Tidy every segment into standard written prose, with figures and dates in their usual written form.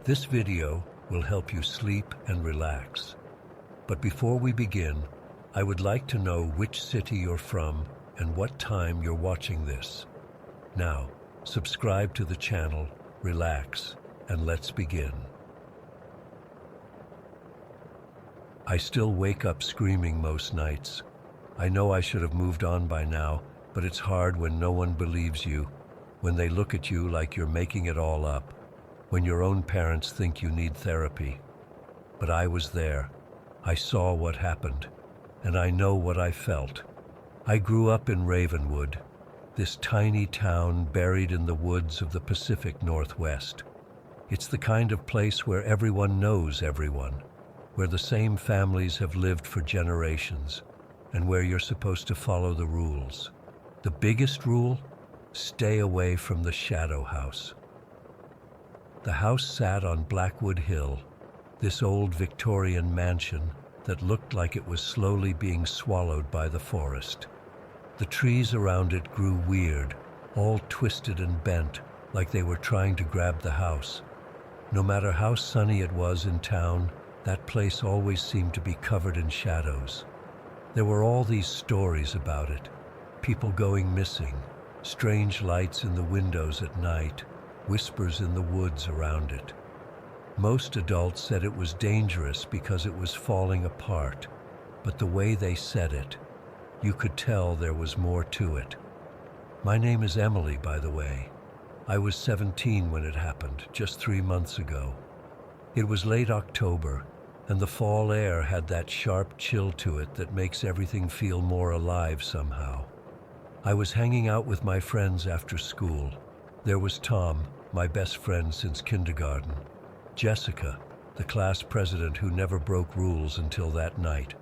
This video will help you sleep and relax. But before we begin, I would like to know which city you're from and what time you're watching this. Now, subscribe to the channel, relax, and let's begin. I still wake up screaming most nights. I know I should have moved on by now, but it's hard when no one believes you, when they look at you like you're making it all up, when your own parents think you need therapy. But I was there. I saw what happened, and I know what I felt. I grew up in Ravenwood, this tiny town buried in the woods of the Pacific Northwest. It's the kind of place where everyone knows everyone, where the same families have lived for generations, and where you're supposed to follow the rules. The biggest rule? Stay away from the shadow house. The house sat on Blackwood Hill, this old Victorian mansion that looked like it was slowly being swallowed by the forest. The trees around it grew weird, all twisted and bent, like they were trying to grab the house. No matter how sunny it was in town, that place always seemed to be covered in shadows. There were all these stories about it, people going missing, strange lights in the windows at night, whispers in the woods around it. Most adults said it was dangerous because it was falling apart, but the way they said it, you could tell there was more to it. My name is Emily, by the way. I was 17 when it happened, just 3 months ago. It was late October, and the fall air had that sharp chill to it that makes everything feel more alive somehow. I was hanging out with my friends after school. There was Tom, my best friend since kindergarten. Jessica, the class president who never broke rules until that night.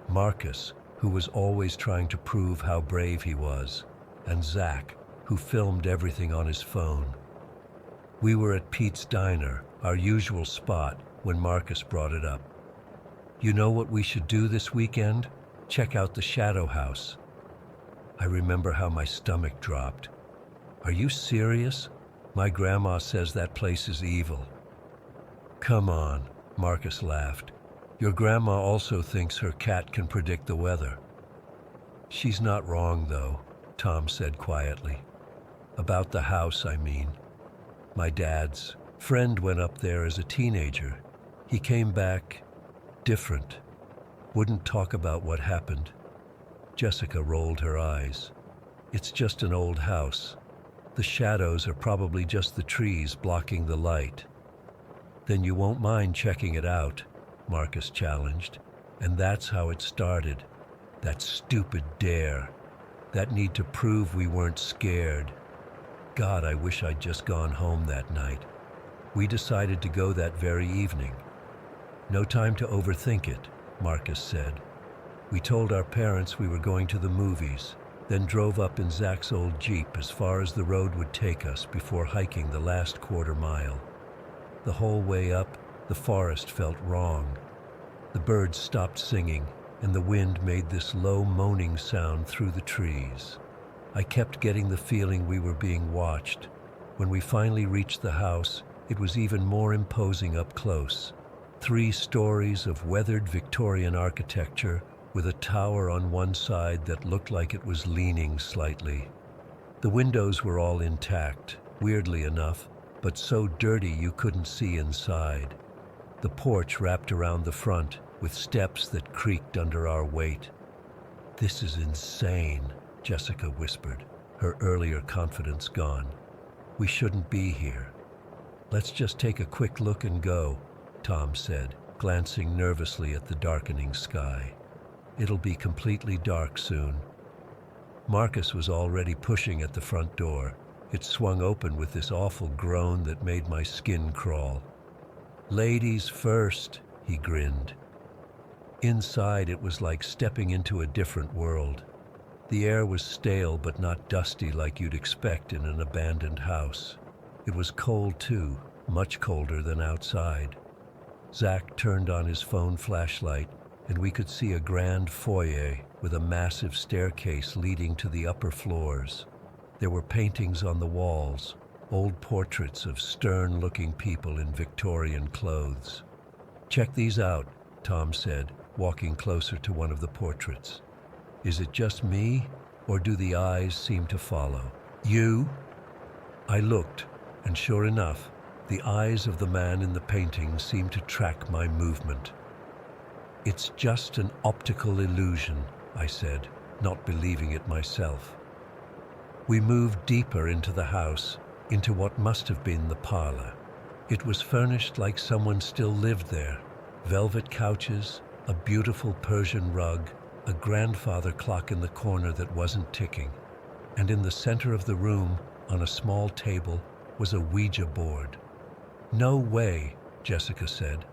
Marcus, who was always trying to prove how brave he was. And Zach, who filmed everything on his phone. We were at Pete's Diner, our usual spot, when Marcus brought it up. You know what we should do this weekend? Check out the Shadow House. I remember how my stomach dropped. Are you serious? My grandma says that place is evil. Come on, Marcus laughed. Your grandma also thinks her cat can predict the weather. She's not wrong, though, Tom said quietly. About the house, I mean. My dad's friend went up there as a teenager. He came back different. Wouldn't talk about what happened. Jessica rolled her eyes. It's just an old house. The shadows are probably just the trees blocking the light. Then you won't mind checking it out, Marcus challenged. And that's how it started. That stupid dare. That need to prove we weren't scared. God, I wish I'd just gone home that night. We decided to go that very evening. No time to overthink it, Marcus said. We told our parents we were going to the movies, then drove up in Zach's old Jeep as far as the road would take us before hiking the last quarter mile. The whole way up, the forest felt wrong. The birds stopped singing, and the wind made this low moaning sound through the trees. I kept getting the feeling we were being watched. When we finally reached the house, it was even more imposing up close. 3 stories of weathered Victorian architecture with a tower on one side that looked like it was leaning slightly. The windows were all intact, weirdly enough, but so dirty you couldn't see inside. The porch wrapped around the front, with steps that creaked under our weight. This is insane, Jessica whispered, her earlier confidence gone. We shouldn't be here. Let's just take a quick look and go, Tom said, glancing nervously at the darkening sky. It'll be completely dark soon. Marcus was already pushing at the front door. It swung open with this awful groan that made my skin crawl. Ladies first, he grinned. Inside, it was like stepping into a different world. The air was stale but not dusty like you'd expect in an abandoned house. It was cold too, much colder than outside. Zach turned on his phone flashlight, and we could see a grand foyer with a massive staircase leading to the upper floors. There were paintings on the walls, old portraits of stern-looking people in Victorian clothes. "Check these out," Tom said, walking closer to one of the portraits. "Is it just me, or do the eyes seem to follow?" "You?" I looked, and sure enough, the eyes of the man in the painting seemed to track my movement. "It's just an optical illusion," I said, not believing it myself. We moved deeper into the house, into what must have been the parlor. It was furnished like someone still lived there. Velvet couches, a beautiful Persian rug, a grandfather clock in the corner that wasn't ticking. And in the center of the room, on a small table, was a Ouija board. "No way," Jessica said.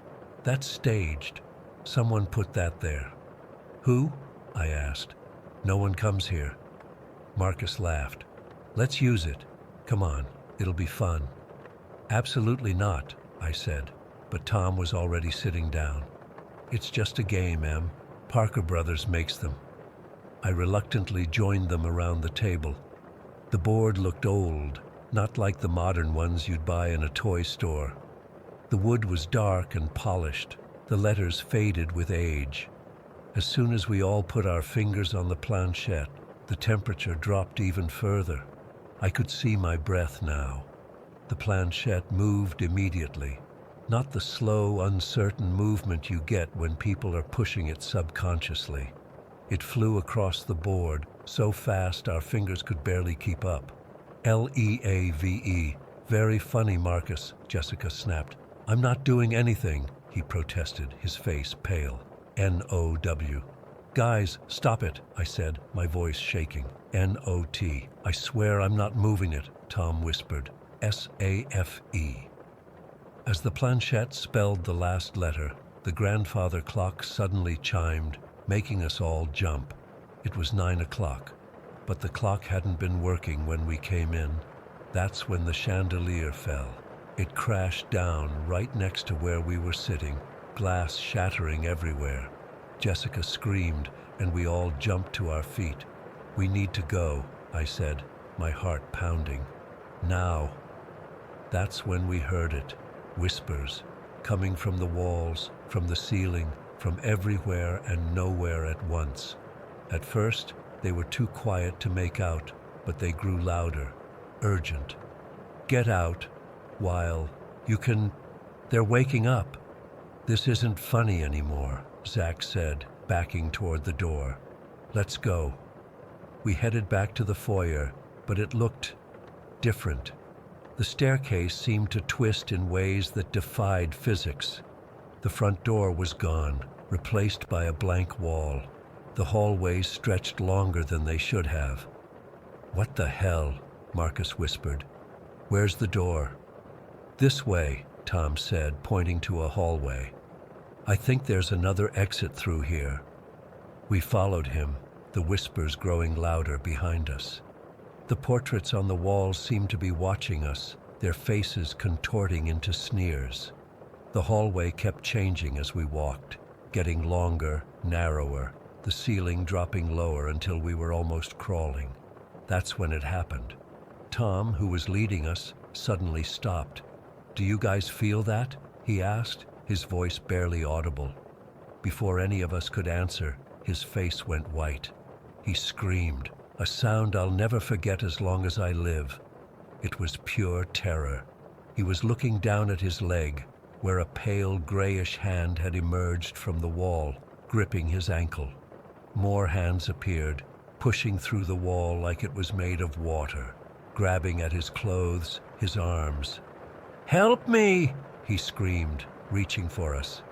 "That's staged. Someone put that there." "Who?" I asked. "No one comes here." Marcus laughed. "Let's use it. Come on, it'll be fun." "Absolutely not," I said, but Tom was already sitting down. "It's just a game, Em. Parker Brothers makes them." I reluctantly joined them around the table. The board looked old, not like the modern ones you'd buy in a toy store. The wood was dark and polished, the letters faded with age. As soon as we all put our fingers on the planchette, the temperature dropped even further. I could see my breath now. The planchette moved immediately, not the slow, uncertain movement you get when people are pushing it subconsciously. It flew across the board, so fast our fingers could barely keep up. "Leave. Very funny, Marcus," Jessica snapped. "I'm not doing anything," he protested, his face pale. "NOW. "Guys, stop it," I said, my voice shaking. "NOT. I swear I'm not moving it," Tom whispered. "SAFE. As the planchette spelled the last letter, the grandfather clock suddenly chimed, making us all jump. It was 9 o'clock, but the clock hadn't been working when we came in. That's when the chandelier fell. It crashed down right next to where we were sitting, glass shattering everywhere. Jessica screamed, and we all jumped to our feet. "We need to go," I said, my heart pounding. "Now." That's when we heard it. Whispers, coming from the walls, from the ceiling, from everywhere and nowhere at once. At first, they were too quiet to make out, but they grew louder, urgent. "Get out, while you can... They're waking up." "This isn't funny anymore," Zach said, backing toward the door. "Let's go." We headed back to the foyer, but it looked different. The staircase seemed to twist in ways that defied physics. The front door was gone, replaced by a blank wall. The hallways stretched longer than they should have. "What the hell?" Marcus whispered. "Where's the door?" "This way," Tom said, pointing to a hallway. "I think there's another exit through here." We followed him, the whispers growing louder behind us. The portraits on the walls seemed to be watching us, their faces contorting into sneers. The hallway kept changing as we walked, getting longer, narrower, the ceiling dropping lower until we were almost crawling. That's when it happened. Tom, who was leading us, suddenly stopped. "Do you guys feel that?" he asked, his voice barely audible. Before any of us could answer, his face went white. He screamed, a sound I'll never forget as long as I live. It was pure terror. He was looking down at his leg, where a pale grayish hand had emerged from the wall, gripping his ankle. More hands appeared, pushing through the wall like it was made of water, grabbing at his clothes, his arms. "Help me!" he screamed, reaching for us.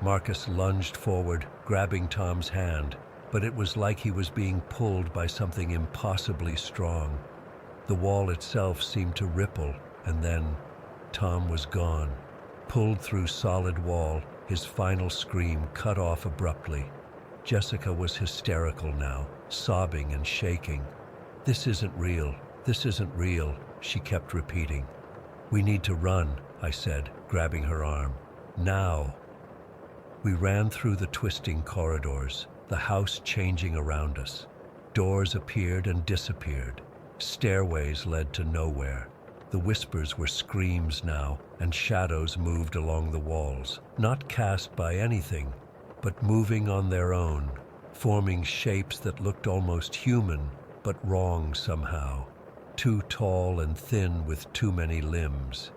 Marcus lunged forward, grabbing Tom's hand, but it was like he was being pulled by something impossibly strong. The wall itself seemed to ripple, and then Tom was gone, pulled through solid wall, his final scream cut off abruptly. Jessica was hysterical now, sobbing and shaking. "This isn't real, this isn't real," she kept repeating. "We need to run," I said, grabbing her arm. "Now." We ran through the twisting corridors, the house changing around us. Doors appeared and disappeared. Stairways led to nowhere. The whispers were screams now, and shadows moved along the walls, not cast by anything, but moving on their own, forming shapes that looked almost human, but wrong somehow, too tall and thin with too many limbs.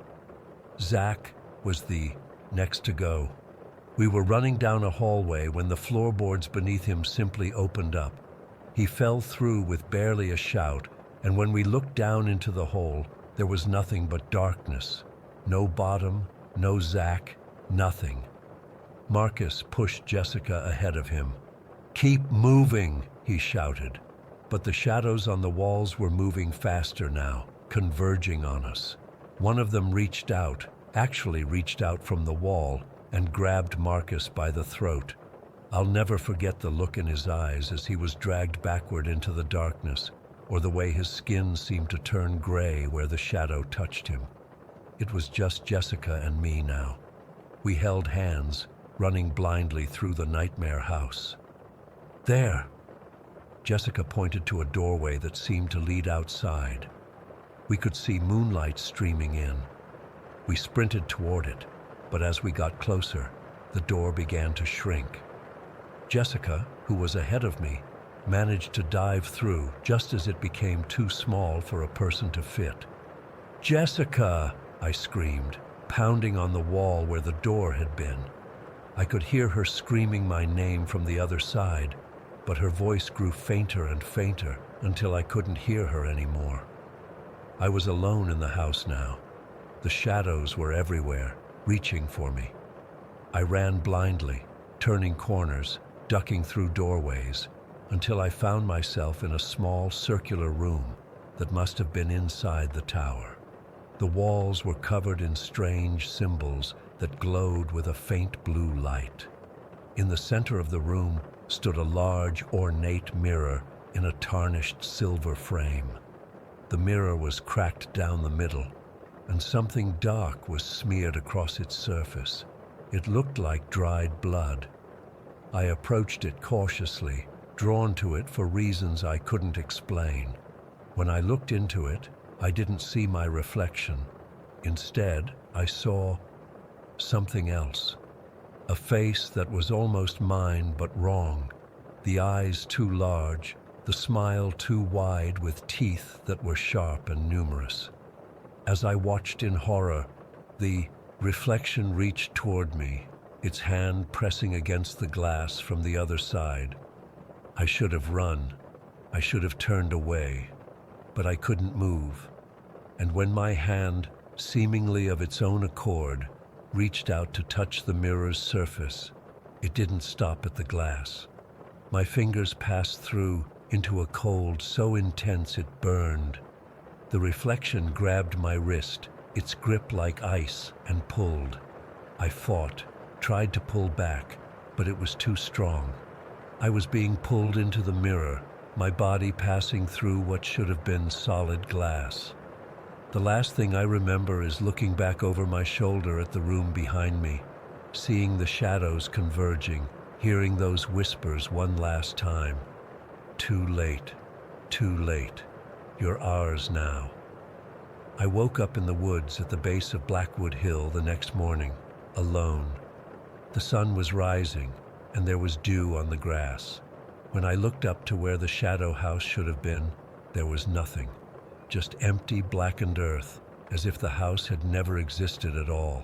Zach was the next to go. We were running down a hallway when the floorboards beneath him simply opened up. He fell through with barely a shout, and when we looked down into the hole, there was nothing but darkness. No bottom, no Zach, nothing. Marcus pushed Jessica ahead of him. "Keep moving," he shouted. But the shadows on the walls were moving faster now, converging on us. One of them actually reached out from the wall and grabbed Marcus by the throat. I'll never forget the look in his eyes as he was dragged backward into the darkness, or the way his skin seemed to turn gray where the shadow touched him. It was just Jessica and me now. We held hands, running blindly through the nightmare house. "There!" Jessica pointed to a doorway that seemed to lead outside. We could see moonlight streaming in. We sprinted toward it, but as we got closer, the door began to shrink. Jessica, who was ahead of me, managed to dive through just as it became too small for a person to fit. "Jessica!" I screamed, pounding on the wall where the door had been. I could hear her screaming my name from the other side, but her voice grew fainter and fainter until I couldn't hear her anymore. I was alone in the house now. The shadows were everywhere, reaching for me. I ran blindly, turning corners, ducking through doorways, until I found myself in a small circular room that must have been inside the tower. The walls were covered in strange symbols that glowed with a faint blue light. In the center of the room stood a large, ornate mirror in a tarnished silver frame. The mirror was cracked down the middle, and something dark was smeared across its surface. It looked like dried blood. I approached it cautiously, drawn to it for reasons I couldn't explain. When I looked into it, I didn't see my reflection. Instead, I saw something else. A face that was almost mine but wrong. The eyes too large, the smile too wide with teeth that were sharp and numerous. As I watched in horror, the reflection reached toward me, its hand pressing against the glass from the other side. I should have run. I should have turned away, but I couldn't move. And when my hand, seemingly of its own accord, reached out to touch the mirror's surface, it didn't stop at the glass. My fingers passed through into a cold so intense it burned. The reflection grabbed my wrist, its grip like ice, and pulled. I fought, tried to pull back, but it was too strong. I was being pulled into the mirror, my body passing through what should have been solid glass. The last thing I remember is looking back over my shoulder at the room behind me, seeing the shadows converging, hearing those whispers one last time. "Too late, too late. You're ours now." I woke up in the woods at the base of Blackwood Hill the next morning, alone. The sun was rising, and there was dew on the grass. When I looked up to where the shadow house should have been, there was nothing. Just empty, blackened earth, as if the house had never existed at all.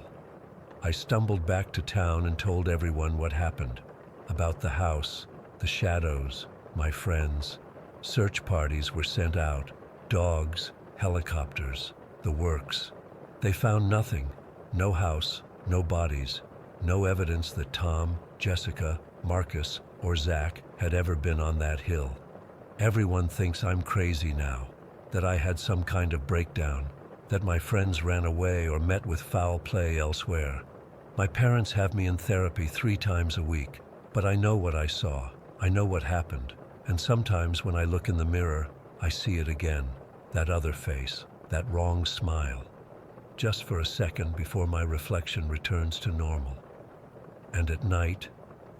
I stumbled back to town and told everyone what happened. About the house, the shadows, my friends. Search parties were sent out. Dogs, helicopters, the works. They found nothing. No house, no bodies. No evidence that Tom, Jessica, Marcus, or Zach had ever been on that hill. Everyone thinks I'm crazy now, that I had some kind of breakdown, that my friends ran away or met with foul play elsewhere. My parents have me in therapy 3 times a week, but I know what I saw. I know what happened. And sometimes when I look in the mirror, I see it again, that other face, that wrong smile, just for a second before my reflection returns to normal. And at night,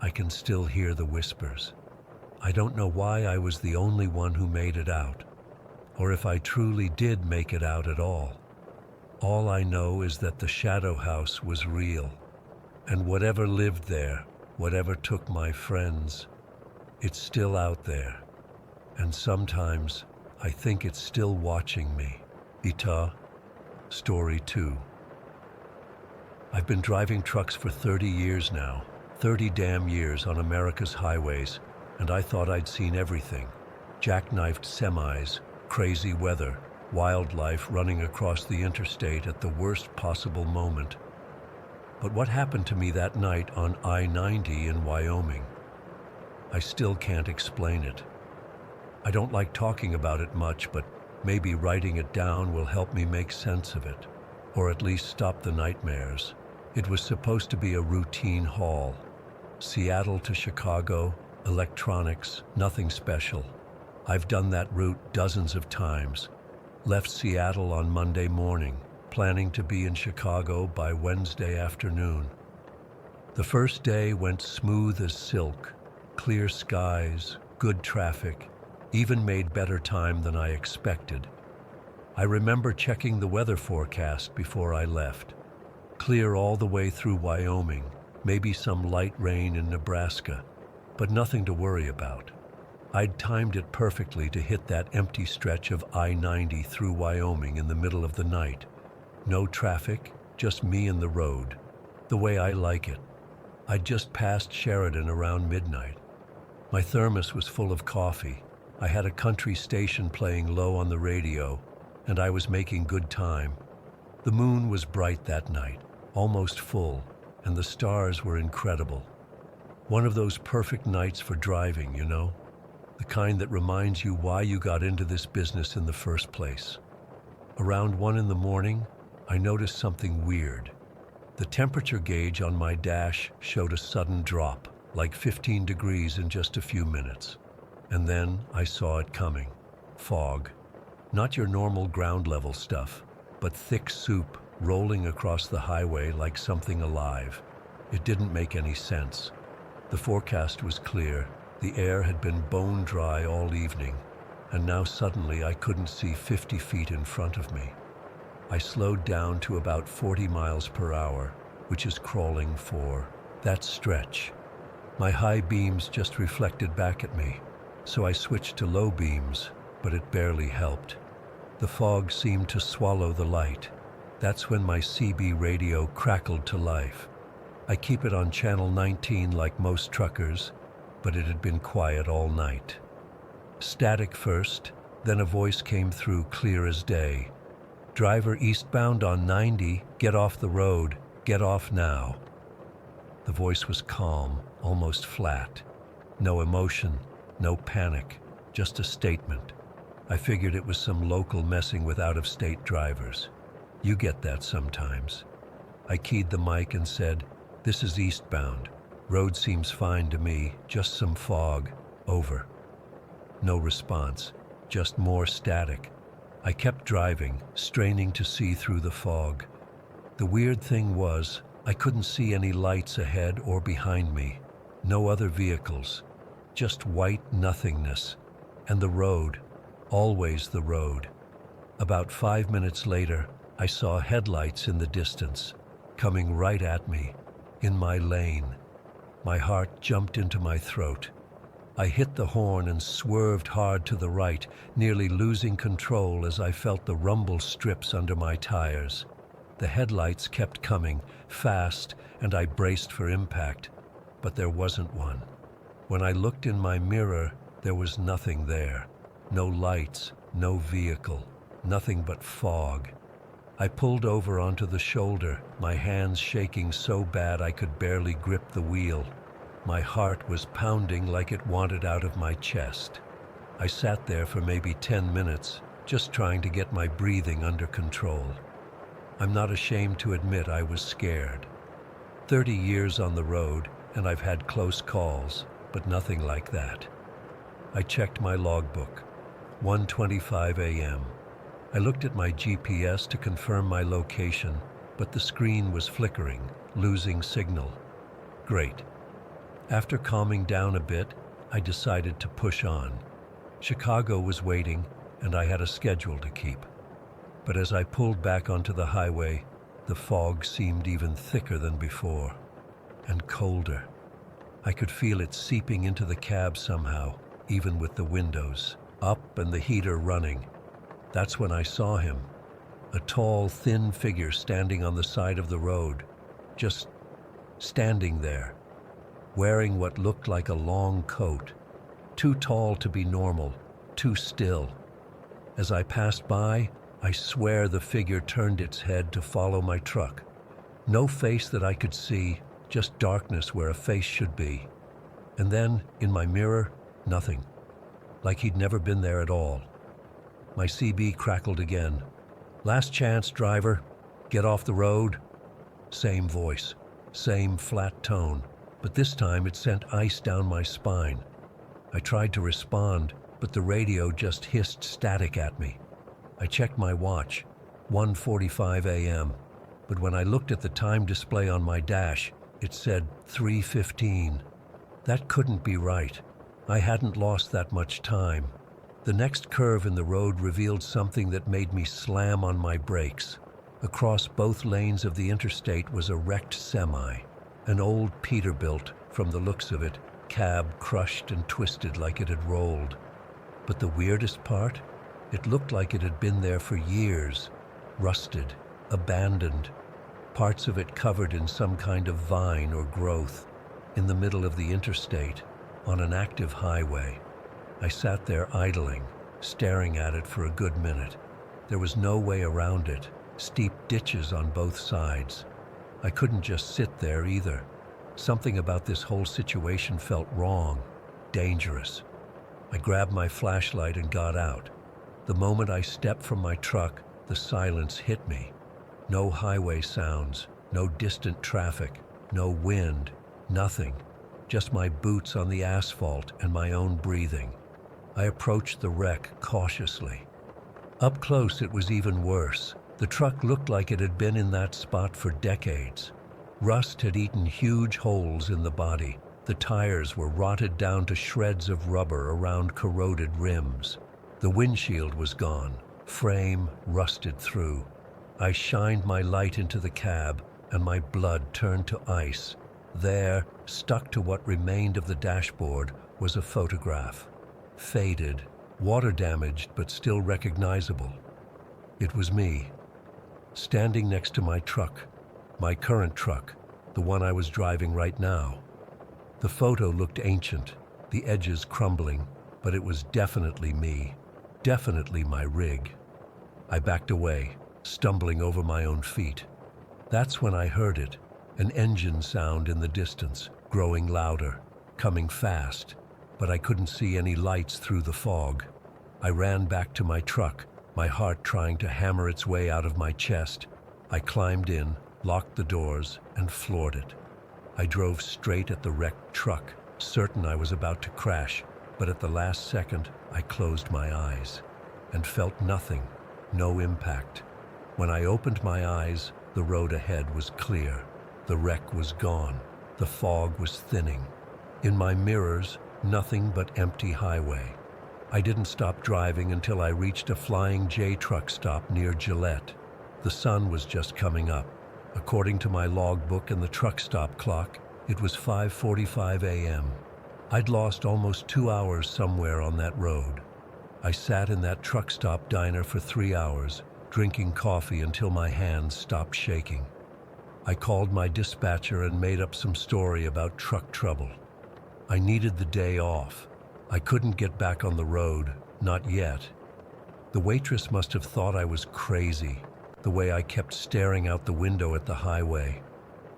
I can still hear the whispers. I don't know why I was the only one who made it out, or if I truly did make it out at all. All I know is that the shadow house was real, and whatever lived there, whatever took my friends, it's still out there. And sometimes I think it's still watching me. Ita, Story 2. I've been driving trucks for 30 years now, 30 damn years on America's highways, and I thought I'd seen everything. Jackknifed semis, crazy weather, wildlife running across the interstate at the worst possible moment. But what happened to me that night on I-90 in Wyoming? I still can't explain it. I don't like talking about it much, but maybe writing it down will help me make sense of it, or at least stop the nightmares. It was supposed to be a routine haul. Seattle to Chicago, electronics, nothing special. I've done that route dozens of times. Left Seattle on Monday morning, planning to be in Chicago by Wednesday afternoon. The first day went smooth as silk, clear skies, good traffic, even made better time than I expected. I remember checking the weather forecast before I left. Clear all the way through Wyoming, maybe some light rain in Nebraska, but nothing to worry about. I'd timed it perfectly to hit that empty stretch of I-90 through Wyoming in the middle of the night. No traffic, just me and the road, the way I like it. I'd just passed Sheridan around midnight. My thermos was full of coffee. I had a country station playing low on the radio, and I was making good time. The moon was bright that night, almost full, and the stars were incredible. One of those perfect nights for driving, you know? The kind that reminds you why you got into this business in the first place. Around 1 in the morning, I noticed something weird. The temperature gauge on my dash showed a sudden drop, like 15 degrees in just a few minutes. And then I saw it coming. Fog. Not your normal ground level stuff, but thick soup rolling across the highway like something alive. It didn't make any sense. The forecast was clear. The air had been bone dry all evening, and now suddenly I couldn't see 50 feet in front of me. I slowed down to about 40 miles per hour, which is crawling for that stretch. My high beams just reflected back at me, so I switched to low beams, but it barely helped. The fog seemed to swallow the light. That's when my CB radio crackled to life. I keep it on channel 19 like most truckers, but it had been quiet all night. Static first, then a voice came through clear as day. "Driver eastbound on 90, get off the road, get off now." The voice was calm, almost flat. No emotion, no panic, just a statement. I figured it was some local messing with out-of-state drivers. You get that sometimes. I keyed the mic and said, "This is eastbound. Road seems fine to me, just some fog. Over." No response, just more static. I kept driving, straining to see through the fog. The weird thing was, I couldn't see any lights ahead or behind me. No other vehicles. Just white nothingness. And the road. Always the road. About 5 minutes later, I saw headlights in the distance, coming right at me, in my lane. My heart jumped into my throat. I hit the horn and swerved hard to the right, nearly losing control as I felt the rumble strips under my tires. The headlights kept coming, fast, and I braced for impact, but there wasn't one. When I looked in my mirror, there was nothing there. No lights, no vehicle, nothing but fog. I pulled over onto the shoulder, my hands shaking so bad I could barely grip the wheel. My heart was pounding like it wanted out of my chest. I sat there for maybe 10 minutes, just trying to get my breathing under control. I'm not ashamed to admit I was scared. 30 years on the road, and I've had close calls, but nothing like that. I checked my logbook. 1:25 a.m. I looked at my GPS to confirm my location, but the screen was flickering, losing signal. Great. After calming down a bit, I decided to push on. Chicago was waiting, and I had a schedule to keep. But as I pulled back onto the highway, the fog seemed even thicker than before, and colder. I could feel it seeping into the cab somehow, even with the windows up and the heater running. That's when I saw him, a tall, thin figure standing on the side of the road, just standing there, wearing what looked like a long coat, too tall to be normal, too still. As I passed by, I swear the figure turned its head to follow my truck. No face that I could see, just darkness where a face should be. And then, in my mirror, nothing. Like he'd never been there at all. My CB crackled again. "Last chance, driver. Get off the road." Same voice, same flat tone, but this time it sent ice down my spine. I tried to respond, but the radio just hissed static at me. I checked my watch, 1:45 a.m., but when I looked at the time display on my dash, it said 3:15. That couldn't be right. I hadn't lost that much time. The next curve in the road revealed something that made me slam on my brakes. Across both lanes of the interstate was a wrecked semi, an old Peterbilt, from the looks of it, cab crushed and twisted like it had rolled. But the weirdest part? It looked like it had been there for years, rusted, abandoned, parts of it covered in some kind of vine or growth, in the middle of the interstate, on an active highway. I sat there idling, staring at it for a good minute. There was no way around it, steep ditches on both sides. I couldn't just sit there either. Something about this whole situation felt wrong, dangerous. I grabbed my flashlight and got out. The moment I stepped from my truck, the silence hit me. No highway sounds, no distant traffic, no wind, nothing. Just my boots on the asphalt and my own breathing. I approached the wreck cautiously. Up close, it was even worse. The truck looked like it had been in that spot for decades. Rust had eaten huge holes in the body. The tires were rotted down to shreds of rubber around corroded rims. The windshield was gone, frame rusted through. I shined my light into the cab, and my blood turned to ice. There, stuck to what remained of the dashboard, was a photograph. Faded, water-damaged, but still recognizable. It was me, standing next to my truck, my current truck, the one I was driving right now. The photo looked ancient, the edges crumbling, but it was definitely me, definitely my rig. I backed away, stumbling over my own feet. That's when I heard it, an engine sound in the distance, growing louder, coming fast, but I couldn't see any lights through the fog. I ran back to my truck, my heart trying to hammer its way out of my chest. I climbed in, locked the doors, and floored it. I drove straight at the wrecked truck, certain I was about to crash, but at the last second, I closed my eyes and felt nothing, no impact. When I opened my eyes, the road ahead was clear. The wreck was gone. The fog was thinning. In my mirrors, nothing but empty highway. I didn't stop driving until I reached a Flying J truck stop near Gillette. The sun was just coming up. According to my logbook and the truck stop clock, it was 5:45 a.m. I'd lost almost 2 hours somewhere on that road. I sat in that truck stop diner for 3 hours, drinking coffee until my hands stopped shaking. I called my dispatcher and made up some story about truck trouble. I needed the day off. I couldn't get back on the road, not yet. The waitress must have thought I was crazy, the way I kept staring out the window at the highway.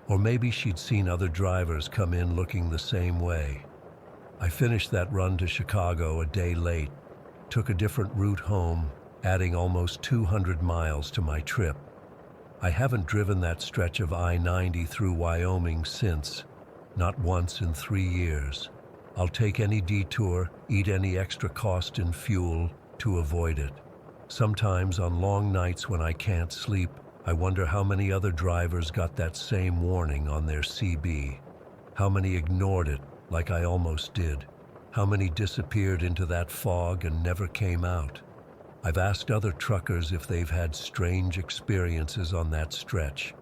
Or maybe she'd seen other drivers come in looking the same way. I finished that run to Chicago a day late, took a different route home, adding almost 200 miles to my trip. I haven't driven that stretch of I-90 through Wyoming since, not once in 3 years. I'll take any detour, eat any extra cost in fuel to avoid it. Sometimes on long nights when I can't sleep, I wonder how many other drivers got that same warning on their CB. How many ignored it like I almost did. How many disappeared into that fog and never came out. I've asked other truckers if they've had strange experiences on that stretch.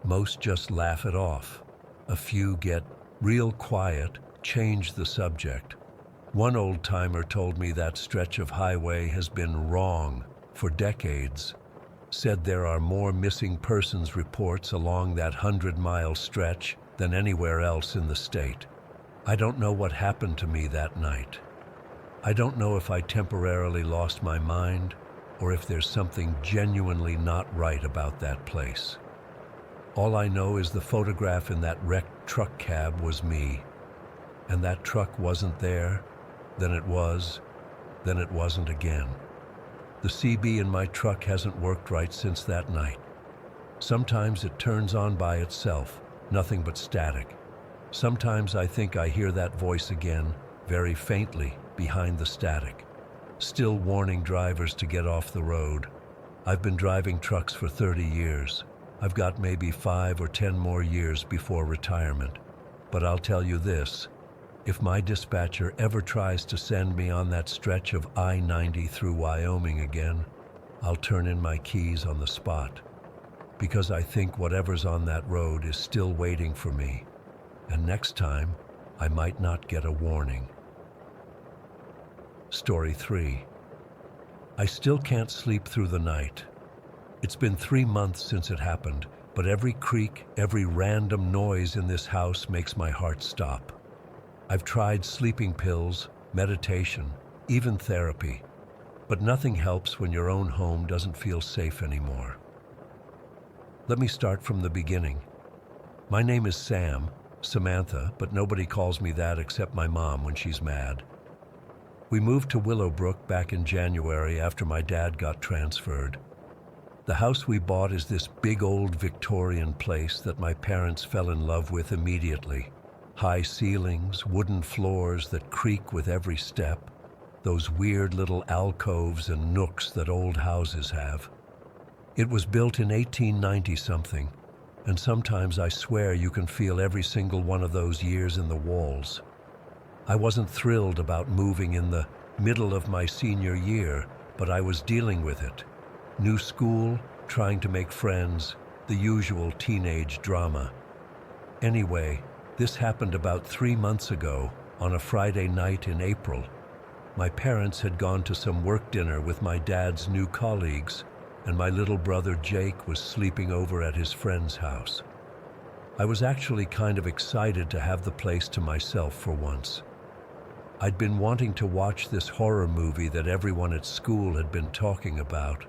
Most just laugh it off. A few get real quiet, change the subject. One old-timer told me that stretch of highway has been wrong for decades. Said there are more missing persons reports along that 100-mile stretch than anywhere else in the state. I don't know what happened to me that night. I don't know if I temporarily lost my mind or if there's something genuinely not right about that place. All I know is the photograph in that wrecked truck cab was me. And that truck wasn't there, then it was, then it wasn't again. The CB in my truck hasn't worked right since that night. Sometimes it turns on by itself, nothing but static. Sometimes I think I hear that voice again, very faintly, behind the static, still warning drivers to get off the road. I've been driving trucks for 30 years. I've got maybe 5 or 10 more years before retirement. But I'll tell you this, if my dispatcher ever tries to send me on that stretch of I-90 through Wyoming again, I'll turn in my keys on the spot. Because I think whatever's on that road is still waiting for me. And next time, I might not get a warning. Story 3. I still can't sleep through the night. It's been 3 months since it happened, but every creak, every random noise in this house makes my heart stop. I've tried sleeping pills, meditation, even therapy, but nothing helps when your own home doesn't feel safe anymore. Let me start from the beginning. My name is Sam, Samantha, but nobody calls me that except my mom when she's mad. We moved to Willowbrook back in January after my dad got transferred. The house we bought is this big old Victorian place that my parents fell in love with immediately. High ceilings, wooden floors that creak with every step, those weird little alcoves and nooks that old houses have. It was built in 1890-something, and sometimes I swear you can feel every single one of those years in the walls. I wasn't thrilled about moving in the middle of my senior year, but I was dealing with it. New school, trying to make friends, the usual teenage drama. Anyway, this happened about 3 months ago, on a Friday night in April. My parents had gone to some work dinner with my dad's new colleagues, and my little brother Jake was sleeping over at his friend's house. I was actually kind of excited to have the place to myself for once. I'd been wanting to watch this horror movie that everyone at school had been talking about,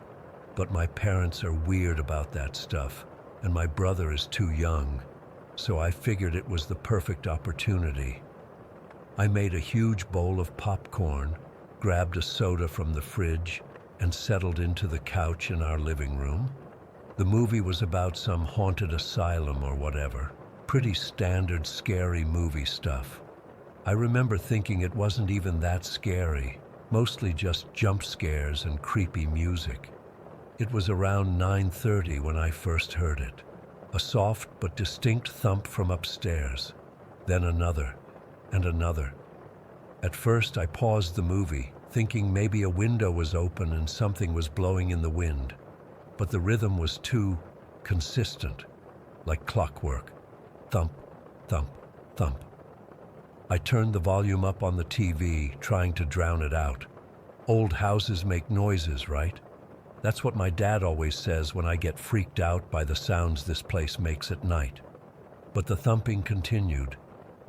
but my parents are weird about that stuff, and my brother is too young, so I figured it was the perfect opportunity. I made a huge bowl of popcorn, grabbed a soda from the fridge, and settled into the couch in our living room. The movie was about some haunted asylum or whatever. Pretty standard scary movie stuff. I remember thinking it wasn't even that scary, mostly just jump scares and creepy music. It was around 9:30 when I first heard it. A soft but distinct thump from upstairs, then another, and another. At first I paused the movie, thinking maybe a window was open and something was blowing in the wind. But the rhythm was too consistent, like clockwork. Thump, thump, thump. I turned the volume up on the TV, trying to drown it out. Old houses make noises, right? That's what my dad always says when I get freaked out by the sounds this place makes at night. But the thumping continued,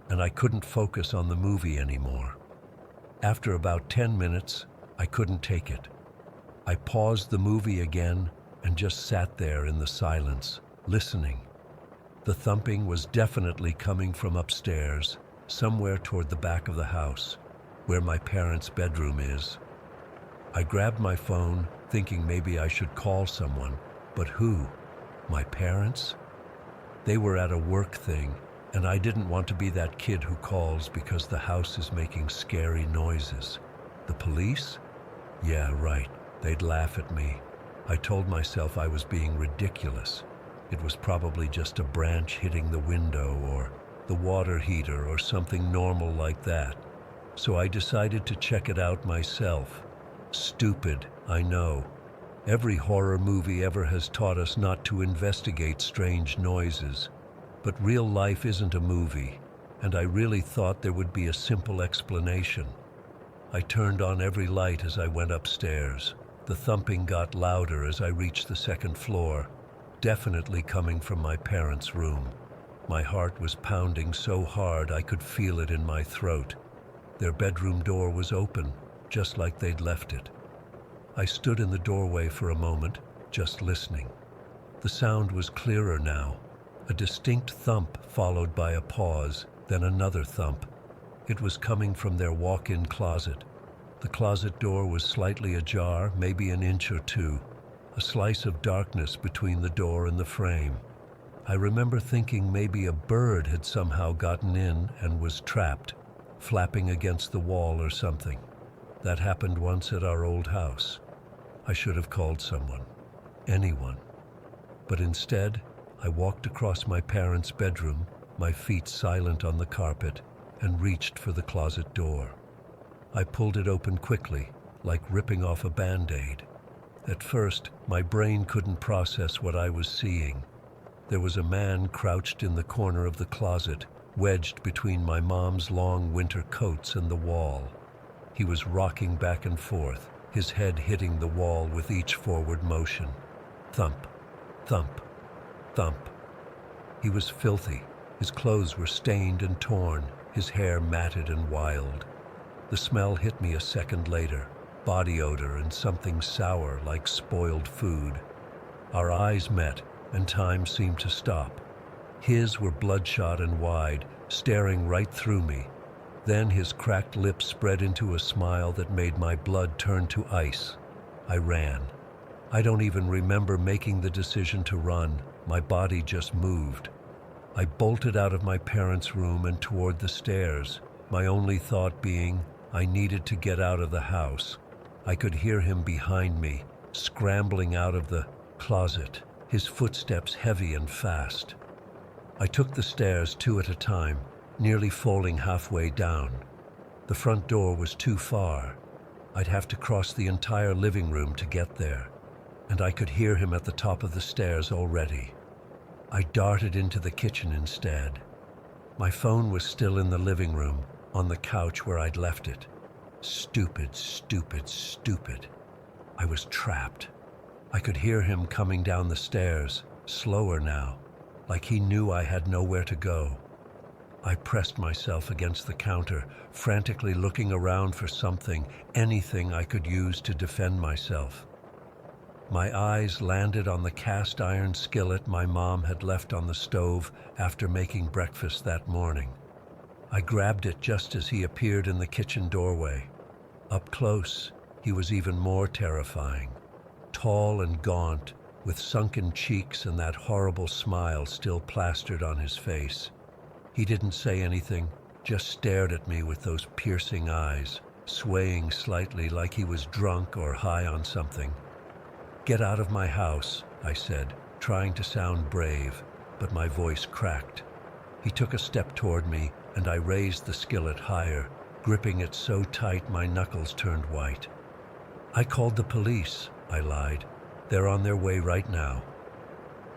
and I couldn't focus on the movie anymore. After about 10 minutes, I couldn't take it. I paused the movie again and just sat there in the silence, listening. The thumping was definitely coming from upstairs, somewhere toward the back of the house, where my parents' bedroom is. I grabbed my phone, thinking maybe I should call someone, but who? My parents? They were at a work thing, and I didn't want to be that kid who calls because the house is making scary noises. The police? Yeah, right. They'd laugh at me. I told myself I was being ridiculous. It was probably just a branch hitting the window or the water heater or something normal like that. So I decided to check it out myself. Stupid, I know. Every horror movie ever has taught us not to investigate strange noises. But real life isn't a movie, and I really thought there would be a simple explanation. I turned on every light as I went upstairs. The thumping got louder as I reached the second floor, definitely coming from my parents' room. My heart was pounding so hard I could feel it in my throat. Their bedroom door was open, just like they'd left it. I stood in the doorway for a moment, just listening. The sound was clearer now. A distinct thump followed by a pause, then another thump. It was coming from their walk-in closet. The closet door was slightly ajar, maybe an inch or two, a slice of darkness between the door and the frame. I remember thinking maybe a bird had somehow gotten in and was trapped, flapping against the wall or something. That happened once at our old house. I should have called someone, anyone. But instead, I walked across my parents' bedroom, my feet silent on the carpet, and reached for the closet door. I pulled it open quickly, like ripping off a Band-Aid. At first, my brain couldn't process what I was seeing. There was a man crouched in the corner of the closet, wedged between my mom's long winter coats and the wall. He was rocking back and forth, his head hitting the wall with each forward motion. Thump, thump, thump. He was filthy. His clothes were stained and torn, his hair matted and wild. The smell hit me a second later, body odor and something sour like spoiled food. Our eyes met, and time seemed to stop. His were bloodshot and wide, staring right through me. Then his cracked lips spread into a smile that made my blood turn to ice. I ran. I don't even remember making the decision to run. My body just moved. I bolted out of my parents' room and toward the stairs, my only thought being I needed to get out of the house. I could hear him behind me, scrambling out of the closet, his footsteps heavy and fast. I took the stairs 2 at a time, nearly falling halfway down. The front door was too far. I'd have to cross the entire living room to get there, and I could hear him at the top of the stairs already. I darted into the kitchen instead. My phone was still in the living room, on the couch where I'd left it. Stupid, stupid, stupid. I was trapped. I could hear him coming down the stairs, slower now, like he knew I had nowhere to go. I pressed myself against the counter, frantically looking around for something, anything I could use to defend myself. My eyes landed on the cast iron skillet my mom had left on the stove after making breakfast that morning. I grabbed it just as he appeared in the kitchen doorway. Up close, he was even more terrifying. Tall and gaunt, with sunken cheeks and that horrible smile still plastered on his face. He didn't say anything, just stared at me with those piercing eyes, swaying slightly like he was drunk or high on something. "Get out of my house," I said, trying to sound brave, but my voice cracked. He took a step toward me, and I raised the skillet higher, gripping it so tight my knuckles turned white. "I called the police," I lied. "They're on their way right now."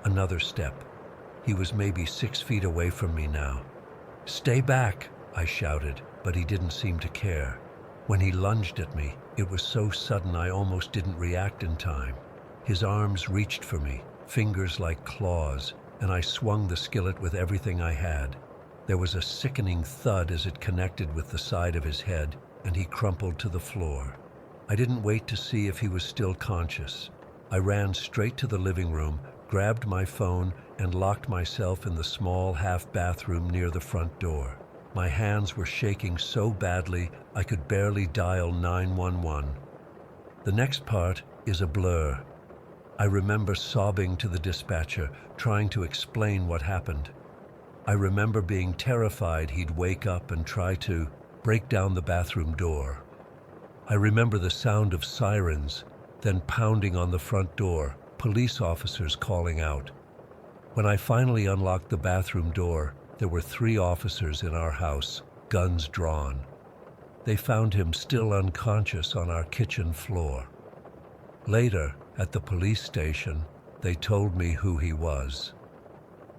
Another step. He was maybe 6 feet away from me now. "Stay back," I shouted, but he didn't seem to care. When he lunged at me, it was so sudden I almost didn't react in time. His arms reached for me, fingers like claws, and I swung the skillet with everything I had. There was a sickening thud as it connected with the side of his head, and he crumpled to the floor. I didn't wait to see if he was still conscious. I ran straight to the living room, grabbed my phone, and locked myself in the small half-bathroom near the front door. My hands were shaking so badly I could barely dial 911. The next part is a blur. I remember sobbing to the dispatcher, trying to explain what happened. I remember being terrified he'd wake up and try to break down the bathroom door. I remember the sound of sirens, then pounding on the front door, police officers calling out. When I finally unlocked the bathroom door, there were 3 officers in our house, guns drawn. They found him still unconscious on our kitchen floor. Later, at the police station, they told me who he was.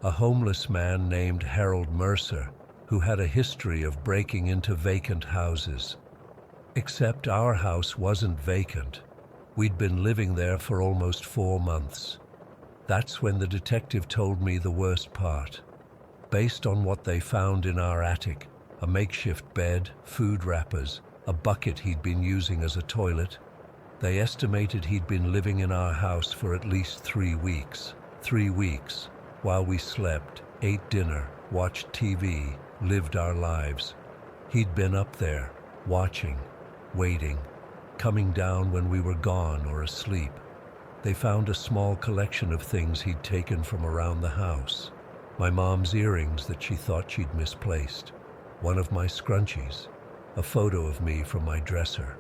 A homeless man named Harold Mercer, who had a history of breaking into vacant houses. Except our house wasn't vacant. We'd been living there for almost 4 months. That's when the detective told me the worst part. Based on what they found in our attic, a makeshift bed, food wrappers, a bucket he'd been using as a toilet, they estimated he'd been living in our house for at least 3 weeks. 3 weeks, while we slept, ate dinner, watched TV, lived our lives. He'd been up there, watching, waiting, coming down when we were gone or asleep. They found a small collection of things he'd taken from around the house. My mom's earrings that she thought she'd misplaced, one of my scrunchies, a photo of me from my dresser.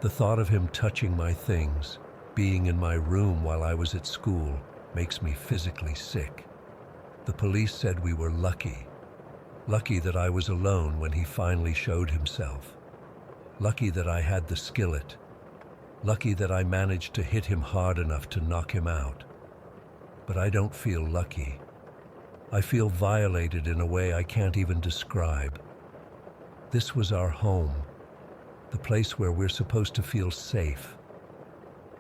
The thought of him touching my things, being in my room while I was at school, makes me physically sick. The police said we were lucky. Lucky that I was alone when he finally showed himself. Lucky that I had the skillet. Lucky that I managed to hit him hard enough to knock him out. But I don't feel lucky. I feel violated in a way I can't even describe. This was our home, the place where we're supposed to feel safe.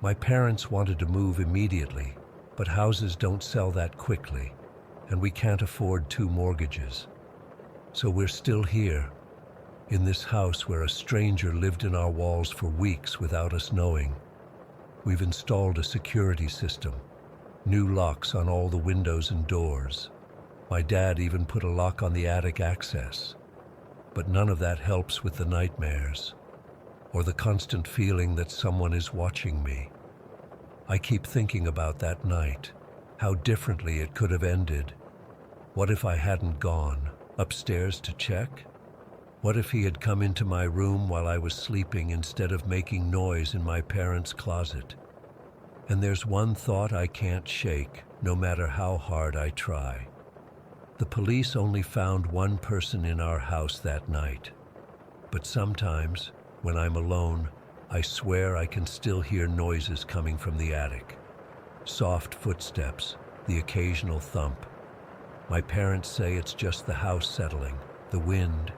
My parents wanted to move immediately, but houses don't sell that quickly, and we can't afford 2 mortgages. So we're still here, in this house where a stranger lived in our walls for weeks without us knowing. We've installed a security system, new locks on all the windows and doors. My dad even put a lock on the attic access. But none of that helps with the nightmares, or the constant feeling that someone is watching me. I keep thinking about that night, how differently it could have ended. What if I hadn't gone upstairs to check? What if he had come into my room while I was sleeping instead of making noise in my parents' closet? And there's one thought I can't shake, no matter how hard I try. The police only found one person in our house that night. But sometimes, when I'm alone, I swear I can still hear noises coming from the attic. Soft footsteps, the occasional thump. My parents say it's just the house settling, the wind,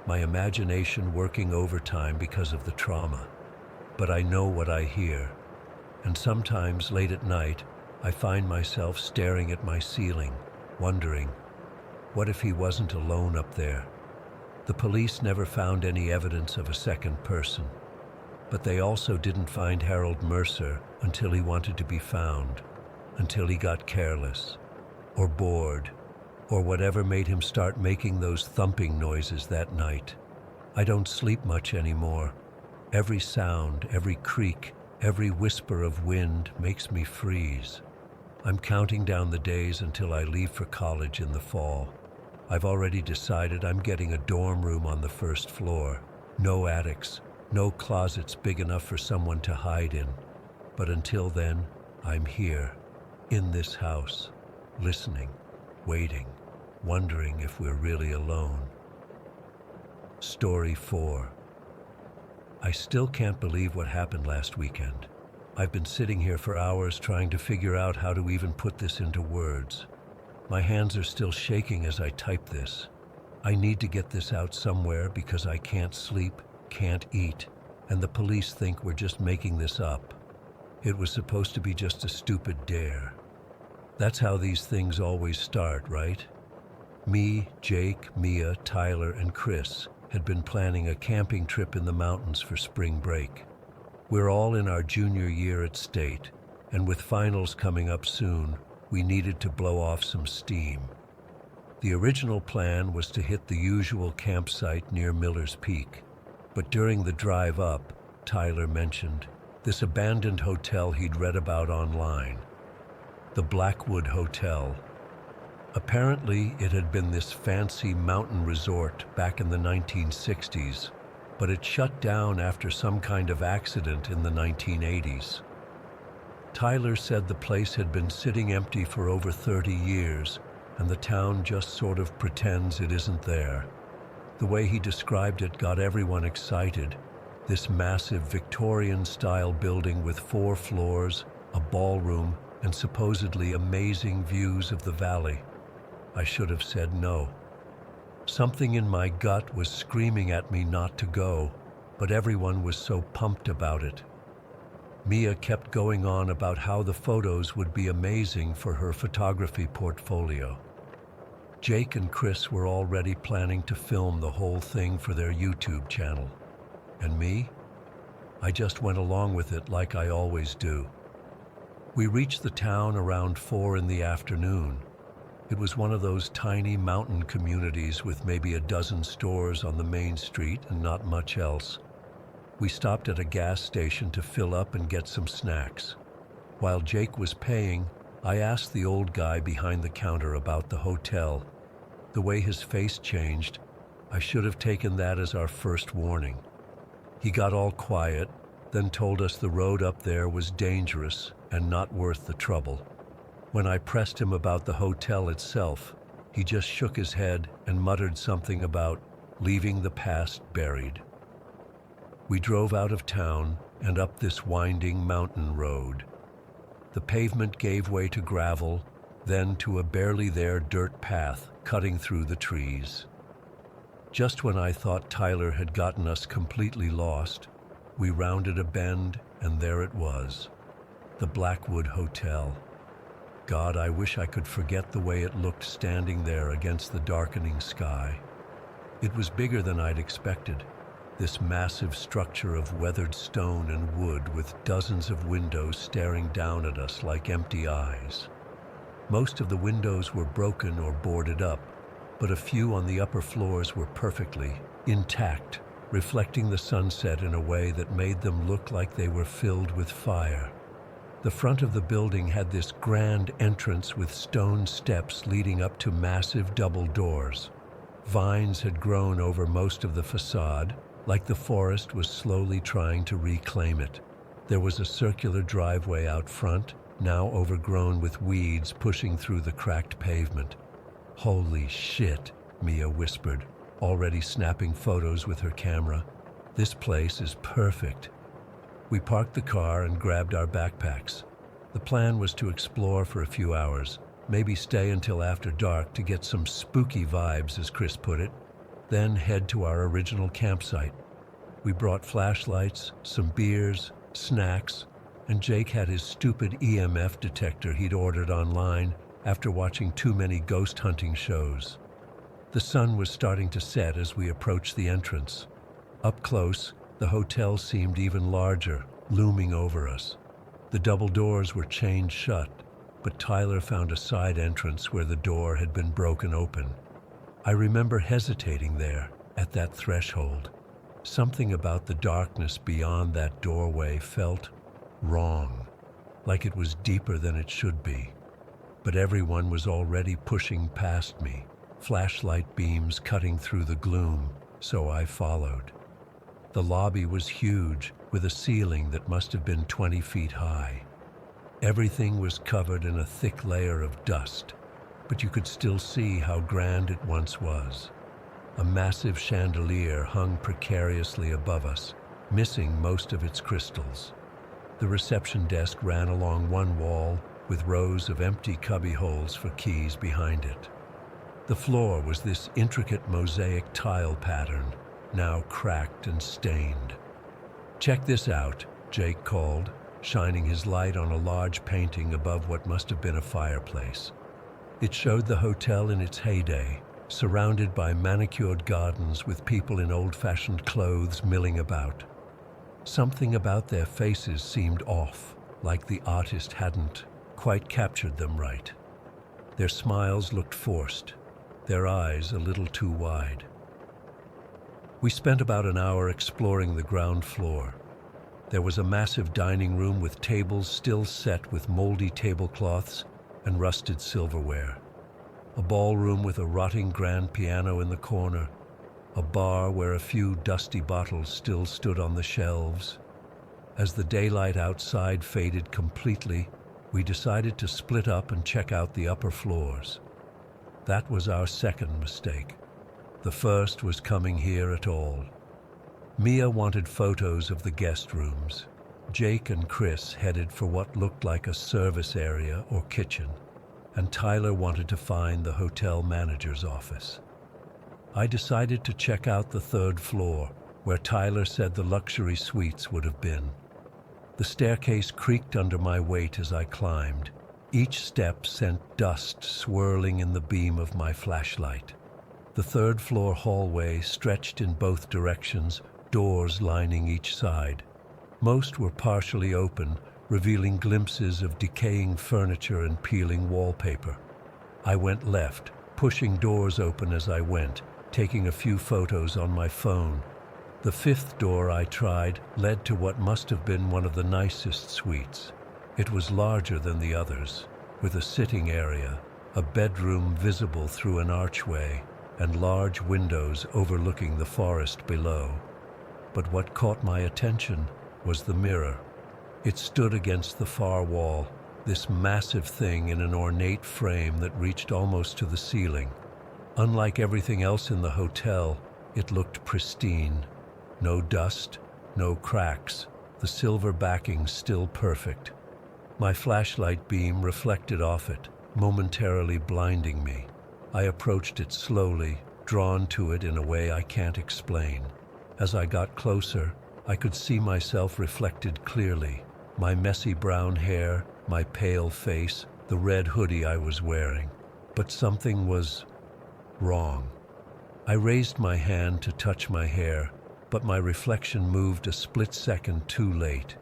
my imagination working overtime because of the trauma. But I know what I hear. And sometimes, late at night, I find myself staring at my ceiling, wondering, what if he wasn't alone up there? The police never found any evidence of a second person, but they also didn't find Harold Mercer until he wanted to be found, until he got careless, or bored, or whatever made him start making those thumping noises that night. I don't sleep much anymore. Every sound, every creak, every whisper of wind makes me freeze. I'm counting down the days until I leave for college in the fall. I've already decided I'm getting a dorm room on the 1st floor. No attics, no closets big enough for someone to hide in. But until then, I'm here, in this house, listening, waiting, wondering if we're really alone. Story 4. I still can't believe what happened last weekend. I've been sitting here for hours trying to figure out how to even put this into words. My hands are still shaking as I type this. I need to get this out somewhere because I can't sleep, can't eat, and the police think we're just making this up. It was supposed to be just a stupid dare. That's how these things always start, right? Me, Jake, Mia, Tyler, and Chris had been planning a camping trip in the mountains for spring break. We're all in our junior year at State, and with finals coming up soon, we needed to blow off some steam. The original plan was to hit the usual campsite near Miller's Peak, but during the drive up, Tyler mentioned this abandoned hotel he'd read about online, the Blackwood Hotel. Apparently, it had been this fancy mountain resort back in the 1960s, but it shut down after some kind of accident in the 1980s. Tyler said the place had been sitting empty for over 30 years, and the town just sort of pretends it isn't there. The way he described it got everyone excited. This massive Victorian-style building with 4 floors, a ballroom, and supposedly amazing views of the valley. I should have said no. Something in my gut was screaming at me not to go, but everyone was so pumped about it. Mia kept going on about how the photos would be amazing for her photography portfolio. Jake and Chris were already planning to film the whole thing for their YouTube channel. And me? I just went along with it like I always do. We reached the town around 4 in the afternoon. It was one of those tiny mountain communities with maybe a dozen stores on the main street and not much else. We stopped at a gas station to fill up and get some snacks. While Jake was paying, I asked the old guy behind the counter about the hotel. The way his face changed, I should have taken that as our first warning. He got all quiet, then told us the road up there was dangerous and not worth the trouble. When I pressed him about the hotel itself, he just shook his head and muttered something about leaving the past buried. We drove out of town and up this winding mountain road. The pavement gave way to gravel, then to a barely there dirt path cutting through the trees. Just when I thought Tyler had gotten us completely lost, we rounded a bend and there it was, the Blackwood Hotel. God, I wish I could forget the way it looked standing there against the darkening sky. It was bigger than I'd expected, this massive structure of weathered stone and wood with dozens of windows staring down at us like empty eyes. Most of the windows were broken or boarded up, but a few on the upper floors were perfectly intact, reflecting the sunset in a way that made them look like they were filled with fire. The front of the building had this grand entrance with stone steps leading up to massive double doors. Vines had grown over most of the facade, like the forest was slowly trying to reclaim it. There was a circular driveway out front, now overgrown with weeds pushing through the cracked pavement. "Holy shit," Mia whispered, already snapping photos with her camera. "This place is perfect." We parked the car and grabbed our backpacks. The plan was to explore for a few hours, maybe stay until after dark to get some spooky vibes, as Chris put it, then head to our original campsite. We brought flashlights, some beers, snacks, and Jake had his stupid EMF detector he'd ordered online after watching too many ghost hunting shows. The sun was starting to set as we approached the entrance. Up close, the hotel seemed even larger, looming over us. The double doors were chained shut, but Tyler found a side entrance where the door had been broken open. I remember hesitating there, at that threshold. Something about the darkness beyond that doorway felt wrong, like it was deeper than it should be. But everyone was already pushing past me, flashlight beams cutting through the gloom, so I followed. The lobby was huge, with a ceiling that must have been 20 feet high. Everything was covered in a thick layer of dust, but you could still see how grand it once was. A massive chandelier hung precariously above us, missing most of its crystals. The reception desk ran along one wall, with rows of empty cubbyholes for keys behind it. The floor was this intricate mosaic tile pattern, now cracked and stained. "Check this out," Jake called, shining his light on a large painting above what must have been a fireplace. It showed the hotel in its heyday, surrounded by manicured gardens with people in old-fashioned clothes milling about. Something about their faces seemed off, like the artist hadn't quite captured them right. Their smiles looked forced, their eyes a little too wide. We spent about an hour exploring the ground floor. There was a massive dining room with tables still set with moldy tablecloths and rusted silverware. A ballroom with a rotting grand piano in the corner. A bar where a few dusty bottles still stood on the shelves. As the daylight outside faded completely, we decided to split up and check out the upper floors. That was our second mistake. The first was coming here at all. Mia wanted photos of the guest rooms. Jake and Chris headed for what looked like a service area or kitchen, and Tyler wanted to find the hotel manager's office. I decided to check out the third floor, where Tyler said the luxury suites would have been. The staircase creaked under my weight as I climbed. Each step sent dust swirling in the beam of my flashlight. The third floor hallway stretched in both directions, doors lining each side. Most were partially open, revealing glimpses of decaying furniture and peeling wallpaper. I went left, pushing doors open as I went, taking a few photos on my phone. The fifth door I tried led to what must have been one of the nicest suites. It was larger than the others, with a sitting area, a bedroom visible through an archway, and large windows overlooking the forest below. But what caught my attention was the mirror. It stood against the far wall, this massive thing in an ornate frame that reached almost to the ceiling. Unlike everything else in the hotel, it looked pristine. No dust, no cracks, the silver backing still perfect. My flashlight beam reflected off it, momentarily blinding me. I approached it slowly, drawn to it in a way I can't explain. As I got closer, I could see myself reflected clearly. My messy brown hair, my pale face, the red hoodie I was wearing. But something was wrong. I raised my hand to touch my hair, but my reflection moved a split second too late.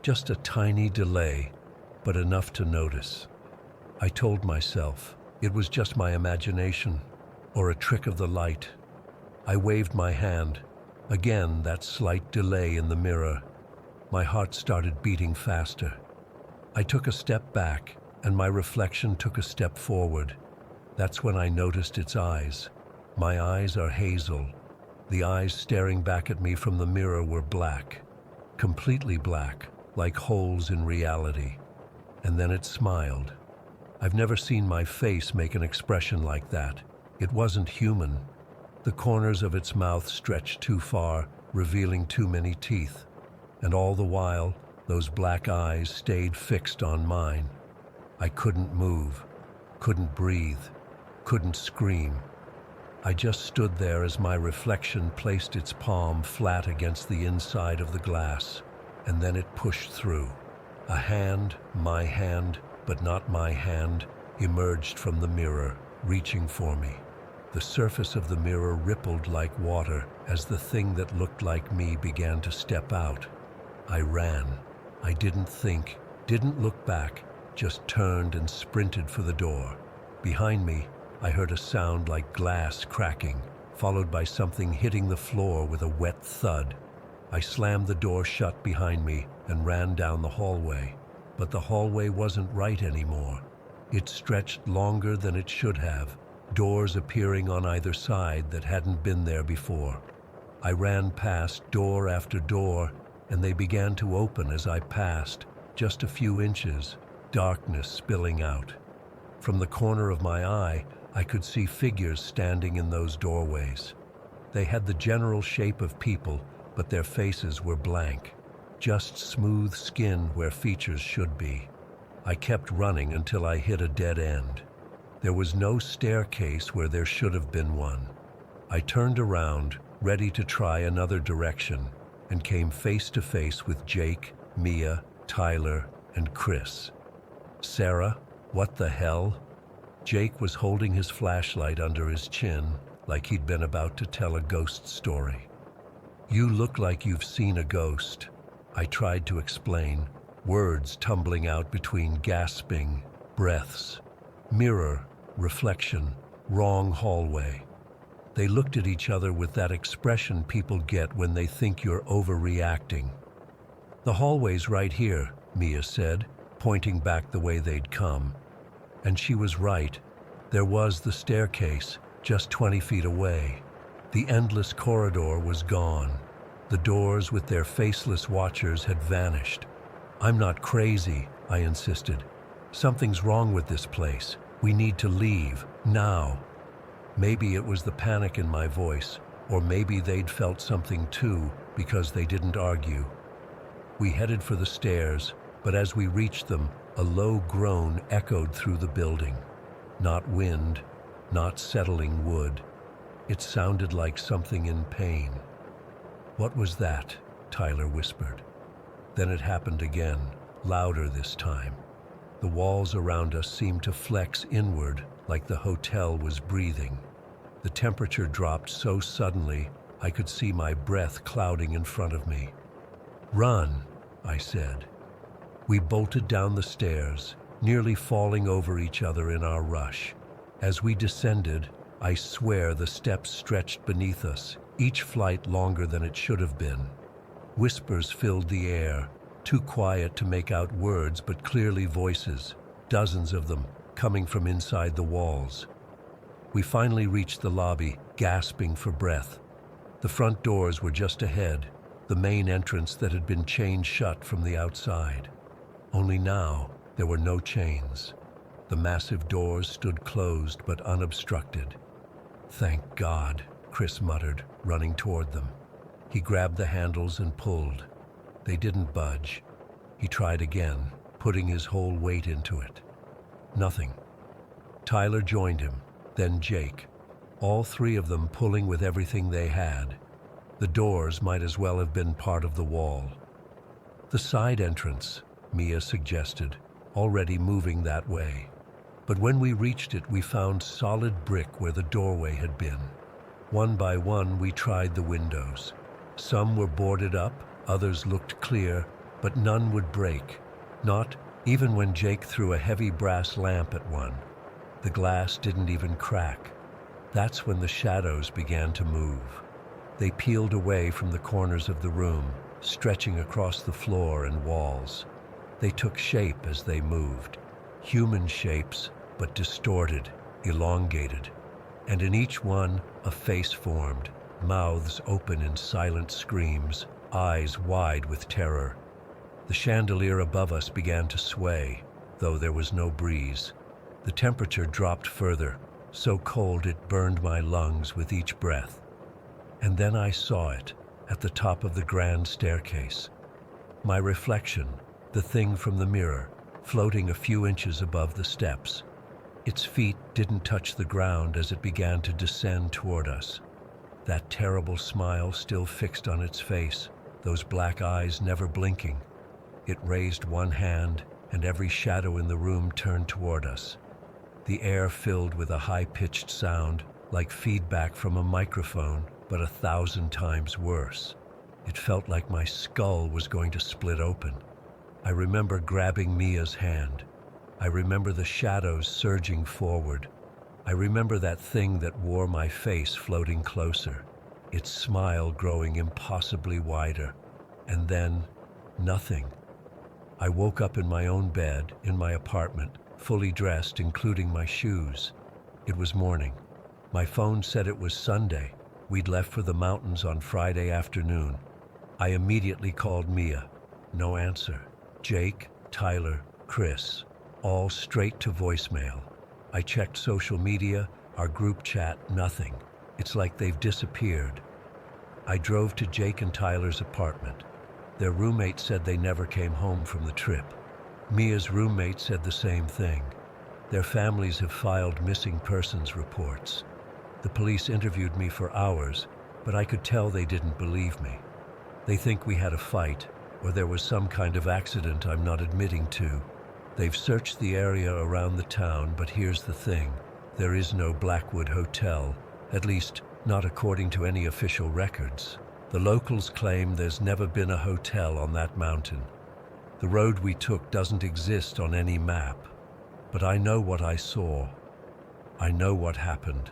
Just a tiny delay, but enough to notice. I told myself it was just my imagination, or a trick of the light. I waved my hand. Again, that slight delay in the mirror. My heart started beating faster. I took a step back, and my reflection took a step forward. That's when I noticed its eyes. My eyes are hazel. The eyes staring back at me from the mirror were black, completely black, like holes in reality. And then it smiled. I've never seen my face make an expression like that. It wasn't human. The corners of its mouth stretched too far, revealing too many teeth. And all the while, those black eyes stayed fixed on mine. I couldn't move, couldn't breathe, couldn't scream. I just stood there as my reflection placed its palm flat against the inside of the glass, and then it pushed through. A hand, my hand, but not my hand, emerged from the mirror, reaching for me. The surface of the mirror rippled like water as the thing that looked like me began to step out. I ran. I didn't think, didn't look back, just turned and sprinted for the door. Behind me, I heard a sound like glass cracking, followed by something hitting the floor with a wet thud. I slammed the door shut behind me and ran down the hallway. But the hallway wasn't right anymore. It stretched longer than it should have, doors appearing on either side that hadn't been there before. I ran past door after door, and they began to open as I passed, just a few inches, darkness spilling out. From the corner of my eye, I could see figures standing in those doorways. They had the general shape of people, but their faces were blank, just smooth skin where features should be. I kept running until I hit a dead end. There was no staircase where there should have been one. I turned around, ready to try another direction, and came face to face with Jake, Mia, Tyler, and Chris. Sarah, what the hell? Jake was holding his flashlight under his chin, like he'd been about to tell a ghost story. You look like you've seen a ghost, I tried to explain, words tumbling out between gasping breaths. Mirror, reflection, wrong hallway. They looked at each other with that expression people get when they think you're overreacting. The hallway's right here, Mia said, pointing back the way they'd come. And she was right. There was the staircase, just 20 feet away. The endless corridor was gone. The doors with their faceless watchers had vanished. I'm not crazy, I insisted. Something's wrong with this place. We need to leave, now. Maybe it was the panic in my voice, or maybe they'd felt something too, because they didn't argue. We headed for the stairs, but as we reached them, a low groan echoed through the building. Not wind, not settling wood. It sounded like something in pain. "What was that?" Tyler whispered. Then it happened again, louder this time. The walls around us seemed to flex inward, like the hotel was breathing. The temperature dropped so suddenly, I could see my breath clouding in front of me. "Run," I said. We bolted down the stairs, nearly falling over each other in our rush. As we descended, I swear the steps stretched beneath us, each flight longer than it should have been. Whispers filled the air, too quiet to make out words but clearly voices, dozens of them, coming from inside the walls. We finally reached the lobby, gasping for breath. The front doors were just ahead, the main entrance that had been chained shut from the outside. Only now, there were no chains. The massive doors stood closed but unobstructed. "Thank God," Chris muttered, running toward them. He grabbed the handles and pulled. They didn't budge. He tried again, putting his whole weight into it. Nothing. Tyler joined him, then Jake, all three of them pulling with everything they had. The doors might as well have been part of the wall. "The side entrance," Mia suggested, already moving that way. But when we reached it, we found solid brick where the doorway had been. One by one, we tried the windows. Some were boarded up, others looked clear, but none would break. Not even when Jake threw a heavy brass lamp at one. The glass didn't even crack. That's when the shadows began to move. They peeled away from the corners of the room, stretching across the floor and walls. They took shape as they moved. Human shapes, but distorted, elongated. And in each one, a face formed, mouths open in silent screams, eyes wide with terror. The chandelier above us began to sway, though there was no breeze. The temperature dropped further, so cold it burned my lungs with each breath. And then I saw it, at the top of the grand staircase. My reflection, the thing from the mirror, floating a few inches above the steps. Its feet didn't touch the ground as it began to descend toward us. That terrible smile still fixed on its face, those black eyes never blinking. It raised one hand, and every shadow in the room turned toward us. The air filled with a high-pitched sound, like feedback from a microphone, but 1,000 times worse. It felt like my skull was going to split open. I remember grabbing Mia's hand. I remember the shadows surging forward. I remember that thing that wore my face floating closer, its smile growing impossibly wider. And then, nothing. I woke up in my own bed, in my apartment, fully dressed, including my shoes. It was morning. My phone said it was Sunday. We'd left for the mountains on Friday afternoon. I immediately called Mia. No answer. Jake, Tyler, Chris, all straight to voicemail. I checked social media, our group chat, nothing. It's like they've disappeared. I drove to Jake and Tyler's apartment. Their roommate said they never came home from the trip. Mia's roommate said the same thing. Their families have filed missing persons reports. The police interviewed me for hours, but I could tell they didn't believe me. They think we had a fight, or there was some kind of accident I'm not admitting to. They've searched the area around the town, but here's the thing. There is no Blackwood Hotel, at least not according to any official records. The locals claim there's never been a hotel on that mountain. The road we took doesn't exist on any map. But I know what I saw. I know what happened.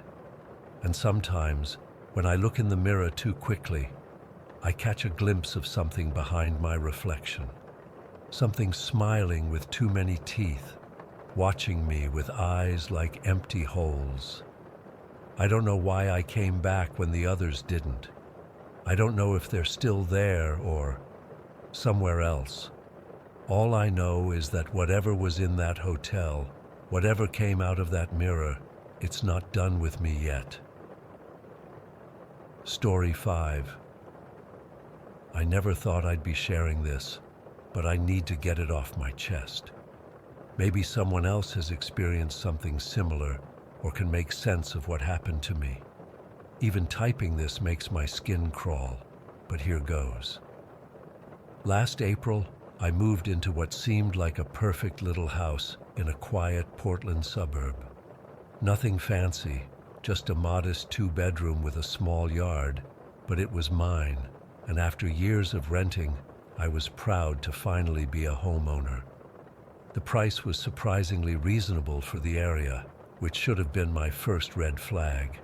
And sometimes, when I look in the mirror too quickly, I catch a glimpse of something behind my reflection. Something smiling with too many teeth, watching me with eyes like empty holes. I don't know why I came back when the others didn't. I don't know if they're still there or somewhere else. All I know is that whatever was in that hotel, whatever came out of that mirror, It's not done with me yet. Story 5. I never thought I'd be sharing this, but I need to get it off my chest. Maybe someone else has experienced something similar or can make sense of what happened to me. Even typing this makes my skin crawl, but here goes. Last April, I moved into what seemed like a perfect little house in a quiet Portland suburb. Nothing fancy, just a modest 2-bedroom with a small yard, but it was mine, and after years of renting, I was proud to finally be a homeowner. The price was surprisingly reasonable for the area, which should have been my first red flag.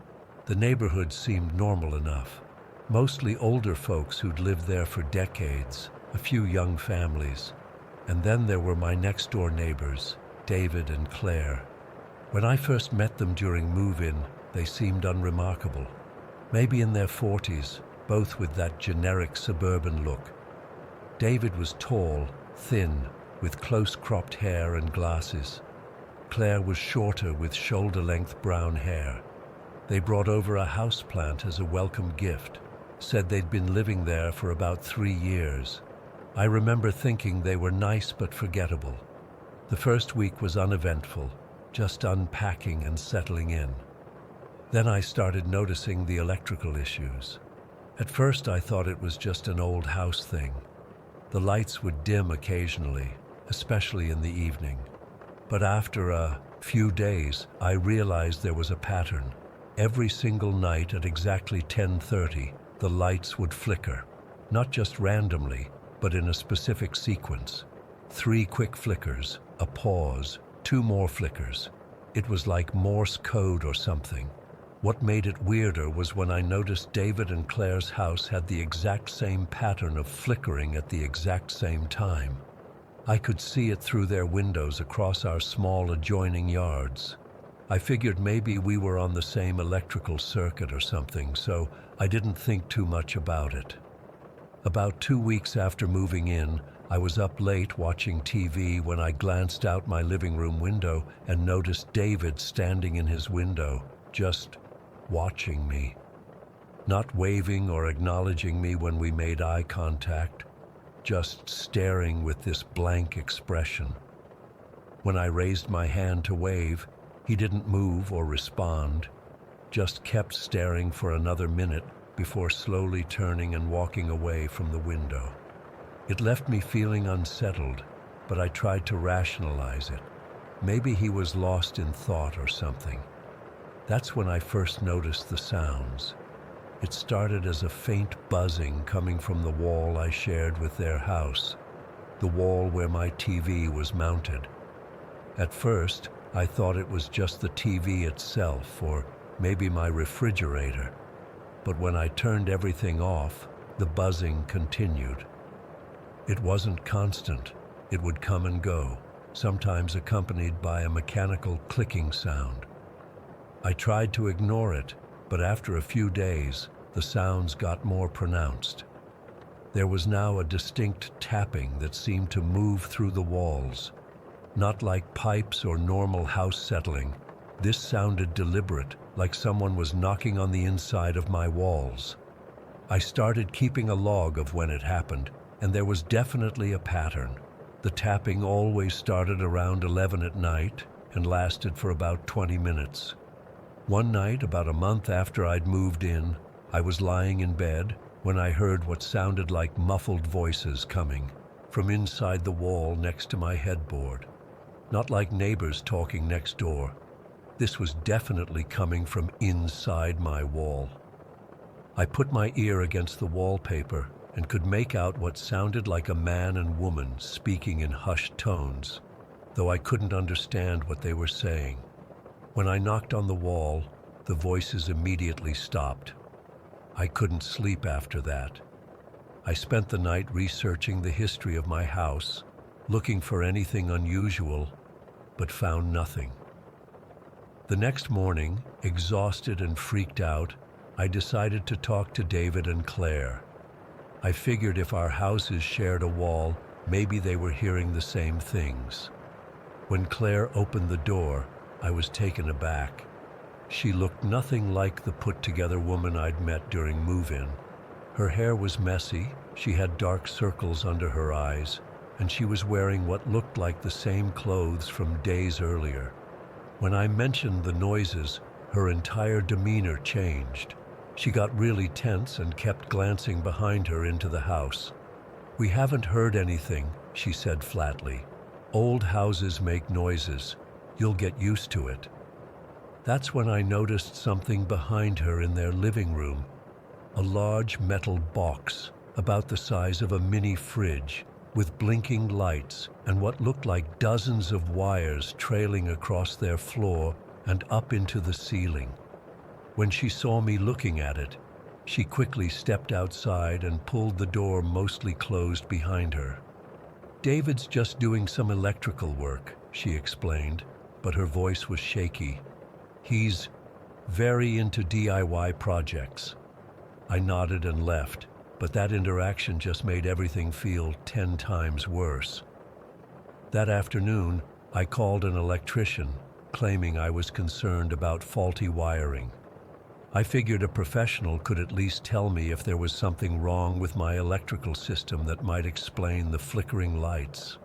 The neighborhood seemed normal enough. Mostly older folks who'd lived there for decades, a few young families. And then there were my next-door neighbors, David and Claire. When I first met them during move-in, they seemed unremarkable. Maybe in their 40s, both with that generic suburban look. David was tall, thin, with close-cropped hair and glasses. Claire was shorter with shoulder-length brown hair. They brought over a houseplant as a welcome gift, said they'd been living there for about 3 years. I remember thinking they were nice but forgettable. The first week was uneventful, just unpacking and settling in. Then I started noticing the electrical issues. At first I thought it was just an old house thing. The lights would dim occasionally, especially in the evening. But after a few days, I realized there was a pattern. Every single night at exactly 10:30, the lights would flicker, not just randomly, but in a specific sequence. 3 quick flickers, a pause, 2 more flickers. It was like Morse code or something. What made it weirder was when I noticed David and Claire's house had the exact same pattern of flickering at the exact same time. I could see it through their windows across our small adjoining yards. I figured maybe we were on the same electrical circuit or something, so I didn't think too much about it. About 2 weeks after moving in, I was up late watching TV when I glanced out my living room window and noticed David standing in his window, just watching me. Not waving or acknowledging me when we made eye contact, just staring with this blank expression. When I raised my hand to wave, he didn't move or respond, just kept staring for another minute before slowly turning and walking away from the window. It left me feeling unsettled, but I tried to rationalize it. Maybe he was lost in thought or something. That's when I first noticed the sounds. It started as a faint buzzing coming from the wall I shared with their house, the wall where my TV was mounted. At first, I thought it was just the TV itself, or maybe my refrigerator. But when I turned everything off, the buzzing continued. It wasn't constant. It would come and go, sometimes accompanied by a mechanical clicking sound. I tried to ignore it, but after a few days, the sounds got more pronounced. There was now a distinct tapping that seemed to move through the walls. Not like pipes or normal house settling. This sounded deliberate, like someone was knocking on the inside of my walls. I started keeping a log of when it happened, and there was definitely a pattern. The tapping always started around 11 at night and lasted for about 20 minutes. One night, about a month after I'd moved in, I was lying in bed when I heard what sounded like muffled voices coming from inside the wall next to my headboard. Not like neighbors talking next door. This was definitely coming from inside my wall. I put my ear against the wallpaper and could make out what sounded like a man and woman speaking in hushed tones, though I couldn't understand what they were saying. When I knocked on the wall, the voices immediately stopped. I couldn't sleep after that. I spent the night researching the history of my house, looking for anything unusual, but found nothing. The next morning, exhausted and freaked out, I decided to talk to David and Claire. I figured if our houses shared a wall, maybe they were hearing the same things. When Claire opened the door, I was taken aback. She looked nothing like the put-together woman I'd met during move-in. Her hair was messy, she had dark circles under her eyes, and she was wearing what looked like the same clothes from days earlier. When I mentioned the noises, her entire demeanor changed. She got really tense and kept glancing behind her into the house. "We haven't heard anything," she said flatly. "Old houses make noises. You'll get used to it." That's when I noticed something behind her in their living room. A large metal box, about the size of a mini fridge, with blinking lights and what looked like dozens of wires trailing across their floor and up into the ceiling. When she saw me looking at it, she quickly stepped outside and pulled the door mostly closed behind her. "David's just doing some electrical work," she explained, but her voice was shaky. "He's very into DIY projects." I nodded and left, but that interaction just made everything feel 10 times worse. That afternoon, I called an electrician, claiming I was concerned about faulty wiring. I figured a professional could at least tell me if there was something wrong with my electrical system that might explain the flickering lights.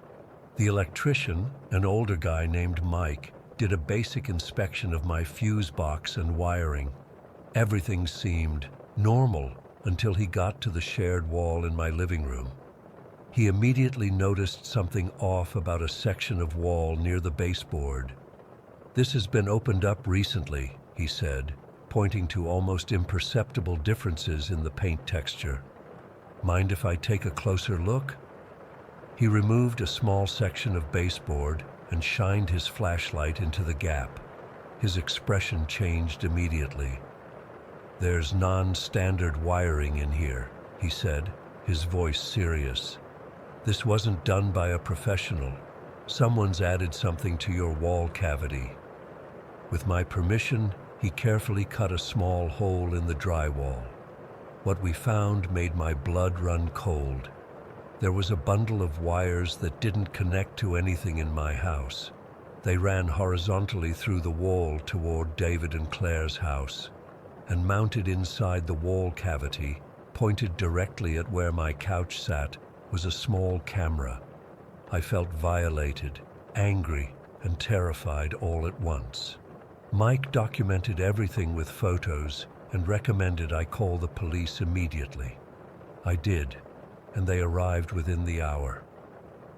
The electrician, an older guy named Mike, did a basic inspection of my fuse box and wiring. Everything seemed normal until he got to the shared wall in my living room. He immediately noticed something off about a section of wall near the baseboard. "This has been opened up recently," he said, pointing to almost imperceptible differences in the paint texture. "Mind if I take a closer look?" He removed a small section of baseboard and shined his flashlight into the gap. His expression changed immediately. "There's non-standard wiring in here," he said, his voice serious. "This wasn't done by a professional. Someone's added something to your wall cavity." With my permission, he carefully cut a small hole in the drywall. What we found made my blood run cold. There was a bundle of wires that didn't connect to anything in my house. They ran horizontally through the wall toward David and Claire's house, and mounted inside the wall cavity, pointed directly at where my couch sat, was a small camera. I felt violated, angry, and terrified all at once. Mike documented everything with photos and recommended I call the police immediately. I did, and they arrived within the hour.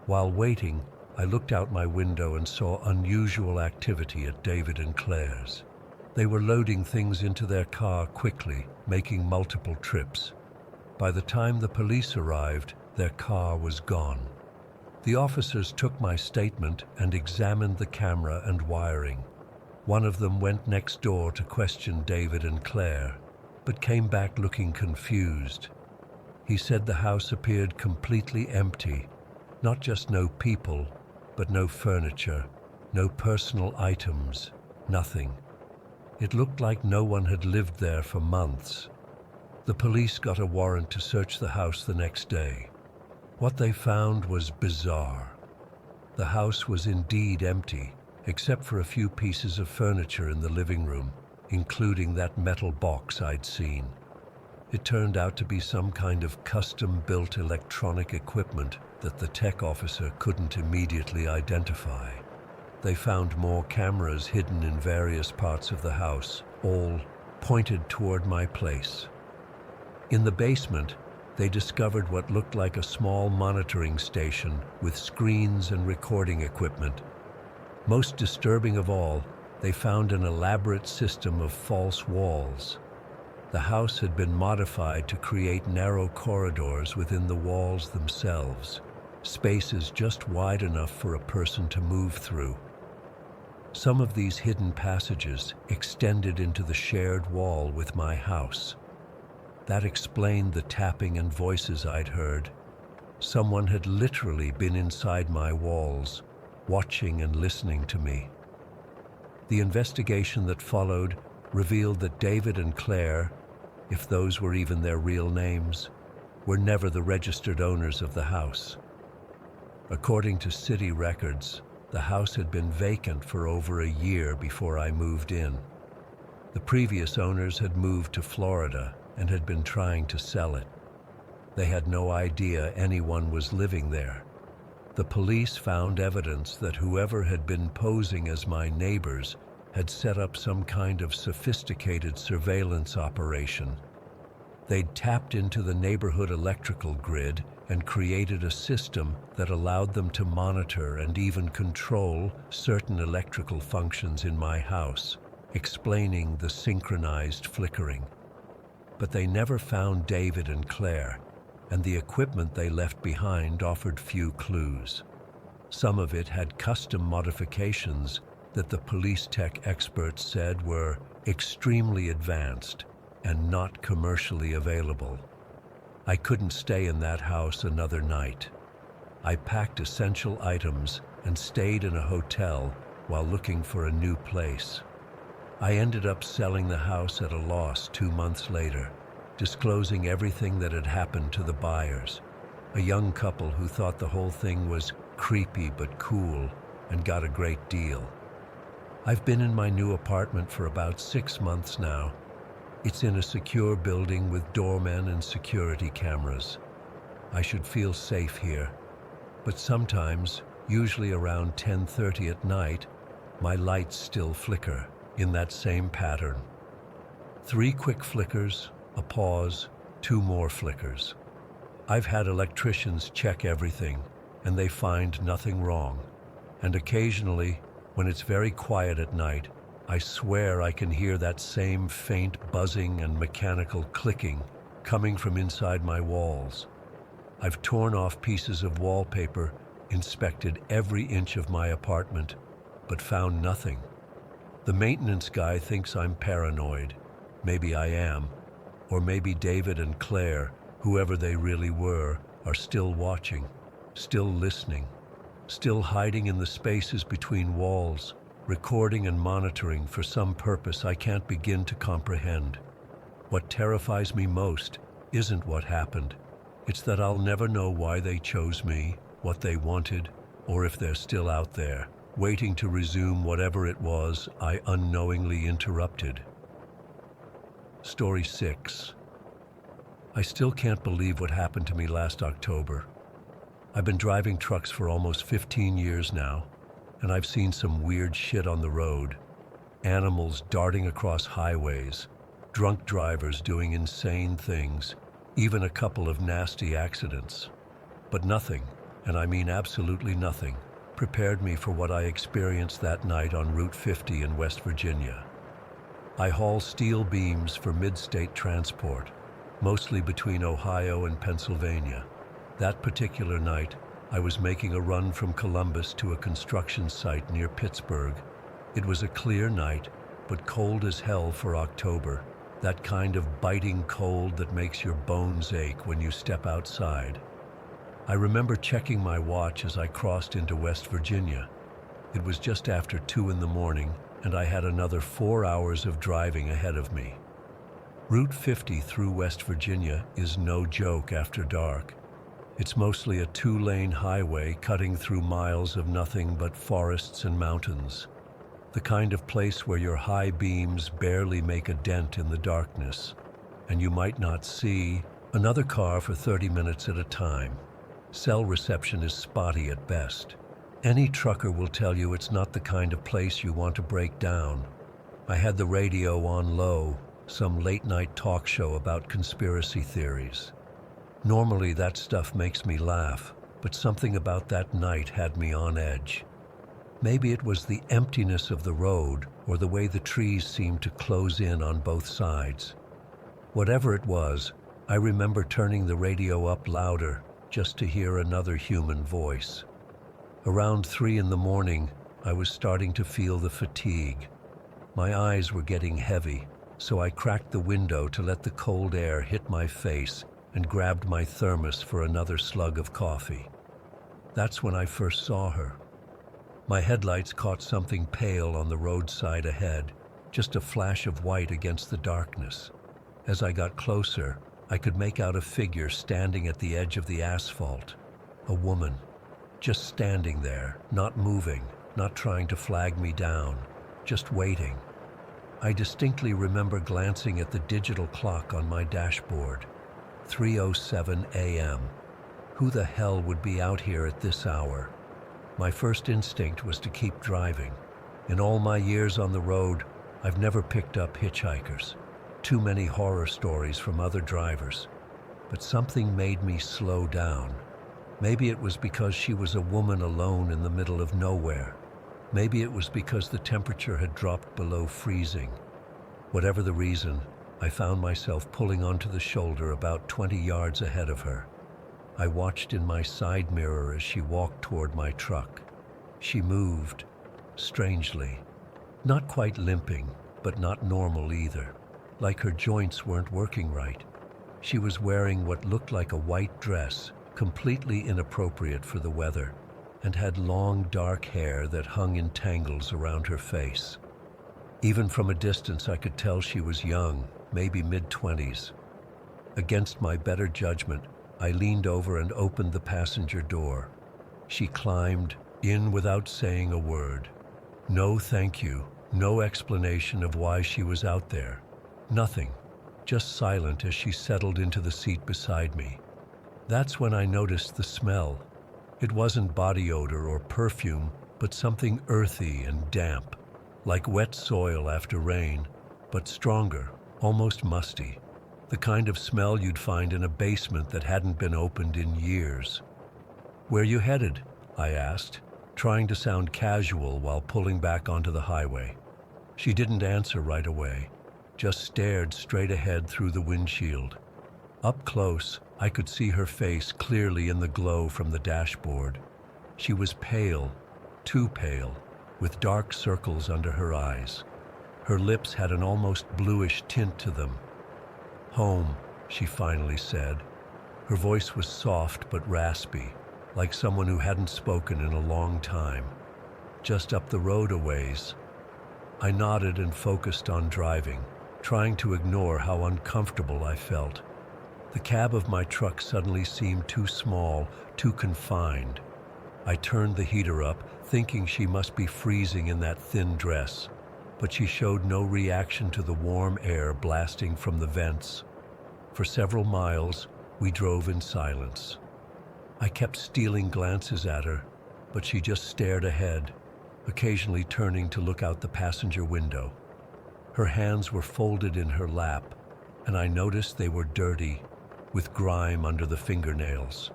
While waiting, I looked out my window and saw unusual activity at David and Claire's. They were loading things into their car quickly, making multiple trips. By the time the police arrived, their car was gone. The officers took my statement and examined the camera and wiring. One of them went next door to question David and Claire, but came back looking confused. He said the house appeared completely empty, not just no people, but no furniture, no personal items, nothing. It looked like no one had lived there for months. The police got a warrant to search the house the next day. What they found was bizarre. The house was indeed empty, except for a few pieces of furniture in the living room, including that metal box I'd seen. It turned out to be some kind of custom-built electronic equipment that the tech officer couldn't immediately identify. They found more cameras hidden in various parts of the house, all pointed toward my place. In the basement, they discovered what looked like a small monitoring station with screens and recording equipment. Most disturbing of all, they found an elaborate system of false walls. The house had been modified to create narrow corridors within the walls themselves, spaces just wide enough for a person to move through. Some of these hidden passages extended into the shared wall with my house. That explained the tapping and voices I'd heard. Someone had literally been inside my walls, watching and listening to me. The investigation that followed revealed that David and Claire, if those were even their real names, were never the registered owners of the house. According to city records, the house had been vacant for over a year before I moved in. The previous owners had moved to Florida and had been trying to sell it. They had no idea anyone was living there. The police found evidence that whoever had been posing as my neighbors had set up some kind of sophisticated surveillance operation. They'd tapped into the neighborhood electrical grid and created a system that allowed them to monitor and even control certain electrical functions in my house, explaining the synchronized flickering. But they never found David and Claire, and the equipment they left behind offered few clues. Some of it had custom modifications that the police tech experts said were extremely advanced and not commercially available. I couldn't stay in that house another night. I packed essential items and stayed in a hotel while looking for a new place. I ended up selling the house at a loss 2 months later, disclosing everything that had happened to the buyers, a young couple who thought the whole thing was creepy but cool and got a great deal. I've been in my new apartment for about 6 months now. It's in a secure building with doormen and security cameras. I should feel safe here, but sometimes, usually around 10:30 at night, my lights still flicker in that same pattern. 3 quick flickers, a pause, 2 more flickers. I've had electricians check everything, and they find nothing wrong. And occasionally, when it's very quiet at night, I swear I can hear that same faint buzzing and mechanical clicking coming from inside my walls. I've torn off pieces of wallpaper, inspected every inch of my apartment, but found nothing. The maintenance guy thinks I'm paranoid. Maybe I am. Or maybe David and Claire, whoever they really were, are still watching, still listening, still hiding in the spaces between walls, recording and monitoring for some purpose I can't begin to comprehend. What terrifies me most isn't what happened. It's that I'll never know why they chose me, what they wanted, or if they're still out there, waiting to resume whatever it was I unknowingly interrupted. Story 6. I still can't believe what happened to me last October. I've been driving trucks for almost 15 years now, and I've seen some weird shit on the road. Animals darting across highways, drunk drivers doing insane things, even a couple of nasty accidents. But nothing, and I mean absolutely nothing, prepared me for what I experienced that night on Route 50 in West Virginia. I haul steel beams for mid-state transport, mostly between Ohio and Pennsylvania. That particular night, I was making a run from Columbus to a construction site near Pittsburgh. It was a clear night, but cold as hell for October, that kind of biting cold that makes your bones ache when you step outside. I remember checking my watch as I crossed into West Virginia. It was just after 2 in the morning, and I had another 4 hours of driving ahead of me. Route 50 through West Virginia is no joke after dark. It's mostly a 2-lane highway cutting through miles of nothing but forests and mountains. The kind of place where your high beams barely make a dent in the darkness, and you might not see another car for 30 minutes at a time. Cell reception is spotty at best. Any trucker will tell you it's not the kind of place you want to break down. I had the radio on low, some late-night talk show about conspiracy theories. Normally that stuff makes me laugh, but something about that night had me on edge. Maybe it was the emptiness of the road or the way the trees seemed to close in on both sides. Whatever it was, I remember turning the radio up louder just to hear another human voice. Around 3 in the morning, I was starting to feel the fatigue. My eyes were getting heavy, so I cracked the window to let the cold air hit my face and grabbed my thermos for another slug of coffee. That's when I first saw her. My headlights caught something pale on the roadside ahead, just a flash of white against the darkness. As I got closer, I could make out a figure standing at the edge of the asphalt. A woman, just standing there, not moving, not trying to flag me down, just waiting. I distinctly remember glancing at the digital clock on my dashboard. 3:07 a.m. Who the hell would be out here at this hour? My first instinct was to keep driving. In all my years on the road, I've never picked up hitchhikers. Too many horror stories from other drivers. But something made me slow down. Maybe it was because she was a woman alone in the middle of nowhere. Maybe it was because the temperature had dropped below freezing. Whatever the reason, I found myself pulling onto the shoulder about 20 yards ahead of her. I watched in my side mirror as she walked toward my truck. She moved, strangely. Not quite limping, but not normal either. Like her joints weren't working right. She was wearing what looked like a white dress, completely inappropriate for the weather, and had long dark hair that hung in tangles around her face. Even from a distance I could tell she was young, maybe mid-20s. Against my better judgment, I leaned over and opened the passenger door. She climbed in without saying a word. No thank you, no explanation of why she was out there. Nothing, just silent as she settled into the seat beside me. That's when I noticed the smell. It wasn't body odor or perfume, but something earthy and damp, like wet soil after rain, but stronger, almost musty. The kind of smell you'd find in a basement that hadn't been opened in years. "Where you headed?" I asked, trying to sound casual while pulling back onto the highway. She didn't answer right away, just stared straight ahead through the windshield. Up close, I could see her face clearly in the glow from the dashboard. She was pale, too pale, with dark circles under her eyes. Her lips had an almost bluish tint to them. "Home," she finally said. Her voice was soft but raspy, like someone who hadn't spoken in a long time. "Just up the road a ways." I nodded and focused on driving, trying to ignore how uncomfortable I felt. The cab of my truck suddenly seemed too small, too confined. I turned the heater up, thinking she must be freezing in that thin dress, but she showed no reaction to the warm air blasting from the vents. For several miles, we drove in silence. I kept stealing glances at her, but she just stared ahead, occasionally turning to look out the passenger window. Her hands were folded in her lap, and I noticed they were dirty, with grime under the fingernails.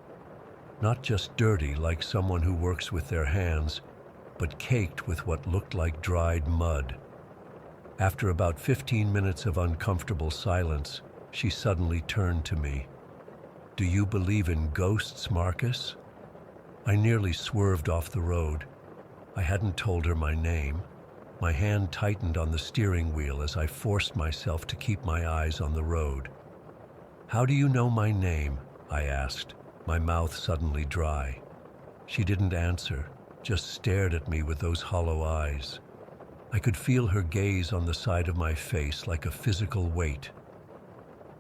Not just dirty like someone who works with their hands, but caked with what looked like dried mud. After about 15 minutes of uncomfortable silence, she suddenly turned to me. "Do you believe in ghosts, Marcus?" I nearly swerved off the road. I hadn't told her my name. My hand tightened on the steering wheel as I forced myself to keep my eyes on the road. "How do you know my name?" I asked, my mouth suddenly dry. She didn't answer, just stared at me with those hollow eyes. I could feel her gaze on the side of my face like a physical weight.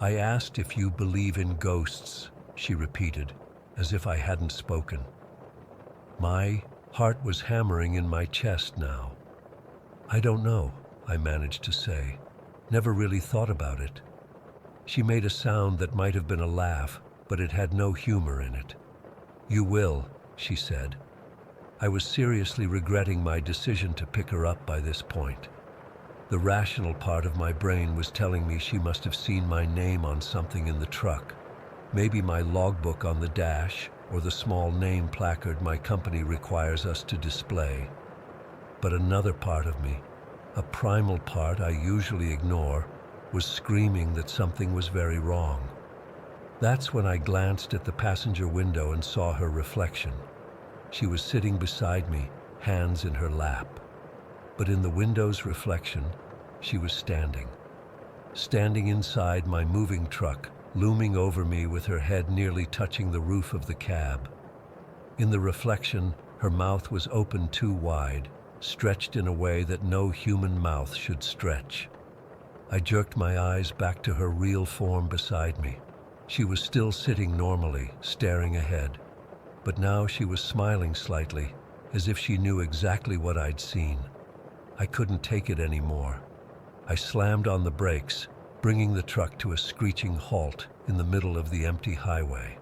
"I asked if you believe in ghosts," she repeated, as if I hadn't spoken. My heart was hammering in my chest now. "I don't know," I managed to say. "Never really thought about it." She made a sound that might have been a laugh, but it had no humor in it. "You will," she said. I was seriously regretting my decision to pick her up by this point. The rational part of my brain was telling me she must have seen my name on something in the truck, maybe my logbook on the dash or the small name placard my company requires us to display. But another part of me, a primal part I usually ignore, was screaming that something was very wrong. That's when I glanced at the passenger window and saw her reflection. She was sitting beside me, hands in her lap. But in the window's reflection, she was standing. Standing inside my moving truck, looming over me with her head nearly touching the roof of the cab. In the reflection, her mouth was open too wide, stretched in a way that no human mouth should stretch. I jerked my eyes back to her real form beside me. She was still sitting normally, staring ahead. But now she was smiling slightly, as if she knew exactly what I'd seen. I couldn't take it anymore. I slammed on the brakes, bringing the truck to a screeching halt in the middle of the empty highway.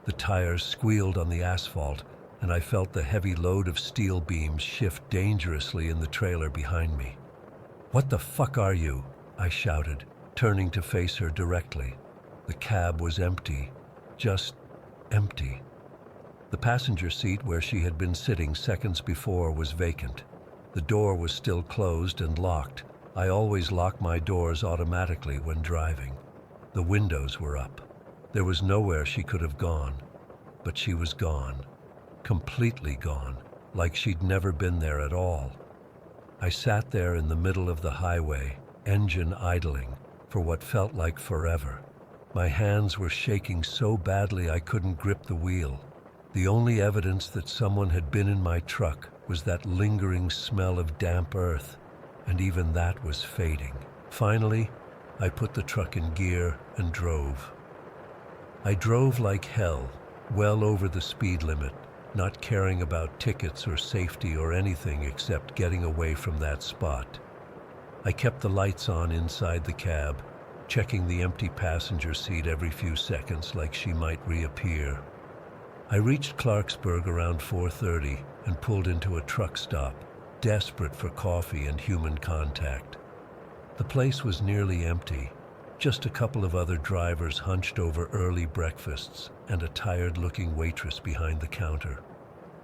The tires squealed on the asphalt, and I felt the heavy load of steel beams shift dangerously in the trailer behind me. "What the fuck are you?" I shouted, turning to face her directly. The cab was empty. Just empty. The passenger seat where she had been sitting seconds before was vacant. The door was still closed and locked. I always lock my doors automatically when driving. The windows were up. There was nowhere she could have gone. But she was gone. Completely gone, like she'd never been there at all. I sat there in the middle of the highway, engine idling, for what felt like forever. My hands were shaking so badly I couldn't grip the wheel. The only evidence that someone had been in my truck was that lingering smell of damp earth, and even that was fading. Finally, I put the truck in gear and drove. I drove like hell, well over the speed limit, not caring about tickets or safety or anything except getting away from that spot. I kept the lights on inside the cab, checking the empty passenger seat every few seconds like she might reappear. I reached Clarksburg around 4:30 and pulled into a truck stop, desperate for coffee and human contact. The place was nearly empty, just a couple of other drivers hunched over early breakfasts and a tired-looking waitress behind the counter.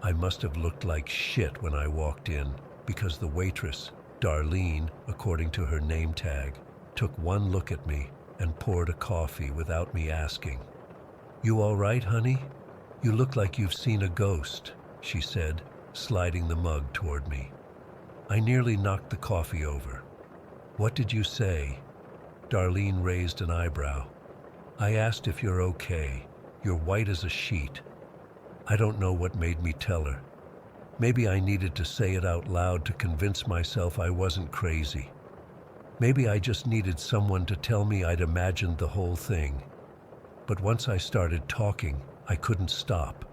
I must have looked like shit when I walked in, because the waitress, Darlene, according to her name tag, took one look at me and poured a coffee without me asking. "You all right, honey? You look like you've seen a ghost," she said, sliding the mug toward me. I nearly knocked the coffee over. "What did you say?" Darlene raised an eyebrow. "I asked if you're okay. You're white as a sheet." I don't know what made me tell her. Maybe I needed to say it out loud to convince myself I wasn't crazy. Maybe I just needed someone to tell me I'd imagined the whole thing. But once I started talking, I couldn't stop.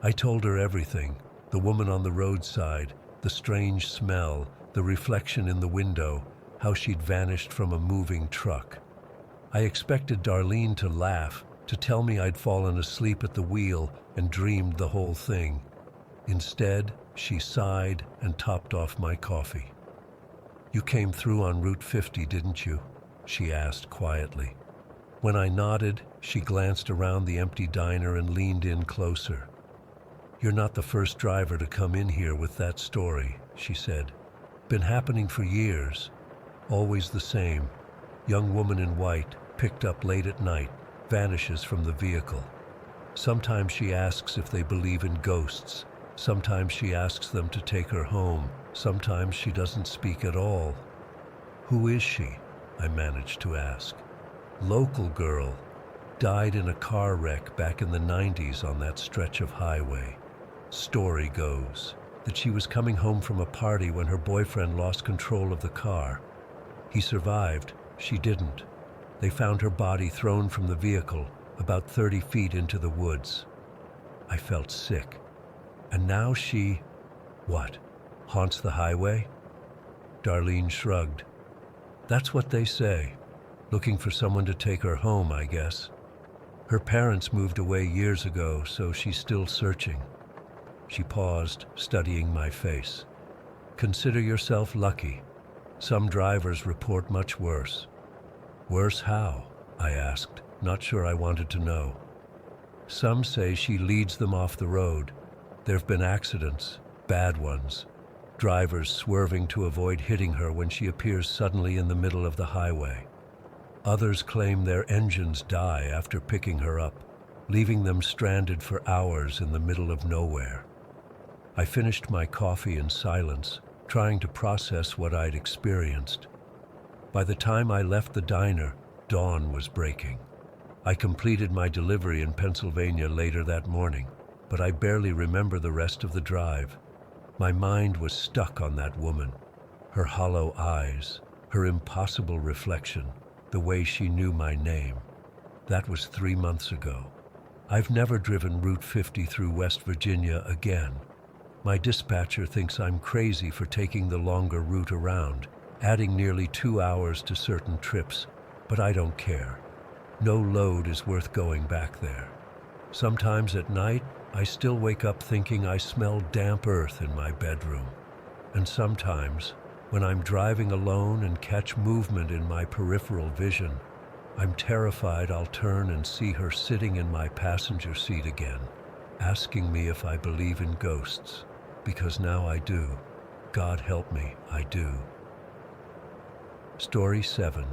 I told her everything: the woman on the roadside, the strange smell, the reflection in the window, how she'd vanished from a moving truck. I expected Darlene to laugh, to tell me I'd fallen asleep at the wheel and dreamed the whole thing. Instead, she sighed and topped off my coffee. "You came through on Route 50, didn't you?" she asked quietly. When I nodded, she glanced around the empty diner and leaned in closer. "You're not the first driver to come in here with that story," she said. "Been happening for years. Always the same. Young woman in white, picked up late at night, vanishes from the vehicle. Sometimes she asks if they believe in ghosts. Sometimes she asks them to take her home. Sometimes she doesn't speak at all." "Who is she?" I managed to ask. "Local girl. Died in a car wreck back in the 90s on that stretch of highway. Story goes that she was coming home from a party when her boyfriend lost control of the car. He survived. She didn't. They found her body thrown from the vehicle about 30 feet into the woods." I felt sick. "And now she, what, haunts the highway?" Darlene shrugged. "That's what they say. Looking for someone to take her home, I guess. Her parents moved away years ago, so she's still searching." She paused, studying my face. "Consider yourself lucky. Some drivers report much worse." "Worse how?" I asked, not sure I wanted to know. "Some say she leads them off the road. There've been accidents, bad ones. Drivers swerving to avoid hitting her when she appears suddenly in the middle of the highway. Others claim their engines die after picking her up, leaving them stranded for hours in the middle of nowhere." I finished my coffee in silence, trying to process what I'd experienced. By the time I left the diner, dawn was breaking. I completed my delivery in Pennsylvania later that morning, but I barely remember the rest of the drive. My mind was stuck on that woman, her hollow eyes, her impossible reflection, the way she knew my name. That was 3 months ago. I've never driven Route 50 through West Virginia again. My dispatcher thinks I'm crazy for taking the longer route around. adding nearly 2 hours to certain trips, but I don't care. No load is worth going back there. Sometimes at night, I still wake up thinking I smell damp earth in my bedroom. And sometimes, when I'm driving alone and catch movement in my peripheral vision, I'm terrified I'll turn and see her sitting in my passenger seat again, asking me if I believe in ghosts, because now I do. God help me, I do. Story 7.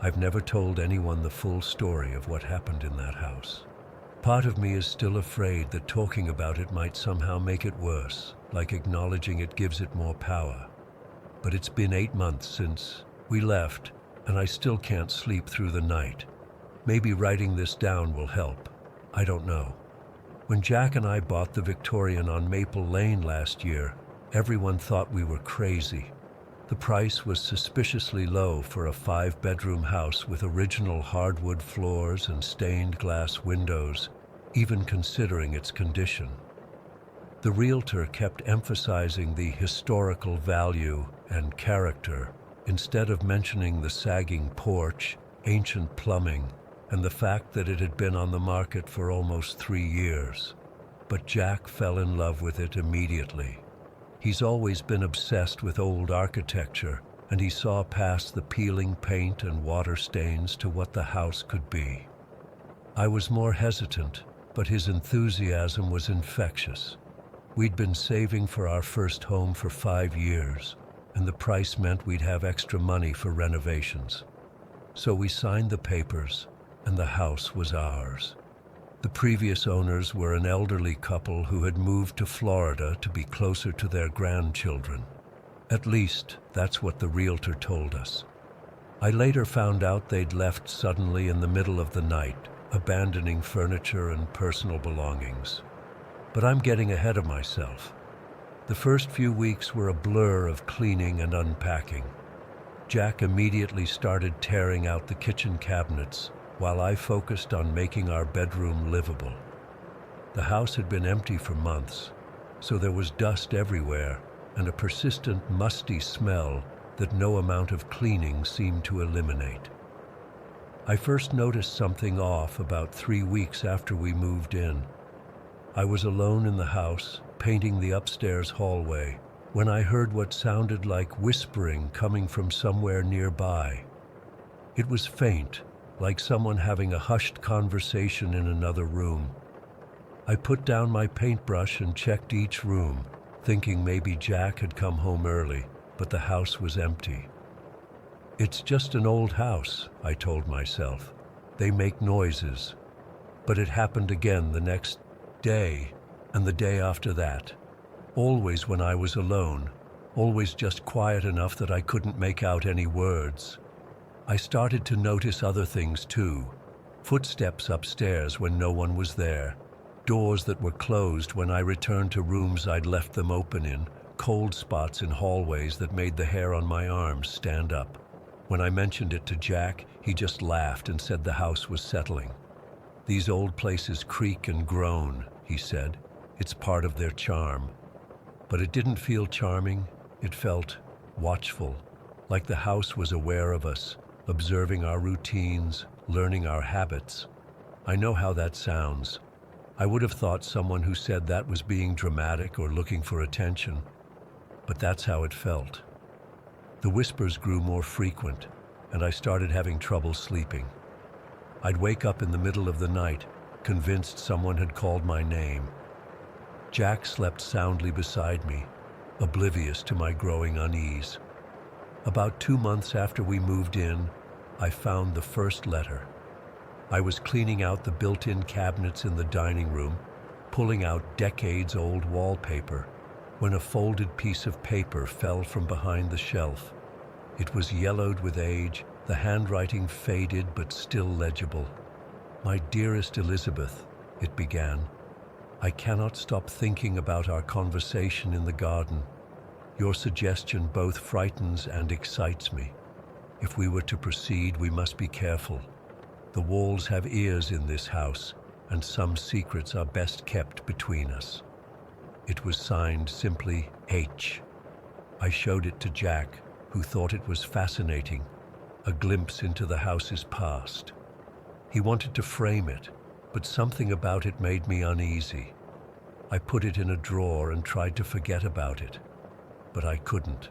I've never told anyone the full story of what happened in that house. Part of me is still afraid that talking about it might somehow make it worse, like acknowledging it gives it more power. But it's been 8 months since we left, and I still can't sleep through the night. Maybe writing this down will help. I don't know. When Jack and I bought the Victorian on Maple Lane last year, everyone thought we were crazy. The price was suspiciously low for a 5-bedroom house with original hardwood floors and stained glass windows, even considering its condition. The realtor kept emphasizing the historical value and character instead of mentioning the sagging porch, ancient plumbing, and the fact that it had been on the market for almost 3 years. But Jack fell in love with it immediately. He's always been obsessed with old architecture, and he saw past the peeling paint and water stains to what the house could be. I was more hesitant, but his enthusiasm was infectious. We'd been saving for our first home for 5 years, and the price meant we'd have extra money for renovations. So we signed the papers, and the house was ours. The previous owners were an elderly couple who had moved to Florida to be closer to their grandchildren. At least, that's what the realtor told us. I later found out they'd left suddenly in the middle of the night, abandoning furniture and personal belongings. But I'm getting ahead of myself. The first few weeks were a blur of cleaning and unpacking. Jack immediately started tearing out the kitchen cabinets, while I focused on making our bedroom livable. The house had been empty for months, so there was dust everywhere and a persistent musty smell that no amount of cleaning seemed to eliminate. I first noticed something off about 3 weeks after we moved in. I was alone in the house, painting the upstairs hallway, when I heard what sounded like whispering coming from somewhere nearby. It was faint, like someone having a hushed conversation in another room. I put down my paintbrush and checked each room, thinking maybe Jack had come home early, but the house was empty. It's just an old house, I told myself. They make noises. But it happened again the next day, and the day after that. Always when I was alone, always just quiet enough that I couldn't make out any words. I started to notice other things too. Footsteps upstairs when no one was there. Doors that were closed when I returned to rooms I'd left them open in. Cold spots in hallways that made the hair on my arms stand up. When I mentioned it to Jack, he just laughed and said the house was settling. "These old places creak and groan," he said. "It's part of their charm." But it didn't feel charming. It felt watchful, like the house was aware of us, observing our routines, learning our habits. I know how that sounds. I would have thought someone who said that was being dramatic or looking for attention. But that's how it felt. The whispers grew more frequent, and I started having trouble sleeping. I'd wake up in the middle of the night, convinced someone had called my name. Jack slept soundly beside me, oblivious to my growing unease. About 2 months after we moved in, I found the first letter. I was cleaning out the built-in cabinets in the dining room, pulling out decades-old wallpaper, when a folded piece of paper fell from behind the shelf. It was yellowed with age, the handwriting faded but still legible. "My dearest Elizabeth," it began, "I cannot stop thinking about our conversation in the garden. Your suggestion both frightens and excites me. If we were to proceed, we must be careful. The walls have ears in this house, and some secrets are best kept between us." It was signed simply H. I showed it to Jack, who thought it was fascinating, a glimpse into the house's past. He wanted to frame it, but something about it made me uneasy. I put it in a drawer and tried to forget about it, but I couldn't.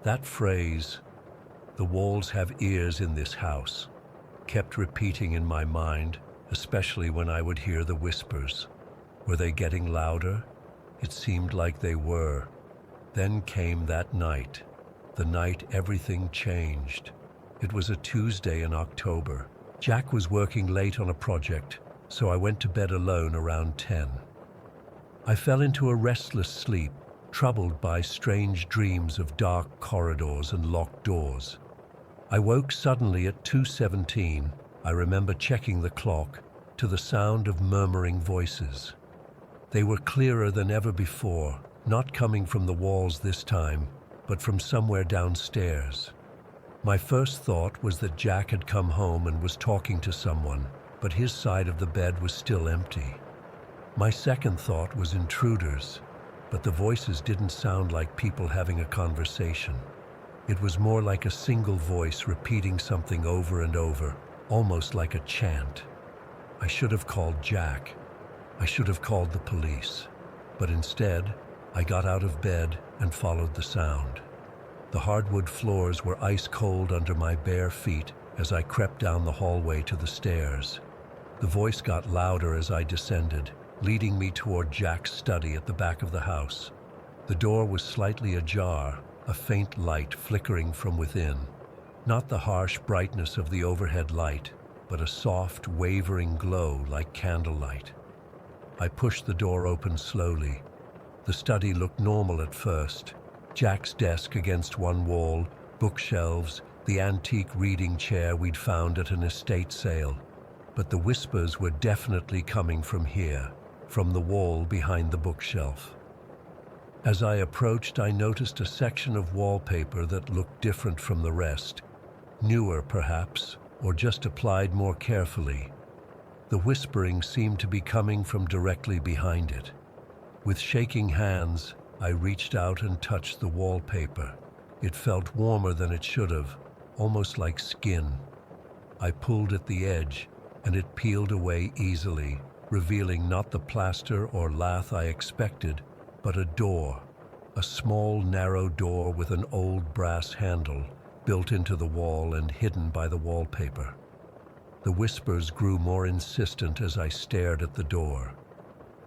That phrase, "The walls have ears in this house," kept repeating in my mind, especially when I would hear the whispers. Were they getting louder? It seemed like they were. Then came that night, the night everything changed. It was a Tuesday in October. Jack was working late on a project, so I went to bed alone around 10. I fell into a restless sleep, troubled by strange dreams of dark corridors and locked doors. I woke suddenly at 2:17. I remember checking the clock, to the sound of murmuring voices. They were clearer than ever before, not coming from the walls this time, but from somewhere downstairs. My first thought was that Jack had come home and was talking to someone, but his side of the bed was still empty. My second thought was intruders, but the voices didn't sound like people having a conversation. It was more like a single voice repeating something over and over, almost like a chant. I should have called Jack. I should have called the police. But instead, I got out of bed and followed the sound. The hardwood floors were ice cold under my bare feet as I crept down the hallway to the stairs. The voice got louder as I descended, leading me toward Jack's study at the back of the house. The door was slightly ajar, a faint light flickering from within. Not the harsh brightness of the overhead light, but a soft, wavering glow like candlelight. I pushed the door open slowly. The study looked normal at first. Jack's desk against one wall, bookshelves, the antique reading chair we'd found at an estate sale. But the whispers were definitely coming from here, from the wall behind the bookshelf. As I approached, I noticed a section of wallpaper that looked different from the rest. Newer, perhaps, or just applied more carefully. The whispering seemed to be coming from directly behind it. With shaking hands, I reached out and touched the wallpaper. It felt warmer than it should have, almost like skin. I pulled at the edge, and it peeled away easily, revealing not the plaster or lath I expected, but a door. A small, narrow door with an old brass handle, built into the wall and hidden by the wallpaper. The whispers grew more insistent as I stared at the door.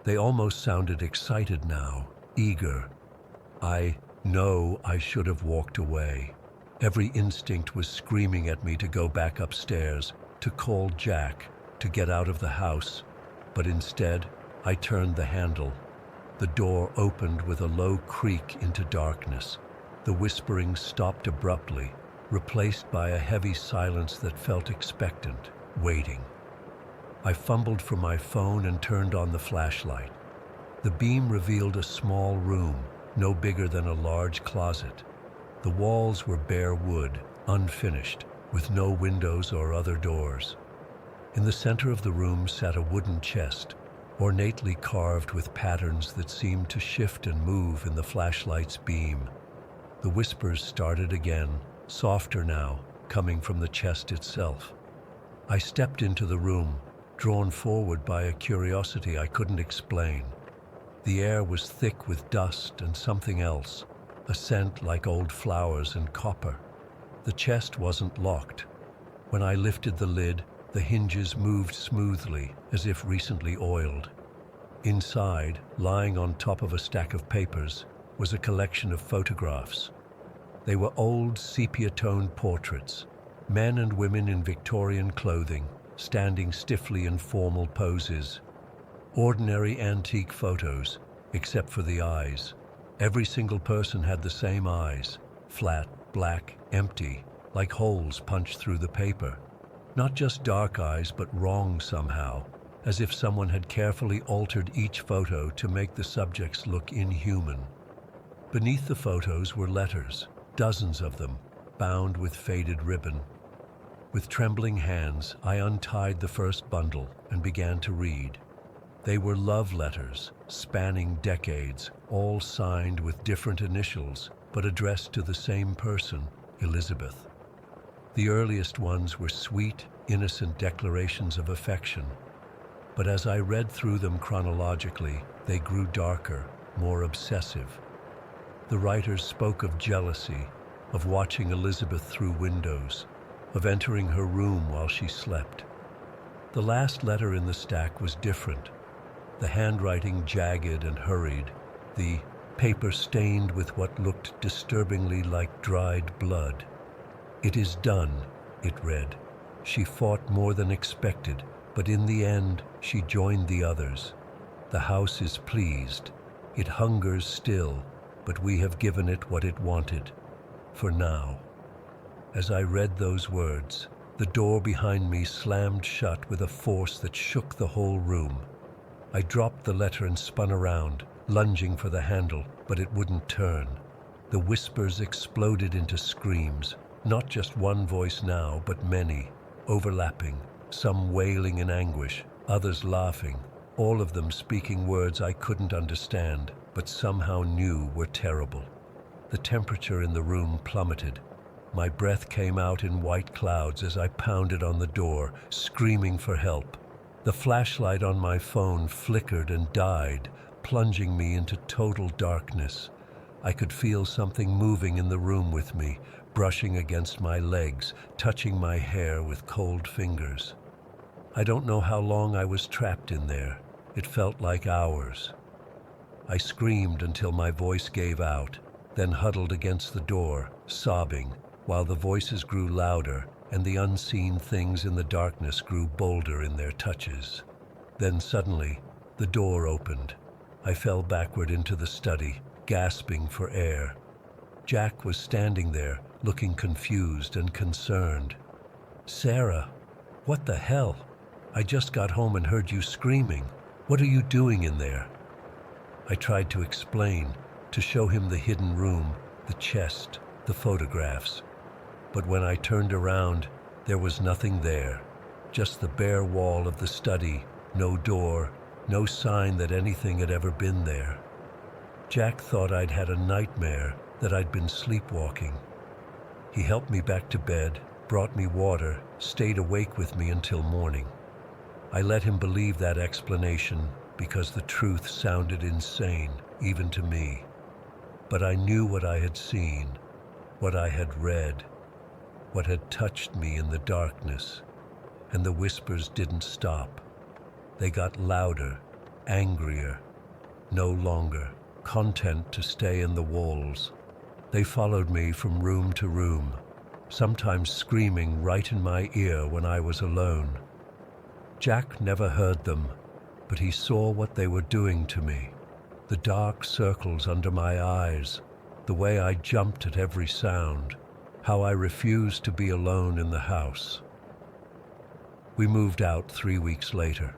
They almost sounded excited now, eager. I know I should have walked away. Every instinct was screaming at me to go back upstairs, to call Jack, to get out of the house. But instead, I turned the handle. The door opened with a low creak into darkness. The whispering stopped abruptly, replaced by a heavy silence that felt expectant, waiting. I fumbled for my phone and turned on the flashlight. The beam revealed a small room, no bigger than a large closet. The walls were bare wood, unfinished, with no windows or other doors. In the center of the room sat a wooden chest, ornately carved with patterns that seemed to shift and move in the flashlight's beam. The whispers started again, softer now, coming from the chest itself. I stepped into the room, drawn forward by a curiosity I couldn't explain. The air was thick with dust and something else, a scent like old flowers and copper. The chest wasn't locked. When I lifted the lid, the hinges moved smoothly, as if recently oiled. Inside, lying on top of a stack of papers, was a collection of photographs. They were old sepia-toned portraits, men and women in Victorian clothing, standing stiffly in formal poses. Ordinary antique photos, except for the eyes. Every single person had the same eyes, flat, black, empty, like holes punched through the paper. Not just dark eyes, but wrong somehow, as if someone had carefully altered each photo to make the subjects look inhuman. Beneath the photos were letters, dozens of them, bound with faded ribbon. With trembling hands, I untied the first bundle and began to read. They were love letters, spanning decades, all signed with different initials, but addressed to the same person, Elizabeth. The earliest ones were sweet, innocent declarations of affection, but as I read through them chronologically, they grew darker, more obsessive. The writers spoke of jealousy, of watching Elizabeth through windows, of entering her room while she slept. The last letter in the stack was different, the handwriting jagged and hurried, the paper stained with what looked disturbingly like dried blood. "It is done," it read. "She fought more than expected, but in the end she joined the others. The house is pleased. It hungers still, but we have given it what it wanted. For now." As I read those words, the door behind me slammed shut with a force that shook the whole room. I dropped the letter and spun around, lunging for the handle, but it wouldn't turn. The whispers exploded into screams, not just one voice now, but many, overlapping, some wailing in anguish, others laughing, all of them speaking words I couldn't understand, but somehow knew were terrible. The temperature in the room plummeted. My breath came out in white clouds as I pounded on the door, screaming for help. The flashlight on my phone flickered and died, plunging me into total darkness. I could feel something moving in the room with me, brushing against my legs, touching my hair with cold fingers. I don't know how long I was trapped in there. It felt like hours. I screamed until my voice gave out, then huddled against the door, sobbing, while the voices grew louder and the unseen things in the darkness grew bolder in their touches. Then suddenly, the door opened. I fell backward into the study, gasping for air. Jack was standing there, looking confused and concerned. "Sarah, what the hell? I just got home and heard you screaming. What are you doing in there?" I tried to explain, to show him the hidden room, the chest, the photographs. But when I turned around, there was nothing there, just the bare wall of the study, no door, no sign that anything had ever been there. Jack thought I'd had a nightmare, that I'd been sleepwalking. He helped me back to bed, brought me water, stayed awake with me until morning. I let him believe that explanation because the truth sounded insane, even to me. But I knew what I had seen, what I had read, what had touched me in the darkness, and the whispers didn't stop. They got louder, angrier, no longer content to stay in the walls. They followed me from room to room, sometimes screaming right in my ear when I was alone. Jack never heard them, but he saw what they were doing to me. The dark circles under my eyes, the way I jumped at every sound, how I refused to be alone in the house. We moved out 3 weeks later.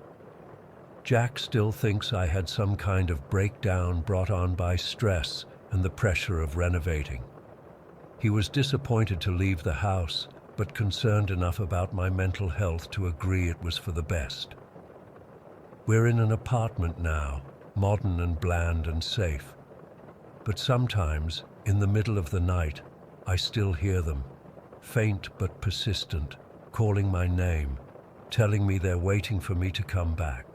Jack still thinks I had some kind of breakdown brought on by stress and the pressure of renovating. He was disappointed to leave the house, but concerned enough about my mental health to agree it was for the best. We're in an apartment now, modern and bland and safe. But sometimes, in the middle of the night, I still hear them, faint but persistent, calling my name, telling me they're waiting for me to come back.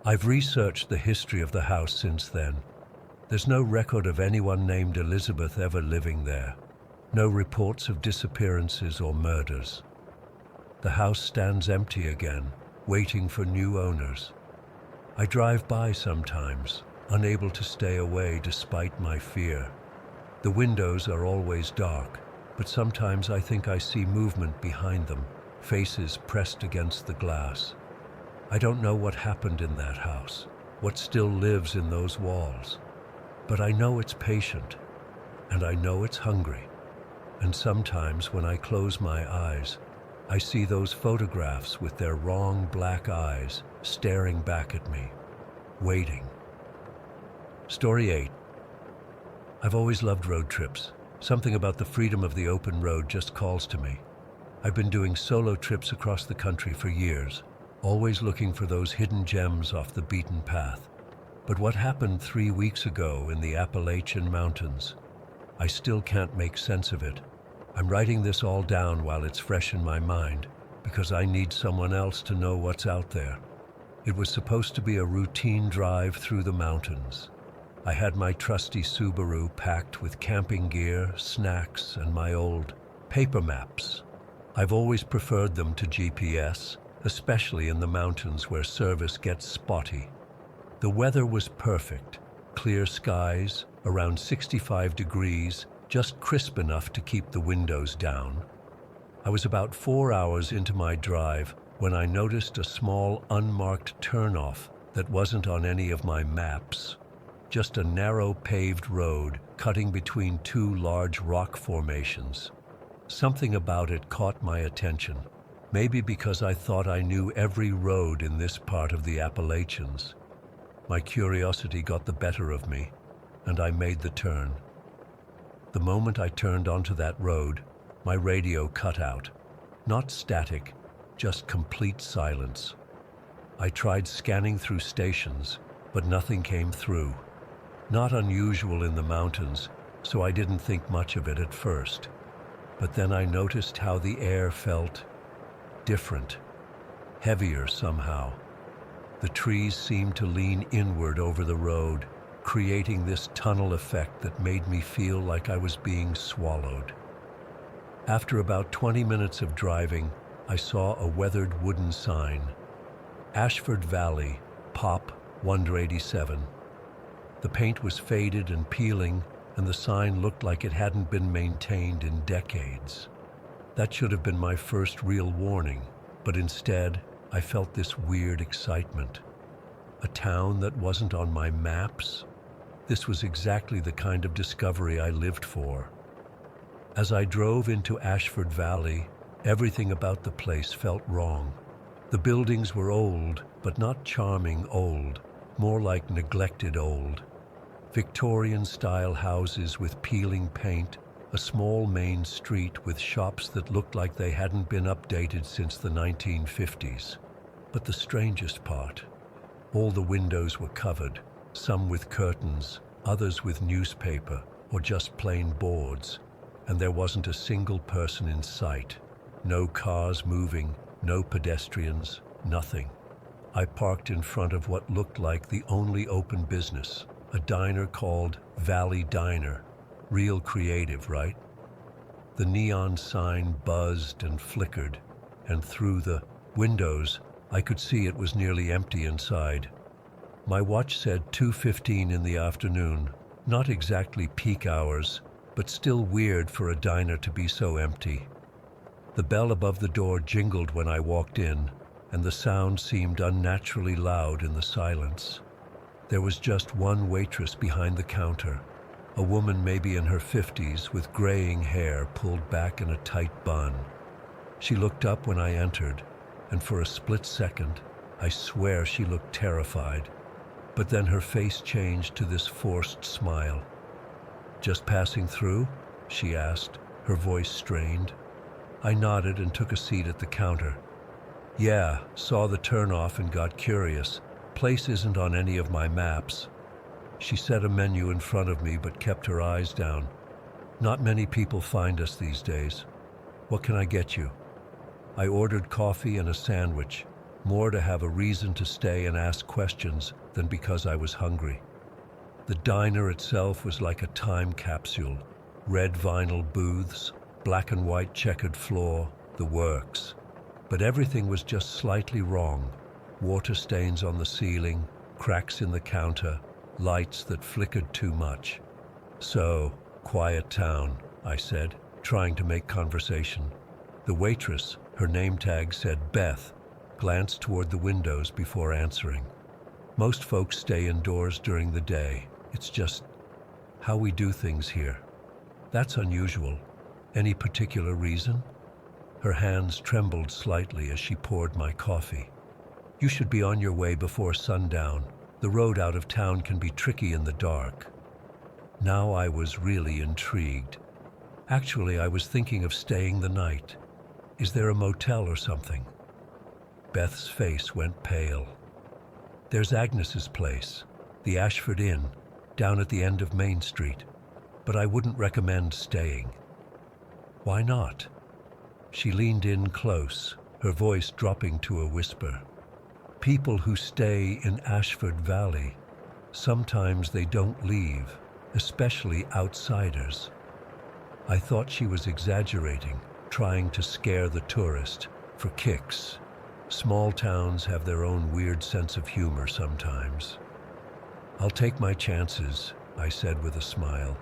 I've researched the history of the house since then. There's no record of anyone named Elizabeth ever living there. No reports of disappearances or murders. The house stands empty again, waiting for new owners. I drive by sometimes, unable to stay away despite my fear. The windows are always dark, but sometimes I think I see movement behind them, faces pressed against the glass. I don't know what happened in that house, what still lives in those walls. But I know it's patient, and I know it's hungry. And sometimes when I close my eyes, I see those photographs with their wrong black eyes staring back at me, waiting. Story 8. I've always loved road trips. Something about the freedom of the open road just calls to me. I've been doing solo trips across the country for years, always looking for those hidden gems off the beaten path. But what happened 3 weeks ago in the Appalachian Mountains? I still can't make sense of it. I'm writing this all down while it's fresh in my mind, because I need someone else to know what's out there. It was supposed to be a routine drive through the mountains. I had my trusty Subaru packed with camping gear, snacks, and my old paper maps. I've always preferred them to GPS, especially in the mountains where service gets spotty. The weather was perfect. Clear skies, around 65 degrees, just crisp enough to keep the windows down. I was about 4 hours into my drive when I noticed a small unmarked turnoff that wasn't on any of my maps. Just a narrow paved road cutting between two large rock formations. Something about it caught my attention, maybe because I thought I knew every road in this part of the Appalachians. My curiosity got the better of me, and I made the turn. The moment I turned onto that road, my radio cut out. Not static, just complete silence. I tried scanning through stations, but nothing came through. Not unusual in the mountains, so I didn't think much of it at first. But then I noticed how the air felt different, heavier somehow. The trees seemed to lean inward over the road, creating this tunnel effect that made me feel like I was being swallowed. After about 20 minutes of driving, I saw a weathered wooden sign. Ashford Valley, Pop 187. The paint was faded and peeling, and the sign looked like it hadn't been maintained in decades. That should have been my first real warning, but instead, I felt this weird excitement. A town that wasn't on my maps? This was exactly the kind of discovery I lived for. As I drove into Ashford Valley, everything about the place felt wrong. The buildings were old, but not charming old, more like neglected old. Victorian-style houses with peeling paint, a small main street with shops that looked like they hadn't been updated since the 1950s. But the strangest part, all the windows were covered, some with curtains, others with newspaper or just plain boards, and there wasn't a single person in sight. No cars moving, no pedestrians, nothing. I parked in front of what looked like the only open business, a diner called Valley Diner. Real creative, right? The neon sign buzzed and flickered, and through the windows, I could see it was nearly empty inside. My watch said 2:15 in the afternoon, not exactly peak hours, but still weird for a diner to be so empty. The bell above the door jingled when I walked in, and the sound seemed unnaturally loud in the silence. There was just one waitress behind the counter, a woman maybe in her 50s with graying hair pulled back in a tight bun. She looked up when I entered, and for a split second, I swear she looked terrified. But then her face changed to this forced smile. "Just passing through?" she asked, her voice strained. I nodded and took a seat at the counter. "Yeah, saw the turnoff and got curious. Place isn't on any of my maps." She set a menu in front of me but kept her eyes down. "Not many people find us these days. What can I get you?" I ordered coffee and a sandwich, more to have a reason to stay and ask questions than because I was hungry. The diner itself was like a time capsule. Red vinyl booths, black and white checkered floor, the works. But everything was just slightly wrong. Water stains on the ceiling, cracks in the counter, lights that flickered too much. "So, quiet town," I said, trying to make conversation. The waitress, her name tag said Beth, glanced toward the windows before answering. "Most folks stay indoors during the day. It's just how we do things here." "That's unusual. Any particular reason?" Her hands trembled slightly as she poured my coffee. "You should be on your way before sundown. The road out of town can be tricky in the dark." Now I was really intrigued. "Actually, I was thinking of staying the night. Is there a motel or something?" Beth's face went pale. "There's Agnes's place, the Ashford Inn, down at the end of Main Street." but I wouldn't recommend staying." "Why not?" She leaned in close, her voice dropping to a whisper. "People who stay in Ashford Valley, sometimes they don't leave, especially outsiders." I thought she was exaggerating, trying to scare the tourist, for kicks. Small towns have their own weird sense of humor sometimes. "I'll take my chances," I said with a smile.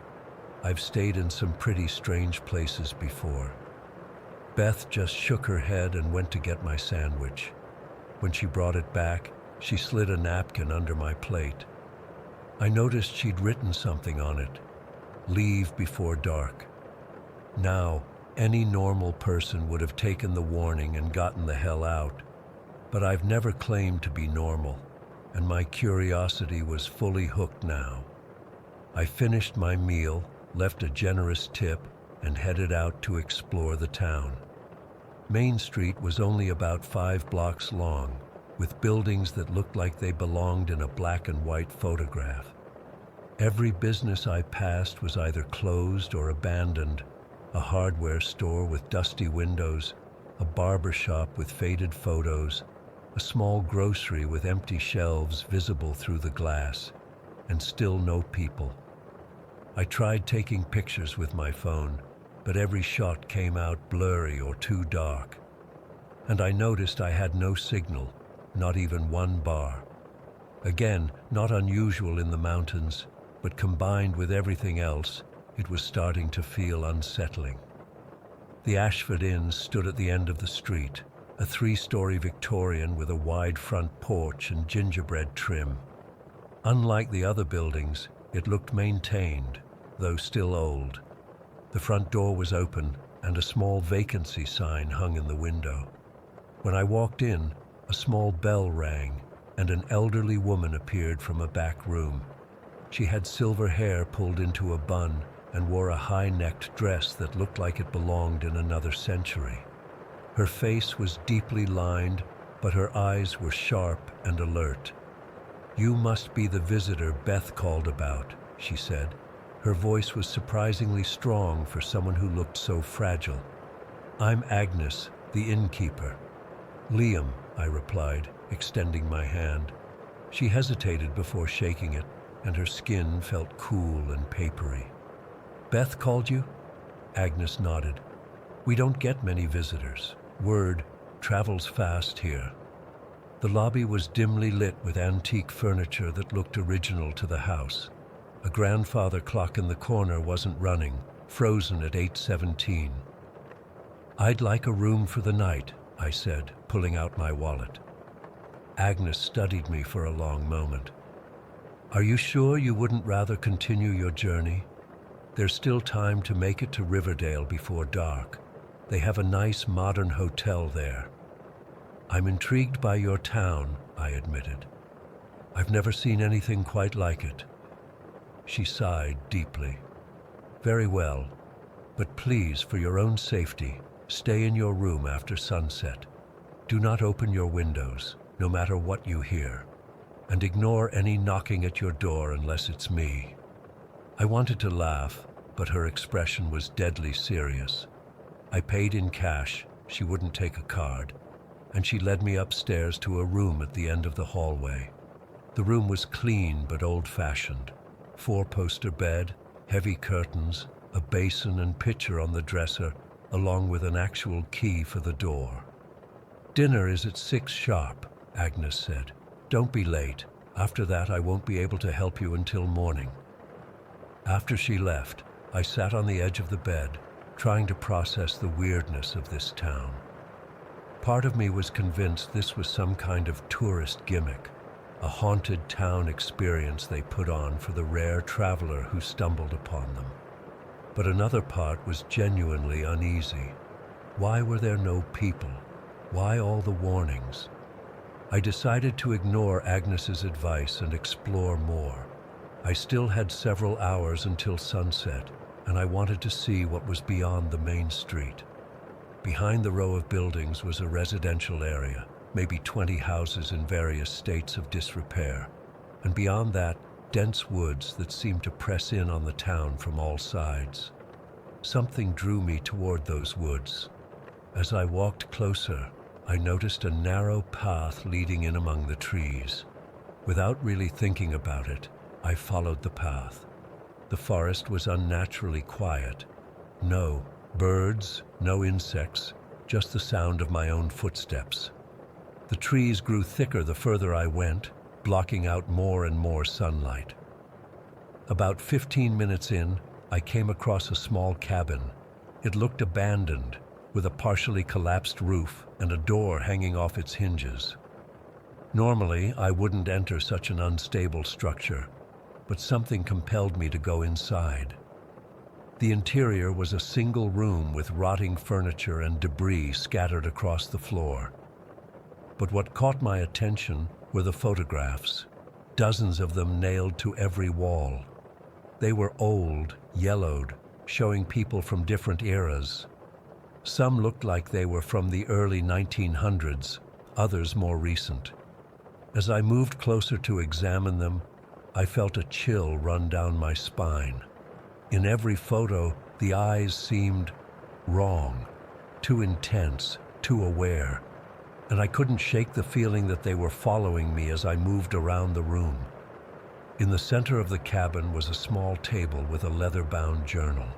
"I've stayed in some pretty strange places before." Beth just shook her head and went to get my sandwich. When she brought it back, she slid a napkin under my plate. I noticed she'd written something on it: "Leave before dark." Now, any normal person would have taken the warning and gotten the hell out. But I've never claimed to be normal, and my curiosity was fully hooked now. I finished my meal, left a generous tip, and headed out to explore the town. Main Street was only about 5 blocks long, with buildings that looked like they belonged in a black and white photograph. Every business I passed was either closed or abandoned: a hardware store with dusty windows, a barber shop with faded photos, a small grocery with empty shelves visible through the glass, and still no people. I tried taking pictures with my phone, but every shot came out blurry or too dark. And I noticed I had no signal, not even one bar. Again, not unusual in the mountains, but combined with everything else, it was starting to feel unsettling. The Ashford Inn stood at the end of the street, a 3-story Victorian with a wide front porch and gingerbread trim. Unlike the other buildings, it looked maintained, though still old. The front door was open, and a small vacancy sign hung in the window. When I walked in, a small bell rang, and an elderly woman appeared from a back room. She had silver hair pulled into a bun and wore a high-necked dress that looked like it belonged in another century. Her face was deeply lined, but her eyes were sharp and alert. "You must be the visitor Beth called about," she said. Her voice was surprisingly strong for someone who looked so fragile. "I'm Agnes, the innkeeper." "Liam," I replied, extending my hand. She hesitated before shaking it, and her skin felt cool and papery. "Beth called you?" Agnes nodded. "We don't get many visitors. Word travels fast here." The lobby was dimly lit with antique furniture that looked original to the house. A grandfather clock in the corner wasn't running, frozen at 8:17. "I'd like a room for the night," I said, pulling out my wallet. Agnes studied me for a long moment. "Are you sure you wouldn't rather continue your journey? There's still time to make it to Riverdale before dark. They have a nice modern hotel there." "I'm intrigued by your town," I admitted. "I've never seen anything quite like it." She sighed deeply. "Very well, but please, for your own safety, stay in your room after sunset. Do not open your windows, no matter what you hear, and ignore any knocking at your door unless it's me." I wanted to laugh, but her expression was deadly serious. I paid in cash, she wouldn't take a card, and she led me upstairs to a room at the end of the hallway. The room was clean but old-fashioned. 4-poster bed, heavy curtains, a basin and pitcher on the dresser, along with an actual key for the door. "Dinner is at 6 sharp," Agnes said. "Don't be late. After that, I won't be able to help you until morning." After she left, I sat on the edge of the bed, trying to process the weirdness of this town. Part of me was convinced this was some kind of tourist gimmick, a haunted town experience they put on for the rare traveler who stumbled upon them. But another part was genuinely uneasy. Why were there no people? Why all the warnings? I decided to ignore Agnes's advice and explore more. I still had several hours until sunset, and I wanted to see what was beyond the main street. Behind the row of buildings was a residential area, maybe 20 houses in various states of disrepair, and beyond that, dense woods that seemed to press in on the town from all sides. Something drew me toward those woods. As I walked closer, I noticed a narrow path leading in among the trees. Without really thinking about it, I followed the path. The forest was unnaturally quiet. No birds, no insects, just the sound of my own footsteps. The trees grew thicker the further I went, blocking out more and more sunlight. About 15 minutes in, I came across a small cabin. It looked abandoned, with a partially collapsed roof and a door hanging off its hinges. Normally, I wouldn't enter such an unstable structure, but something compelled me to go inside. The interior was a single room with rotting furniture and debris scattered across the floor. But what caught my attention were the photographs, dozens of them nailed to every wall. They were old, yellowed, showing people from different eras. Some looked like they were from the early 1900s, others more recent. As I moved closer to examine them, I felt a chill run down my spine. In every photo, the eyes seemed wrong, too intense, too aware, and I couldn't shake the feeling that they were following me as I moved around the room. In the center of the cabin was a small table with a leather-bound journal.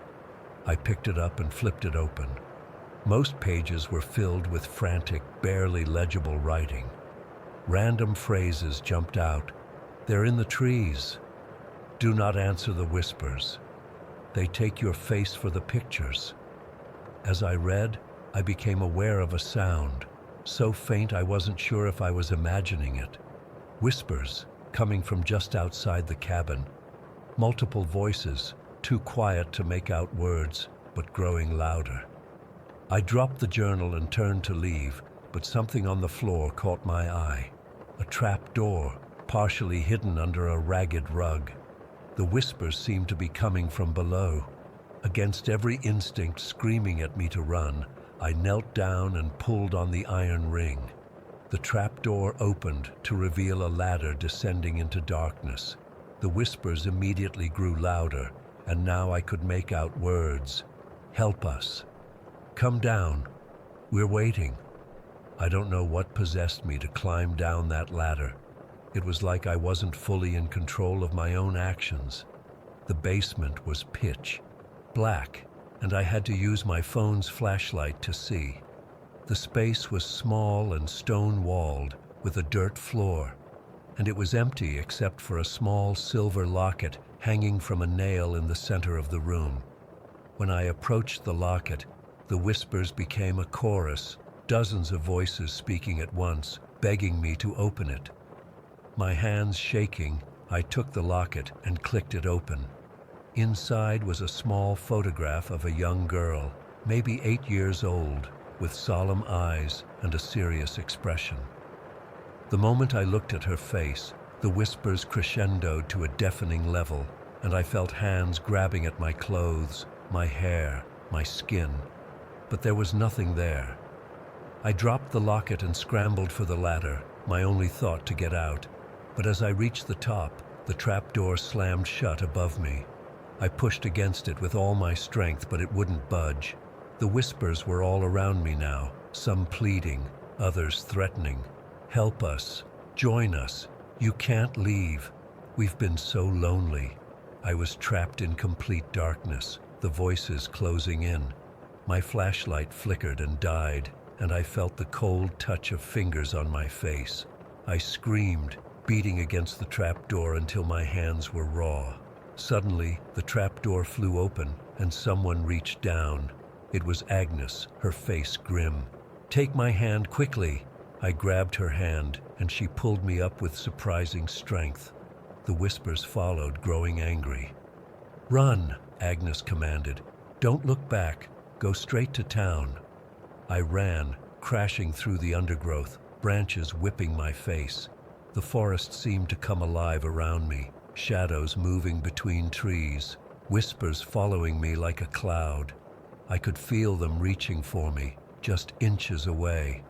I picked it up and flipped it open. Most pages were filled with frantic, barely legible writing. Random phrases jumped out. "They're in the trees. Do not answer the whispers. They take your face for the pictures." As I read, I became aware of a sound, so faint I wasn't sure if I was imagining it. Whispers coming from just outside the cabin. Multiple voices, too quiet to make out words, but growing louder. I dropped the journal and turned to leave, but something on the floor caught my eye. A trap door, partially hidden under a ragged rug. The whispers seemed to be coming from below. Against every instinct screaming at me to run, I knelt down and pulled on the iron ring. The trap door opened to reveal a ladder descending into darkness. The whispers immediately grew louder, and now I could make out words. "Help us. Come down. We're waiting." I don't know what possessed me to climb down that ladder. It was like I wasn't fully in control of my own actions. The basement was pitch black, and I had to use my phone's flashlight to see. The space was small and stone-walled, with a dirt floor, and it was empty except for a small silver locket hanging from a nail in the center of the room. When I approached the locket, the whispers became a chorus, dozens of voices speaking at once, begging me to open it. My hands shaking, I took the locket and clicked it open. Inside was a small photograph of a young girl, maybe 8 years old, with solemn eyes and a serious expression. The moment I looked at her face, the whispers crescendoed to a deafening level, and I felt hands grabbing at my clothes, my hair, my skin. But there was nothing there. I dropped the locket and scrambled for the ladder, my only thought to get out. But as I reached the top, the trapdoor slammed shut above me. I pushed against it with all my strength, but it wouldn't budge. The whispers were all around me now, some pleading, others threatening. "Help us. Join us. You can't leave. We've been so lonely." I was trapped in complete darkness, the voices closing in. My flashlight flickered and died, and I felt the cold touch of fingers on my face. I screamed, beating against the trapdoor until my hands were raw. Suddenly, the trapdoor flew open, and someone reached down. It was Agnes, her face grim. "Take my hand quickly." I grabbed her hand, and she pulled me up with surprising strength. The whispers followed, growing angry. "Run," Agnes commanded. "Don't look back. Go straight to town." I ran, crashing through the undergrowth, branches whipping my face. The forest seemed to come alive around me, shadows moving between trees, whispers following me like a cloud. I could feel them reaching for me, just inches away.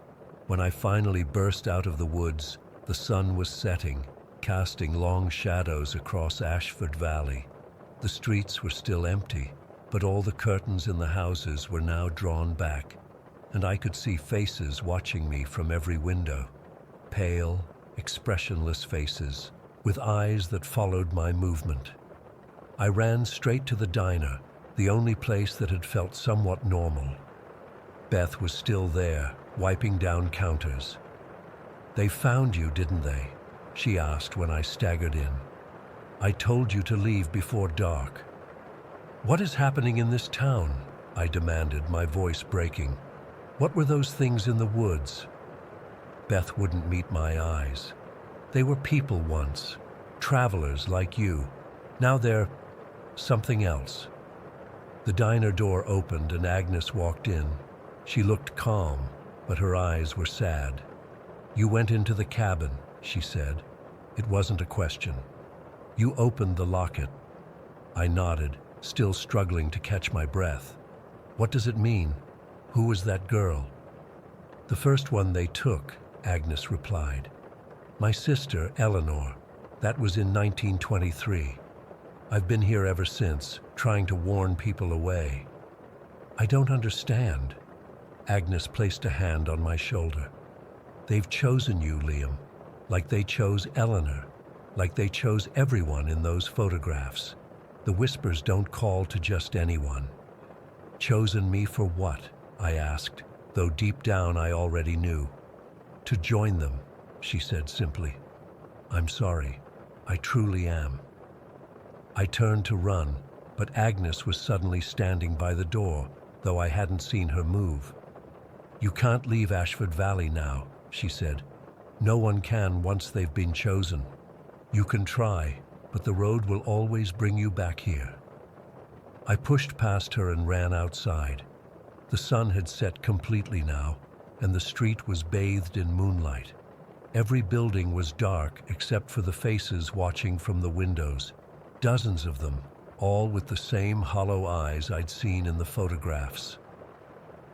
When I finally burst out of the woods, the sun was setting, casting long shadows across Ashford Valley. The streets were still empty, but all the curtains in the houses were now drawn back, and I could see faces watching me from every window. Pale, expressionless faces, with eyes that followed my movement. I ran straight to the diner, the only place that had felt somewhat normal. Beth was still there, wiping down counters. "They found you, didn't they?" she asked when I staggered in. "I told you to leave before dark." "What is happening in this town?" I demanded, my voice breaking. "What were those things in the woods?" Beth wouldn't meet my eyes. "They were people once, travelers like you. Now they're something else." The diner door opened and Agnes walked in. She looked calm, but her eyes were sad. "You went into the cabin," she said. It wasn't a question. "You opened the locket." I nodded, still struggling to catch my breath. "What does it mean? Who was that girl?" "The first one they took," Agnes replied. "My sister, Eleanor. That was in 1923. I've been here ever since, trying to warn people away." "I don't understand." Agnes placed a hand on my shoulder. "They've chosen you, Liam, like they chose Eleanor, like they chose everyone in those photographs. The Whispers don't call to just anyone." "Chosen me for what?" I asked, though deep down I already knew. "To join them," she said simply. "I'm sorry. I truly am." I turned to run, but Agnes was suddenly standing by the door, though I hadn't seen her move. "You can't leave Ashford Valley now," she said. "No one can once they've been chosen. You can try, but the road will always bring you back here." I pushed past her and ran outside. The sun had set completely now, and the street was bathed in moonlight. Every building was dark except for the faces watching from the windows. Dozens of them, all with the same hollow eyes I'd seen in the photographs.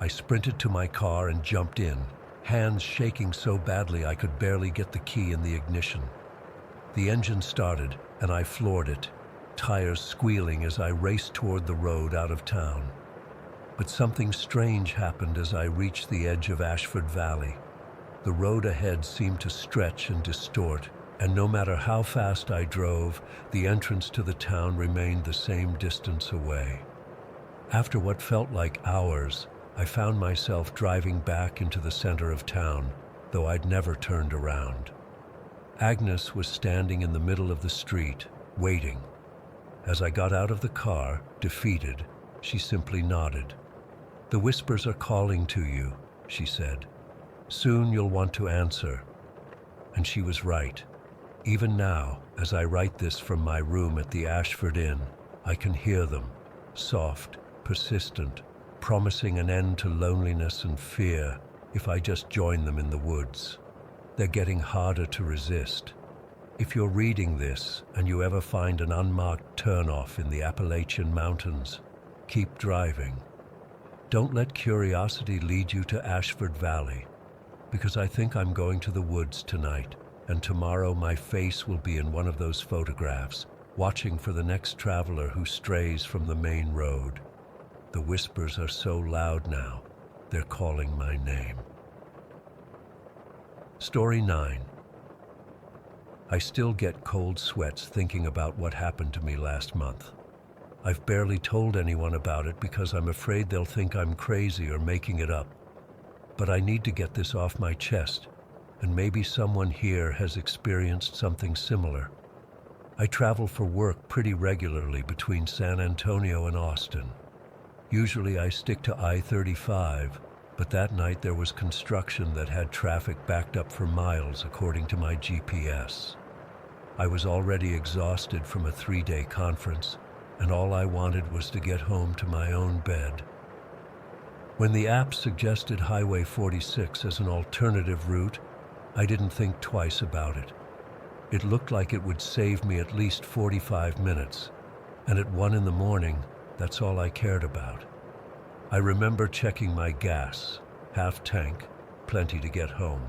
I sprinted to my car and jumped in, hands shaking so badly I could barely get the key in the ignition. The engine started, and I floored it, tires squealing as I raced toward the road out of town. But something strange happened as I reached the edge of Ashford Valley. The road ahead seemed to stretch and distort, and no matter how fast I drove, the entrance to the town remained the same distance away. After what felt like hours, I found myself driving back into the center of town, though I'd never turned around. Agnes was standing in the middle of the street, waiting. As I got out of the car, defeated, she simply nodded. "The Whispers are calling to you," she said. "Soon you'll want to answer." And she was right. Even now, as I write this from my room at the Ashford Inn, I can hear them, soft, persistent, promising an end to loneliness and fear if I just join them in the woods. They're getting harder to resist. If you're reading this and you ever find an unmarked turnoff in the Appalachian Mountains, keep driving. Don't let curiosity lead you to Ashford Valley, because I think I'm going to the woods tonight, and tomorrow my face will be in one of those photographs, watching for the next traveler who strays from the main road. The Whispers are so loud now, they're calling my name. Story 9. I still get cold sweats thinking about what happened to me last month. I've barely told anyone about it because I'm afraid they'll think I'm crazy or making it up. But I need to get this off my chest, and maybe someone here has experienced something similar. I travel for work pretty regularly between San Antonio and Austin. Usually I stick to I-35, but that night there was construction that had traffic backed up for miles according to my GPS. I was already exhausted from a 3-day conference, and all I wanted was to get home to my own bed. When the app suggested Highway 46 as an alternative route, I didn't think twice about it. It looked like it would save me at least 45 minutes, and at 1 in the morning, that's all I cared about. I remember checking my gas, half tank, plenty to get home.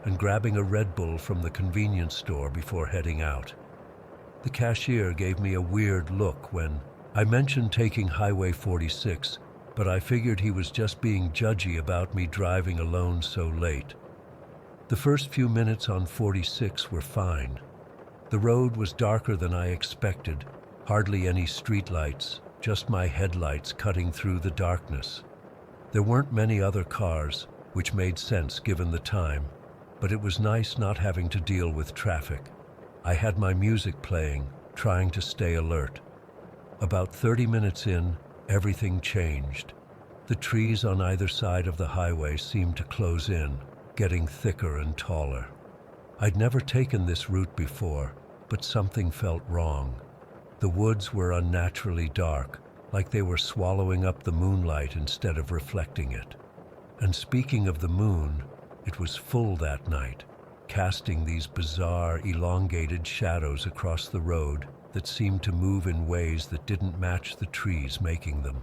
and grabbing a Red Bull from the convenience store before heading out. The cashier gave me a weird look when I mentioned taking Highway 46, but I figured he was just being judgy about me driving alone so late. The first few minutes on 46 were fine. The road was darker than I expected, hardly any streetlights, just my headlights cutting through the darkness. There weren't many other cars, which made sense given the time, but it was nice not having to deal with traffic. I had my music playing, trying to stay alert. About 30 minutes in, everything changed. The trees on either side of the highway seemed to close in, getting thicker and taller. I'd never taken this route before, but something felt wrong. The woods were unnaturally dark, like they were swallowing up the moonlight instead of reflecting it. And speaking of the moon, it was full that night, casting these bizarre, elongated shadows across the road that seemed to move in ways that didn't match the trees making them.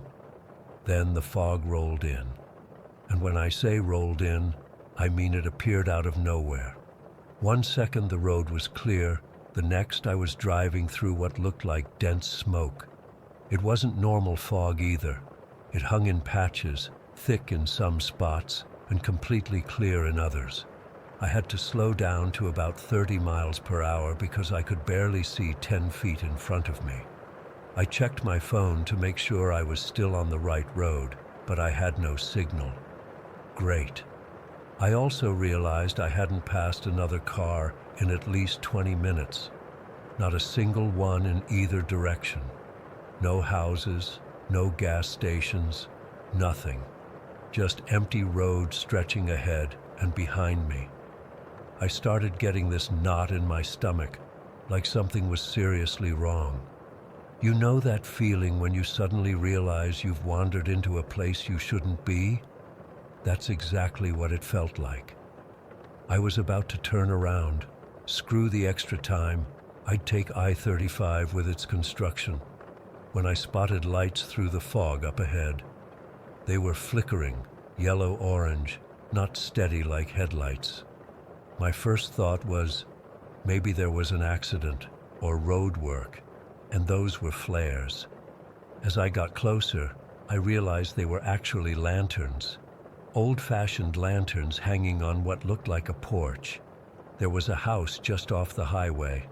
Then the fog rolled in. And when I say rolled in, I mean it appeared out of nowhere. One second the road was clear, the next I was driving through what looked like dense smoke. It wasn't normal fog either. It hung in patches, thick in some spots and completely clear in others. I had to slow down to about 30 miles per hour because I could barely see 10 feet in front of me. I checked my phone to make sure I was still on the right road, but I had no signal. Great. I also realized I hadn't passed another car in at least 20 minutes. Not a single one in either direction. No houses, no gas stations, nothing. Just empty road stretching ahead and behind me. I started getting this knot in my stomach, like something was seriously wrong. You know that feeling when you suddenly realize you've wandered into a place you shouldn't be? That's exactly what it felt like. I was about to turn around. Screw the extra time. I'd take I-35 with its construction, when I spotted lights through the fog up ahead. They were flickering, yellow-orange, not steady like headlights. My first thought was, maybe there was an accident or road work, and those were flares. As I got closer, I realized they were actually lanterns. Old-fashioned lanterns hanging on what looked like a porch. There was a house just off the highway.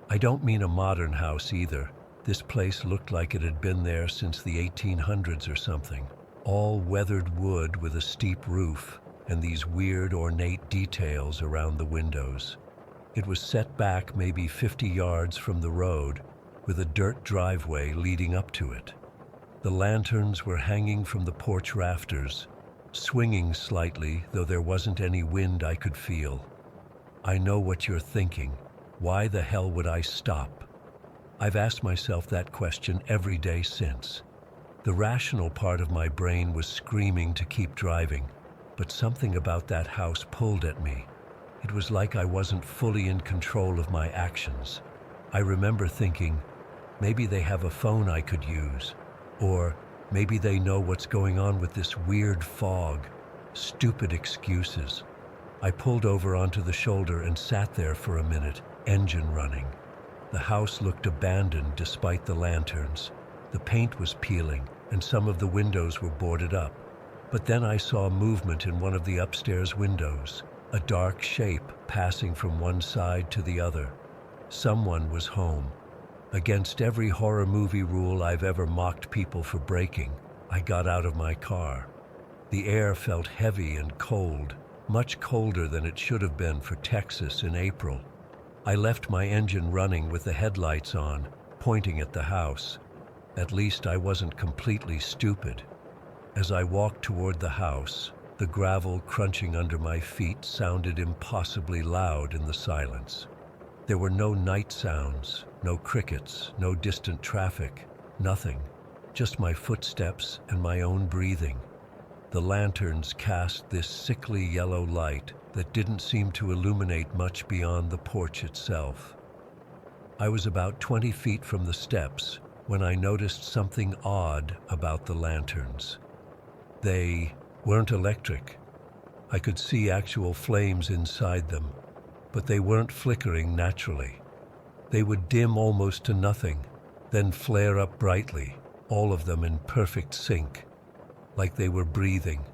I don't mean a modern house either. This place looked like it had been there since the 1800s or something. All weathered wood with a steep roof and these weird ornate details around the windows. It was set back maybe 50 yards from the road with a dirt driveway leading up to it. The lanterns were hanging from the porch rafters, swinging slightly, though there wasn't any wind I could feel. I know what you're thinking. Why the hell would I stop? I've asked myself that question every day since. The rational part of my brain was screaming to keep driving, but something about that house pulled at me. It was like I wasn't fully in control of my actions. I remember thinking, maybe they have a phone I could use, or maybe they know what's going on with this weird fog. Stupid excuses. I pulled over onto the shoulder and sat there for a minute, engine running. The house looked abandoned despite the lanterns. The paint was peeling, and some of the windows were boarded up. But then I saw movement in one of the upstairs windows, a dark shape passing from one side to the other. Someone was home. Against every horror movie rule I've ever mocked people for breaking, I got out of my car. The air felt heavy and cold, much colder than it should have been for Texas in April. I left my engine running with the headlights on, pointing at the house. At least I wasn't completely stupid. As I walked toward the house, the gravel crunching under my feet sounded impossibly loud in the silence. There were no night sounds, no crickets, no distant traffic, nothing. Just my footsteps and my own breathing. The lanterns cast this sickly yellow light that didn't seem to illuminate much beyond the porch itself. I was about 20 feet from the steps when I noticed something odd about the lanterns. They weren't electric. I could see actual flames inside them, but they weren't flickering naturally. They would dim almost to nothing, then flare up brightly, all of them in perfect sync, like they were breathing.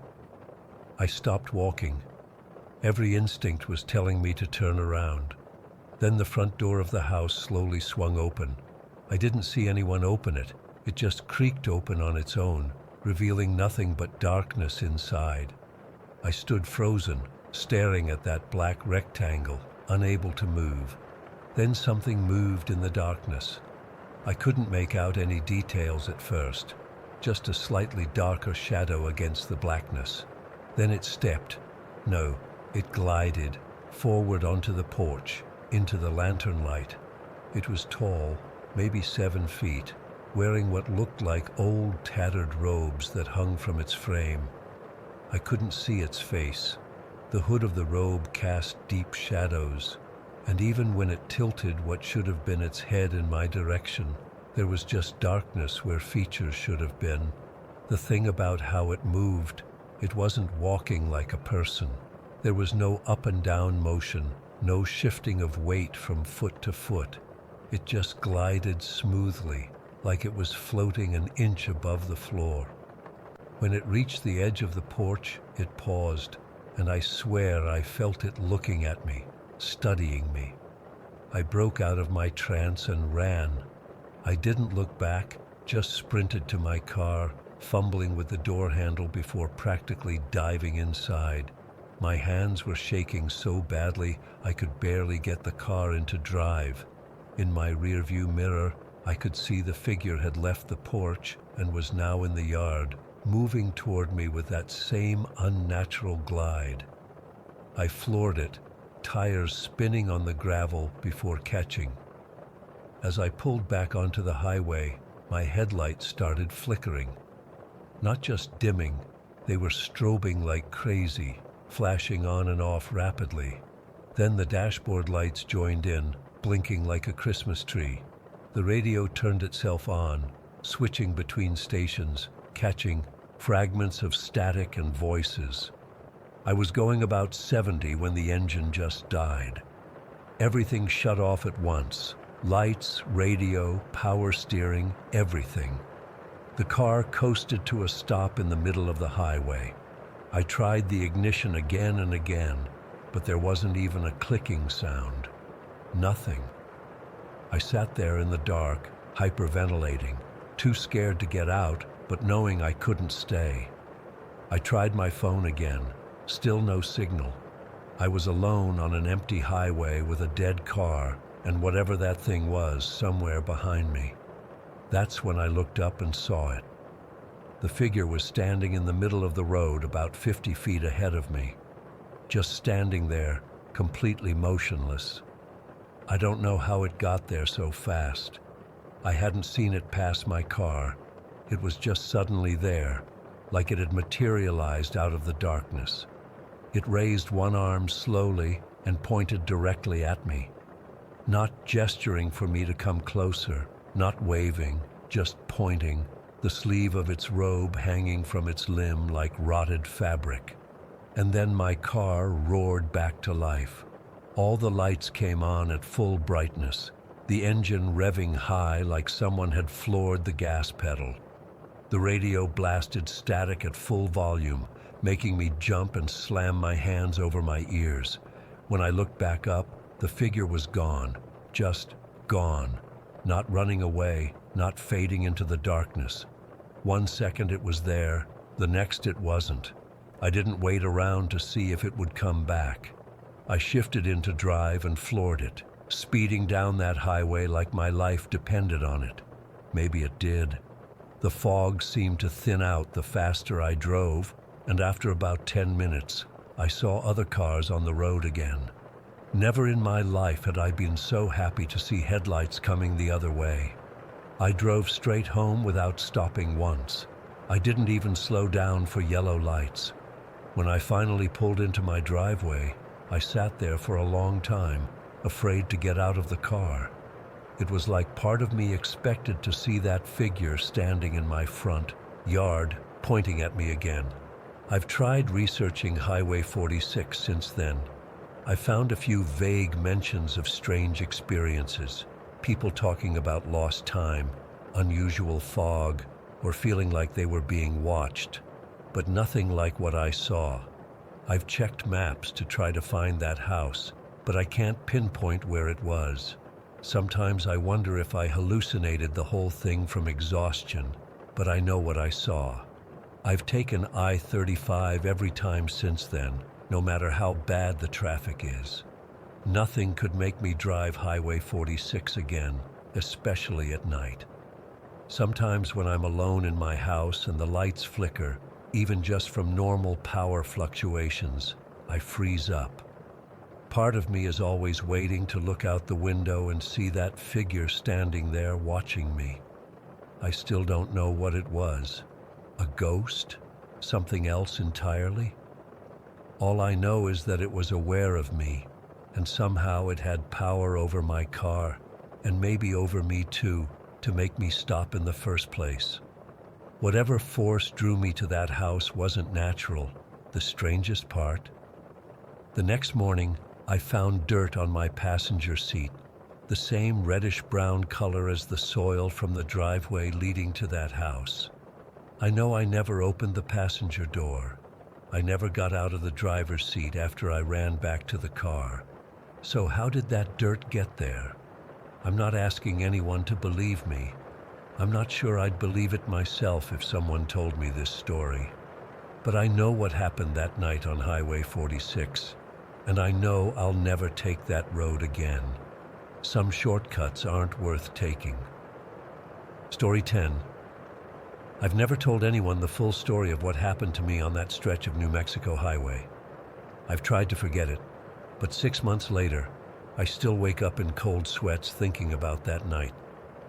I stopped walking. Every instinct was telling me to turn around. Then the front door of the house slowly swung open. I didn't see anyone open it. It just creaked open on its own, revealing nothing but darkness inside. I stood frozen, staring at that black rectangle, unable to move. Then something moved in the darkness. I couldn't make out any details at first, just a slightly darker shadow against the blackness. Then it stepped. No, it glided forward onto the porch, into the lantern light. It was tall, maybe 7 feet, wearing what looked like old tattered robes that hung from its frame. I couldn't see its face. The hood of the robe cast deep shadows, and even when it tilted what should have been its head in my direction, there was just darkness where features should have been. The thing about how it moved, it wasn't walking like a person. There was no up and down motion, no shifting of weight from foot to foot. It just glided smoothly, like it was floating an inch above the floor. When it reached the edge of the porch, it paused, and I swear I felt it looking at me, studying me. I broke out of my trance and ran. I didn't look back, just sprinted to my car, fumbling with the door handle before practically diving inside. My hands were shaking so badly I could barely get the car into drive. In my rearview mirror, I could see the figure had left the porch and was now in the yard, moving toward me with that same unnatural glide. I floored it, tires spinning on the gravel before catching. As I pulled back onto the highway, my headlights started flickering. Not just dimming, they were strobing like crazy, flashing on and off rapidly. Then the dashboard lights joined in, blinking like a Christmas tree. The radio turned itself on, switching between stations, catching fragments of static and voices. I was going about 70 when the engine just died. Everything shut off at once. Lights, radio, power steering, everything. The car coasted to a stop in the middle of the highway. I tried the ignition again and again, but there wasn't even a clicking sound. Nothing. I sat there in the dark, hyperventilating, too scared to get out, but knowing I couldn't stay. I tried my phone again. Still no signal. I was alone on an empty highway with a dead car and whatever that thing was somewhere behind me. That's when I looked up and saw it. The figure was standing in the middle of the road about 50 feet ahead of me, just standing there, completely motionless. I don't know how it got there so fast. I hadn't seen it pass my car. It was just suddenly there, like it had materialized out of the darkness. It raised one arm slowly and pointed directly at me, not gesturing for me to come closer, not waving, just pointing, the sleeve of its robe hanging from its limb like rotted fabric. And then my car roared back to life. All the lights came on at full brightness, the engine revving high like someone had floored the gas pedal. The radio blasted static at full volume, making me jump and slam my hands over my ears. When I looked back up, the figure was gone, just gone. Not running away, not fading into the darkness. 1 second it was there, the next it wasn't. I didn't wait around to see if it would come back. I shifted into drive and floored it, speeding down that highway like my life depended on it. Maybe it did. The fog seemed to thin out the faster I drove, and after about 10 minutes, I saw other cars on the road again. Never in my life had I been so happy to see headlights coming the other way. I drove straight home without stopping once. I didn't even slow down for yellow lights. When I finally pulled into my driveway, I sat there for a long time, afraid to get out of the car. It was like part of me expected to see that figure standing in my front yard, pointing at me again. I've tried researching Highway 46 since then. I found a few vague mentions of strange experiences, people talking about lost time, unusual fog, or feeling like they were being watched, but nothing like what I saw. I've checked maps to try to find that house, but I can't pinpoint where it was. Sometimes I wonder if I hallucinated the whole thing from exhaustion, but I know what I saw. I've taken I-35 every time since then, no matter how bad the traffic is. Nothing could make me drive Highway 46 again, especially at night. Sometimes when I'm alone in my house and the lights flicker, even just from normal power fluctuations, I freeze up. Part of me is always waiting to look out the window and see that figure standing there watching me. I still don't know what it was. A ghost? Something else entirely? All I know is that it was aware of me, and somehow it had power over my car, and maybe over me too, to make me stop in the first place. Whatever force drew me to that house wasn't natural, the strangest part. The next morning, I found dirt on my passenger seat, the same reddish-brown color as the soil from the driveway leading to that house. I know I never opened the passenger door. I never got out of the driver's seat after I ran back to the car. So how did that dirt get there? I'm not asking anyone to believe me. I'm not sure I'd believe it myself if someone told me this story. But I know what happened that night on Highway 46, and I know I'll never take that road again. Some shortcuts aren't worth taking. Story 10. I've never told anyone the full story of what happened to me on that stretch of New Mexico highway. I've tried to forget it, but 6 months later, I still wake up in cold sweats thinking about that night.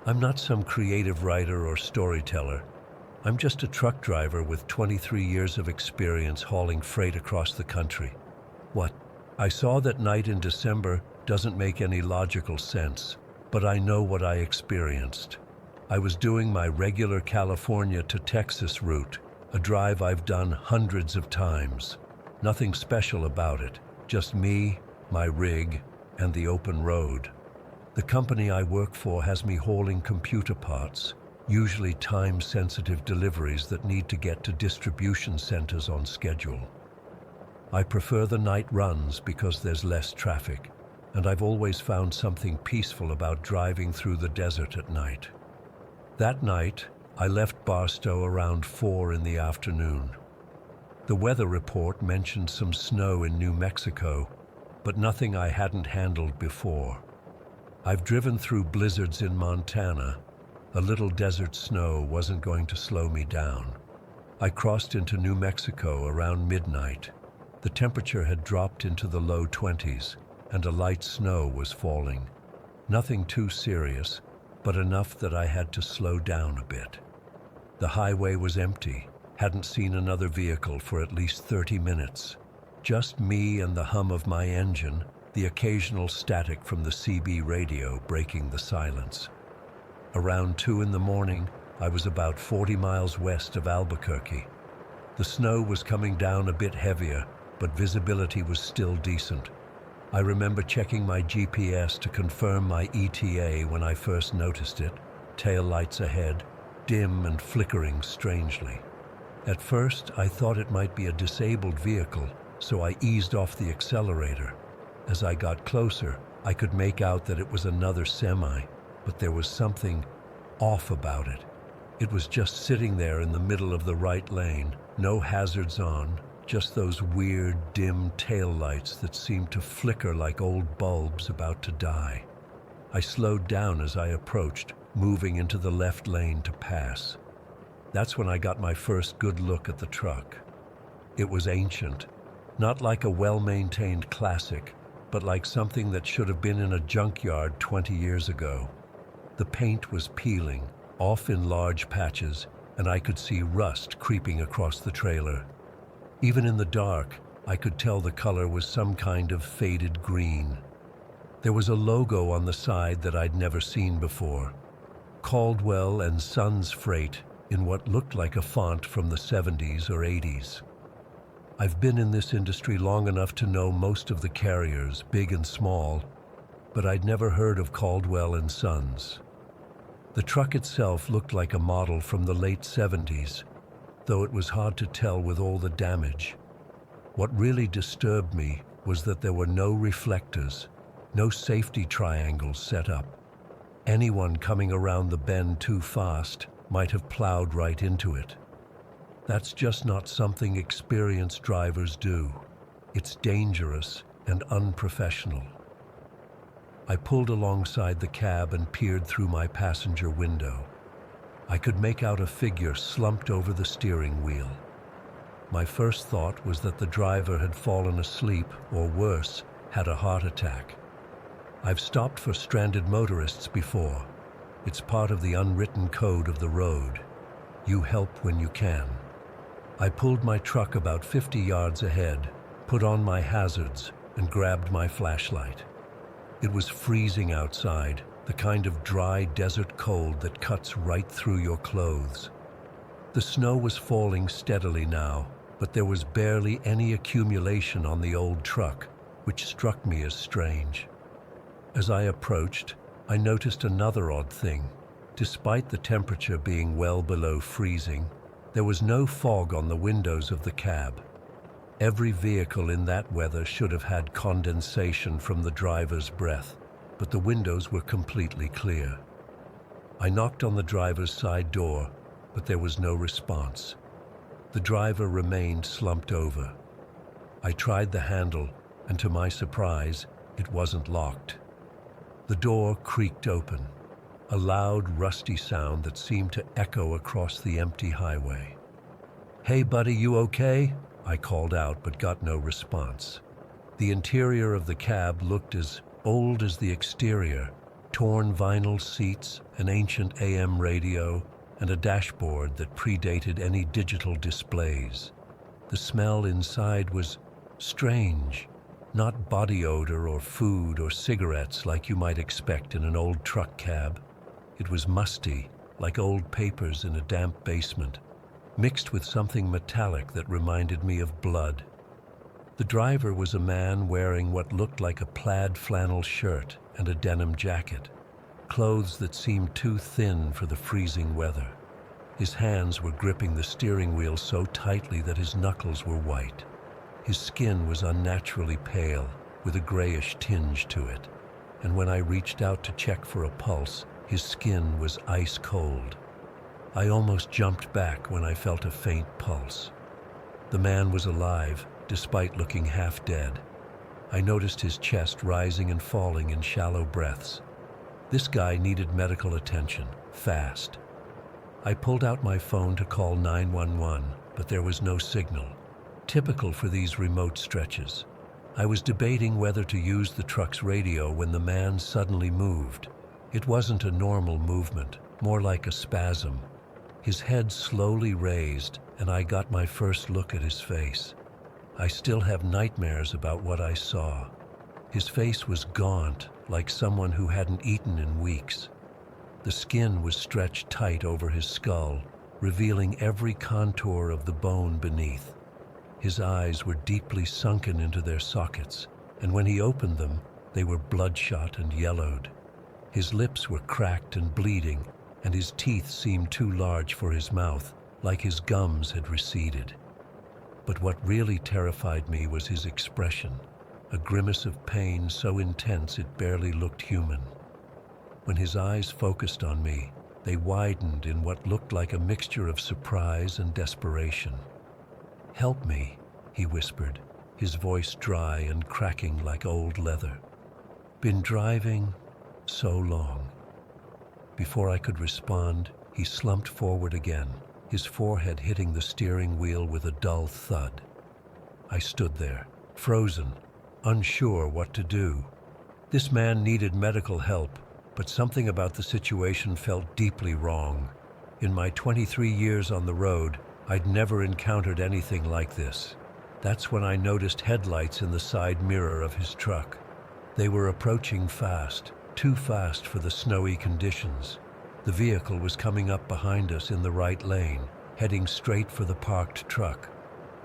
I'm not some creative writer or storyteller. I'm just a truck driver with 23 years of experience hauling freight across the country. What I saw that night in December doesn't make any logical sense, but I know what I experienced. I was doing my regular California to Texas route, a drive I've done hundreds of times. Nothing special about it, just me, my rig, and the open road. The company I work for has me hauling computer parts, usually time-sensitive deliveries that need to get to distribution centers on schedule. I prefer the night runs because there's less traffic, and I've always found something peaceful about driving through the desert at night. That night, I left Barstow around 4 in the afternoon. The weather report mentioned some snow in New Mexico, but nothing I hadn't handled before. I've driven through blizzards in Montana. A little desert snow wasn't going to slow me down. I crossed into New Mexico around midnight. The temperature had dropped into the low 20s, and a light snow was falling. Nothing too serious, but enough that I had to slow down a bit. The highway was empty, hadn't seen another vehicle for at least 30 minutes. Just me and the hum of my engine, the occasional static from the CB radio breaking the silence. Around 2 in the morning, I was about 40 miles west of Albuquerque. The snow was coming down a bit heavier, but visibility was still decent. I remember checking my GPS to confirm my ETA when I first noticed it, tail lights ahead, dim and flickering strangely. At first, I thought it might be a disabled vehicle, so I eased off the accelerator. As I got closer, I could make out that it was another semi, but there was something off about it. It was just sitting there in the middle of the right lane, no hazards on, just those weird, dim taillights that seemed to flicker like old bulbs about to die. I slowed down as I approached, moving into the left lane to pass. That's when I got my first good look at the truck. It was ancient, not like a well-maintained classic, but like something that should have been in a junkyard 20 years ago. The paint was peeling, off in large patches, and I could see rust creeping across the trailer. Even in the dark, I could tell the color was some kind of faded green. There was a logo on the side that I'd never seen before. Caldwell and Sons Freight in what looked like a font from the 70s or 80s. I've been in this industry long enough to know most of the carriers, big and small, but I'd never heard of Caldwell and Sons. The truck itself looked like a model from the late 70s, though it was hard to tell with all the damage. What really disturbed me was that there were no reflectors, no safety triangles set up. Anyone coming around the bend too fast might have plowed right into it. That's just not something experienced drivers do. It's dangerous and unprofessional. I pulled alongside the cab and peered through my passenger window. I could make out a figure slumped over the steering wheel. My first thought was that the driver had fallen asleep, or worse, had a heart attack. I've stopped for stranded motorists before. It's part of the unwritten code of the road. You help when you can. I pulled my truck about 50 yards ahead, put on my hazards, and grabbed my flashlight. It was freezing outside, the kind of dry desert cold that cuts right through your clothes. The snow was falling steadily now, but there was barely any accumulation on the old truck, which struck me as strange. As I approached, I noticed another odd thing. Despite the temperature being well below freezing, there was no fog on the windows of the cab. Every vehicle in that weather should have had condensation from the driver's breath, but the windows were completely clear. I knocked on the driver's side door, but there was no response. The driver remained slumped over. I tried the handle, and to my surprise, it wasn't locked. The door creaked open, a loud, rusty sound that seemed to echo across the empty highway. "Hey, buddy, you okay?" I called out, but got no response. The interior of the cab looked as old as the exterior: torn vinyl seats, an ancient AM radio, and a dashboard that predated any digital displays. The smell inside was strange, not body odor or food or cigarettes like you might expect in an old truck cab. It was musty, like old papers in a damp basement, mixed with something metallic that reminded me of blood. The driver was a man wearing what looked like a plaid flannel shirt and a denim jacket, clothes that seemed too thin for the freezing weather. His hands were gripping the steering wheel so tightly that his knuckles were white. His skin was unnaturally pale, with a grayish tinge to it, and when I reached out to check for a pulse, his skin was ice cold. I almost jumped back when I felt a faint pulse. The man was alive, despite looking half dead. I noticed his chest rising and falling in shallow breaths. This guy needed medical attention, fast. I pulled out my phone to call 911, but there was no signal, typical for these remote stretches. I was debating whether to use the truck's radio when the man suddenly moved. It wasn't a normal movement, more like a spasm. His head slowly raised, and I got my first look at his face. I still have nightmares about what I saw. His face was gaunt, like someone who hadn't eaten in weeks. The skin was stretched tight over his skull, revealing every contour of the bone beneath. His eyes were deeply sunken into their sockets, and when he opened them, they were bloodshot and yellowed. His lips were cracked and bleeding, and his teeth seemed too large for his mouth, like his gums had receded. But what really terrified me was his expression, a grimace of pain so intense it barely looked human. When his eyes focused on me, they widened in what looked like a mixture of surprise and desperation. "Help me," he whispered, his voice dry and cracking like old leather. "Been driving so long." Before I could respond, he slumped forward again, his forehead hitting the steering wheel with a dull thud. I stood there, frozen, unsure what to do. This man needed medical help, but something about the situation felt deeply wrong. In my 23 years on the road, I'd never encountered anything like this. That's when I noticed headlights in the side mirror of his truck. They were approaching fast, too fast for the snowy conditions. The vehicle was coming up behind us in the right lane, heading straight for the parked truck.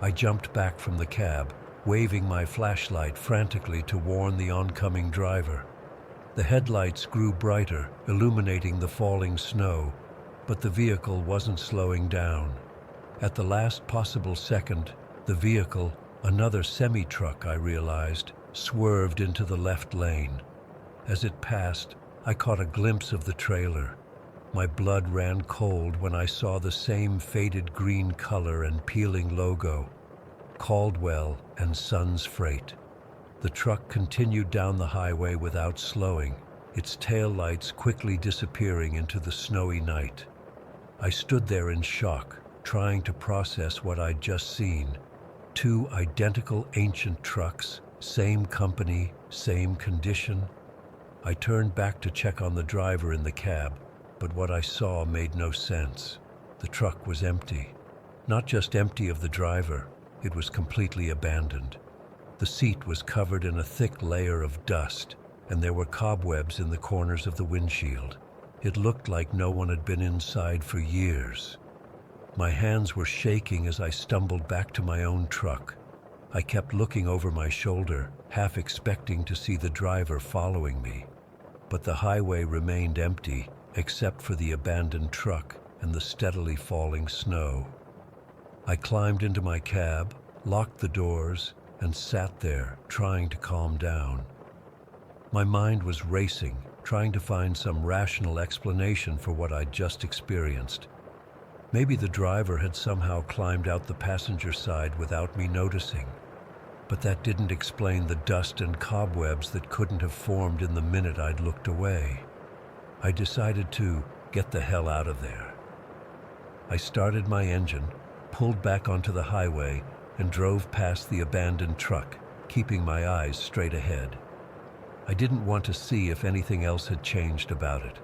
I jumped back from the cab, waving my flashlight frantically to warn the oncoming driver. The headlights grew brighter, illuminating the falling snow, but the vehicle wasn't slowing down. At the last possible second, the vehicle, another semi-truck I realized, swerved into the left lane. As it passed, I caught a glimpse of the trailer. My blood ran cold when I saw the same faded green color and peeling logo, Caldwell and Sons Freight. The truck continued down the highway without slowing, its taillights quickly disappearing into the snowy night. I stood there in shock, trying to process what I'd just seen. Two identical ancient trucks, same company, same condition. I turned back to check on the driver in the cab, but what I saw made no sense. The truck was empty. Not just empty of the driver, it was completely abandoned. The seat was covered in a thick layer of dust, and there were cobwebs in the corners of the windshield. It looked like no one had been inside for years. My hands were shaking as I stumbled back to my own truck. I kept looking over my shoulder, half expecting to see the driver following me. But the highway remained empty, except for the abandoned truck and the steadily falling snow. I climbed into my cab, locked the doors, and sat there, trying to calm down. My mind was racing, trying to find some rational explanation for what I'd just experienced. Maybe the driver had somehow climbed out the passenger side without me noticing. But that didn't explain the dust and cobwebs that couldn't have formed in the minute I'd looked away. I decided to get the hell out of there. I started my engine, pulled back onto the highway, and drove past the abandoned truck, keeping my eyes straight ahead. I didn't want to see if anything else had changed about it.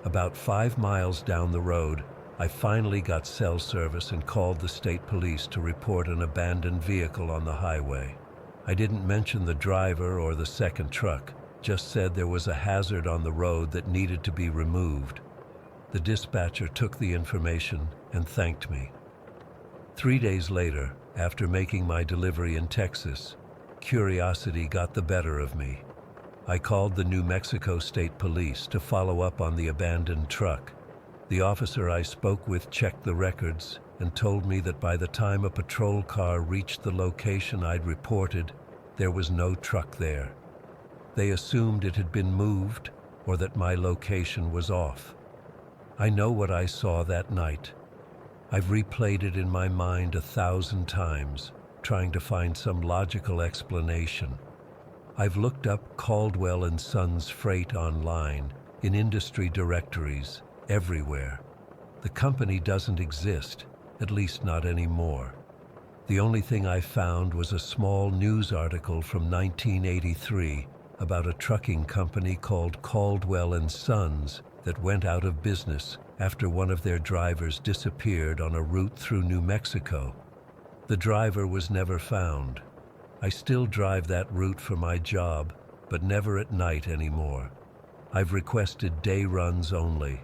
About 5 miles down the road, I finally got cell service and called the state police to report an abandoned vehicle on the highway. I didn't mention the driver or the second truck, just said there was a hazard on the road that needed to be removed. The dispatcher took the information and thanked me. 3 days later, after making my delivery in Texas, curiosity got the better of me. I called the New Mexico State Police to follow up on the abandoned truck. The officer I spoke with checked the records and told me that by the time a patrol car reached the location I'd reported, there was no truck there. They assumed it had been moved or that my location was off. I know what I saw that night. I've replayed it in my mind 1,000 times, trying to find some logical explanation. I've looked up Caldwell and Sons Freight online, in industry directories, everywhere. The company doesn't exist, at least not anymore. The only thing I found was a small news article from 1983 about a trucking company called Caldwell and Sons that went out of business after one of their drivers disappeared on a route through New Mexico. The driver was never found. I still drive that route for my job, but never at night anymore. I've requested day runs only.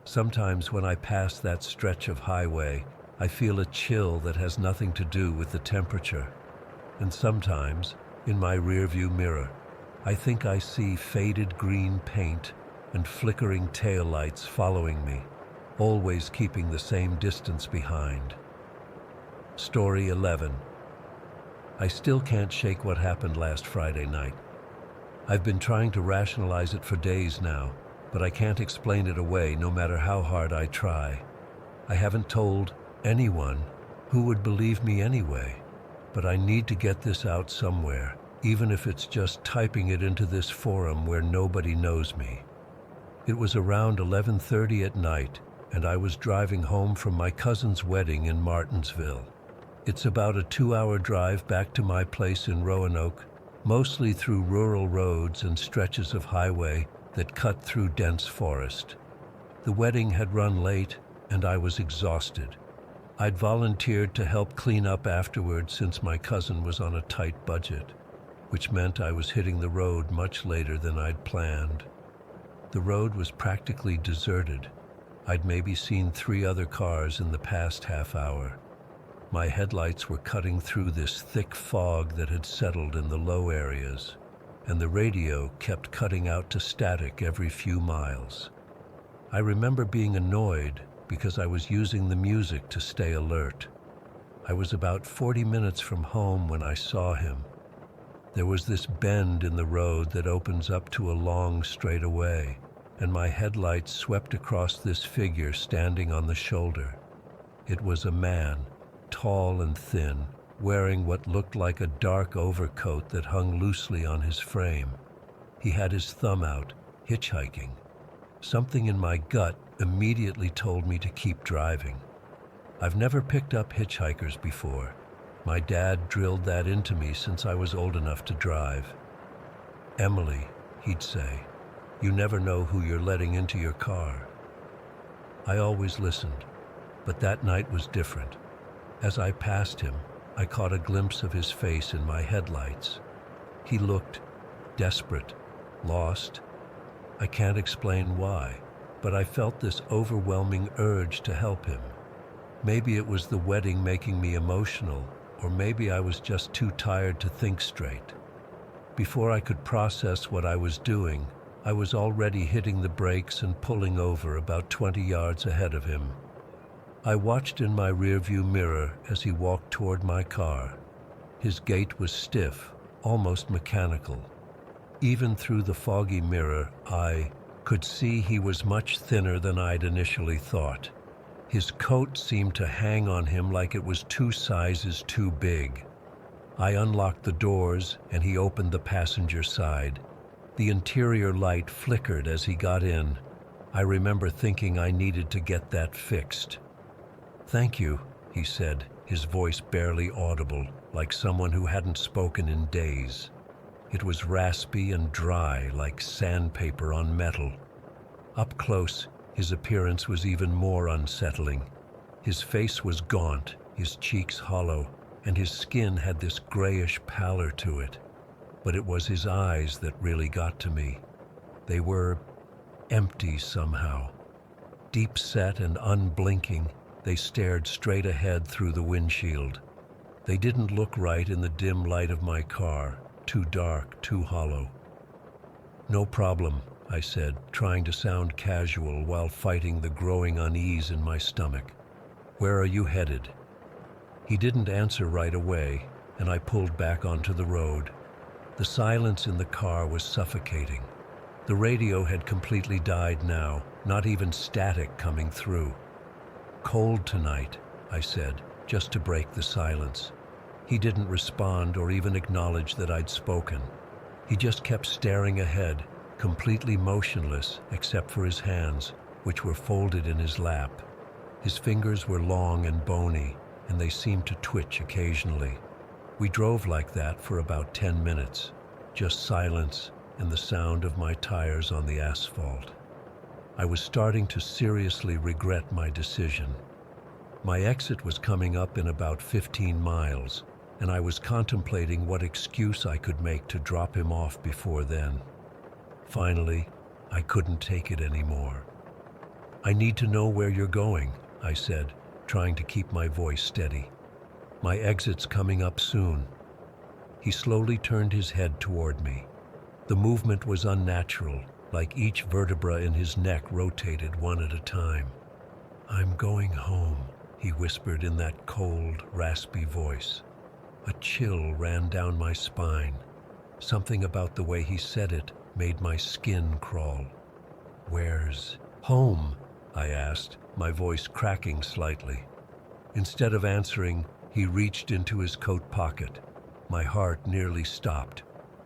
Sometimes when I pass that stretch of highway, I feel a chill that has nothing to do with the temperature. And sometimes, in my rearview mirror, I think I see faded green paint and flickering taillights following me, always keeping the same distance behind. Story 11. I still can't shake what happened last Friday night. I've been trying to rationalize it for days now, but I can't explain it away no matter how hard I try. I haven't told anyone. Who would believe me anyway? But I need to get this out somewhere, even if it's just typing it into this forum where nobody knows me. It was around 11:30 at night, and I was driving home from my cousin's wedding in Martinsville. It's about a 2-hour drive back to my place in Roanoke, mostly through rural roads and stretches of highway that cut through dense forest. The wedding had run late, and I was exhausted. I'd volunteered to help clean up afterward since my cousin was on a tight budget, which meant I was hitting the road much later than I'd planned. The road was practically deserted. I'd maybe seen 3 other cars in the past half hour. My headlights were cutting through this thick fog that had settled in the low areas, and the radio kept cutting out to static every few miles. I remember being annoyed because I was using the music to stay alert. I was about 40 minutes from home when I saw him. There was this bend in the road that opens up to a long straightaway, and my headlights swept across this figure standing on the shoulder. It was a man, tall and thin, wearing what looked like a dark overcoat that hung loosely on his frame. He had his thumb out, hitchhiking. Something in my gut immediately told me to keep driving. I've never picked up hitchhikers before. My dad drilled that into me since I was old enough to drive. "Emily," he'd say, "you never know who you're letting into your car." I always listened, but that night was different. As I passed him, I caught a glimpse of his face in my headlights. He looked desperate, lost. I can't explain why, but I felt this overwhelming urge to help him. Maybe it was the wedding making me emotional, or maybe I was just too tired to think straight. Before I could process what I was doing, I was already hitting the brakes and pulling over about 20 yards ahead of him. I watched in my rearview mirror as he walked toward my car. His gait was stiff, almost mechanical. Even through the foggy mirror, I could see he was much thinner than I'd initially thought. His coat seemed to hang on him like it was 2 sizes too big. I unlocked the doors and he opened the passenger side. The interior light flickered as he got in. I remember thinking I needed to get that fixed. "Thank you," he said, his voice barely audible, like someone who hadn't spoken in days. It was raspy and dry, like sandpaper on metal. Up close, his appearance was even more unsettling. His face was gaunt, his cheeks hollow, and his skin had this grayish pallor to it. But it was his eyes that really got to me. They were empty somehow. Deep set and unblinking, they stared straight ahead through the windshield. They didn't look right in the dim light of my car, too dark, too hollow. "No problem," I said, trying to sound casual while fighting the growing unease in my stomach. "Where are you headed?" He didn't answer right away, and I pulled back onto the road. The silence in the car was suffocating. The radio had completely died now, not even static coming through. "Cold tonight," I said, just to break the silence. He didn't respond or even acknowledge that I'd spoken. He just kept staring ahead, completely motionless except for his hands, which were folded in his lap. His fingers were long and bony, and they seemed to twitch occasionally. We drove like that for about 10 minutes, just silence and the sound of my tires on the asphalt. I was starting to seriously regret my decision. My exit was coming up in about 15 miles, and I was contemplating what excuse I could make to drop him off before then. Finally, I couldn't take it anymore. "I need to know where you're going," I said, trying to keep my voice steady. "My exit's coming up soon." He slowly turned his head toward me. The movement was unnatural, like each vertebra in his neck rotated one at a time. "I'm going home," he whispered in that cold, raspy voice. A chill ran down my spine. Something about the way he said it made my skin crawl. "Where's home?" I asked, my voice cracking slightly. Instead of answering, he reached into his coat pocket. My heart nearly stopped.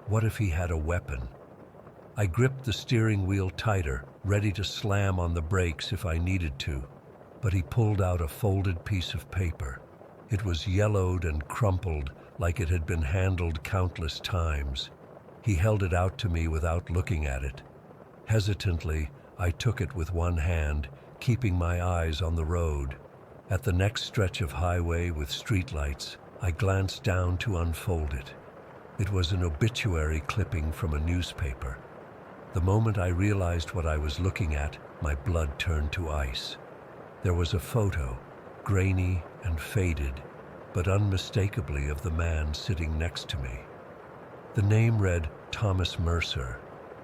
What if he had a weapon? I gripped the steering wheel tighter, ready to slam on the brakes if I needed to, but he pulled out a folded piece of paper. It was yellowed and crumpled like it had been handled countless times. He held it out to me without looking at it. Hesitantly, I took it with one hand, keeping my eyes on the road. At the next stretch of highway with streetlights, I glanced down to unfold it. It was an obituary clipping from a newspaper. The moment I realized what I was looking at, my blood turned to ice. There was a photo, grainy and faded. but unmistakably of the man sitting next to me. The name read Thomas Mercer,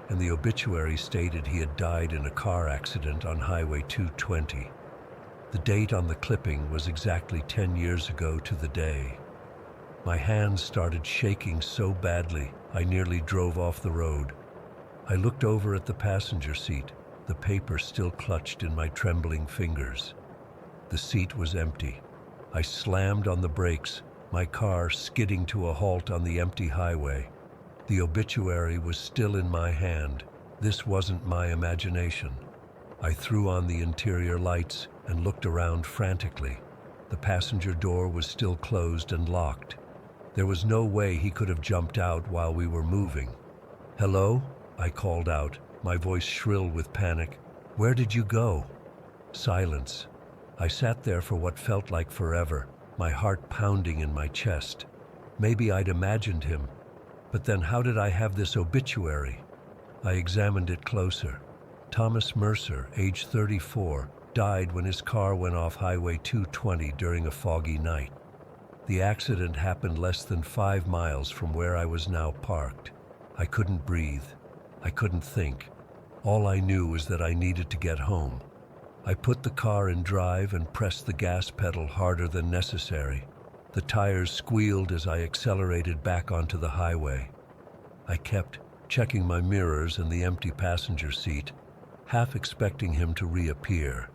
and the obituary stated he had died in a car accident on Highway 220. The date on the clipping was exactly 10 years ago to the day. My hands started shaking so badly I nearly drove off the road. I looked over at the passenger seat, the paper still clutched in my trembling fingers. The seat was empty. I slammed on the brakes, my car skidding to a halt on the empty highway. The obituary was still in my hand. This wasn't my imagination. I threw on the interior lights and looked around frantically. The passenger door was still closed and locked. There was no way he could have jumped out while we were moving. "Hello?" I called out, my voice shrill with panic. "Where did you go?" Silence. I sat there for what felt like forever, my heart pounding in my chest. Maybe I'd imagined him. But then how did I have this obituary? I examined it closer. Thomas Mercer, age 34, died when his car went off Highway 220 during a foggy night. The accident happened less than 5 miles from where I was now parked. I couldn't breathe. I couldn't think. All I knew was that I needed to get home. I put the car in drive and pressed the gas pedal harder than necessary. The tires squealed as I accelerated back onto the highway. I kept checking my mirrors and the empty passenger seat, half expecting him to reappear.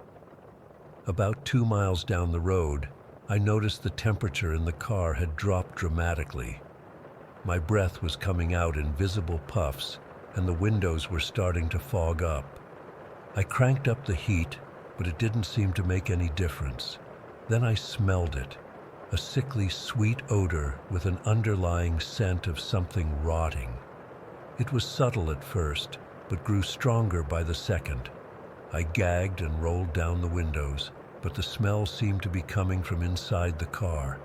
About 2 miles down the road, I noticed the temperature in the car had dropped dramatically. My breath was coming out in visible puffs, and the windows were starting to fog up. I cranked up the heat, but it didn't seem to make any difference. Then I smelled it. A sickly, sweet odor with an underlying scent of something rotting. It was subtle at first, but grew stronger by the second. I gagged and rolled down the windows, but the smell seemed to be coming from inside the car.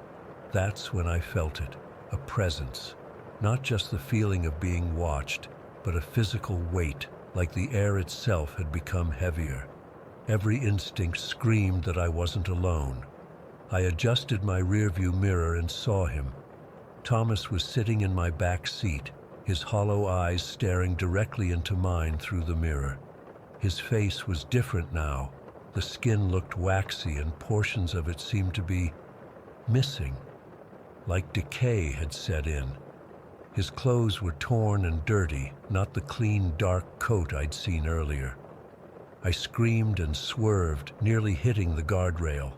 That's when I felt it, a presence. Not just the feeling of being watched, but a physical weight, like the air itself had become heavier. Every instinct screamed that I wasn't alone. I adjusted my rearview mirror and saw him. Thomas was sitting in my back seat, his hollow eyes staring directly into mine through the mirror. His face was different now. The skin looked waxy and portions of it seemed to be missing, like decay had set in. His clothes were torn and dirty, not the clean, dark coat I'd seen earlier. I screamed and swerved, nearly hitting the guardrail.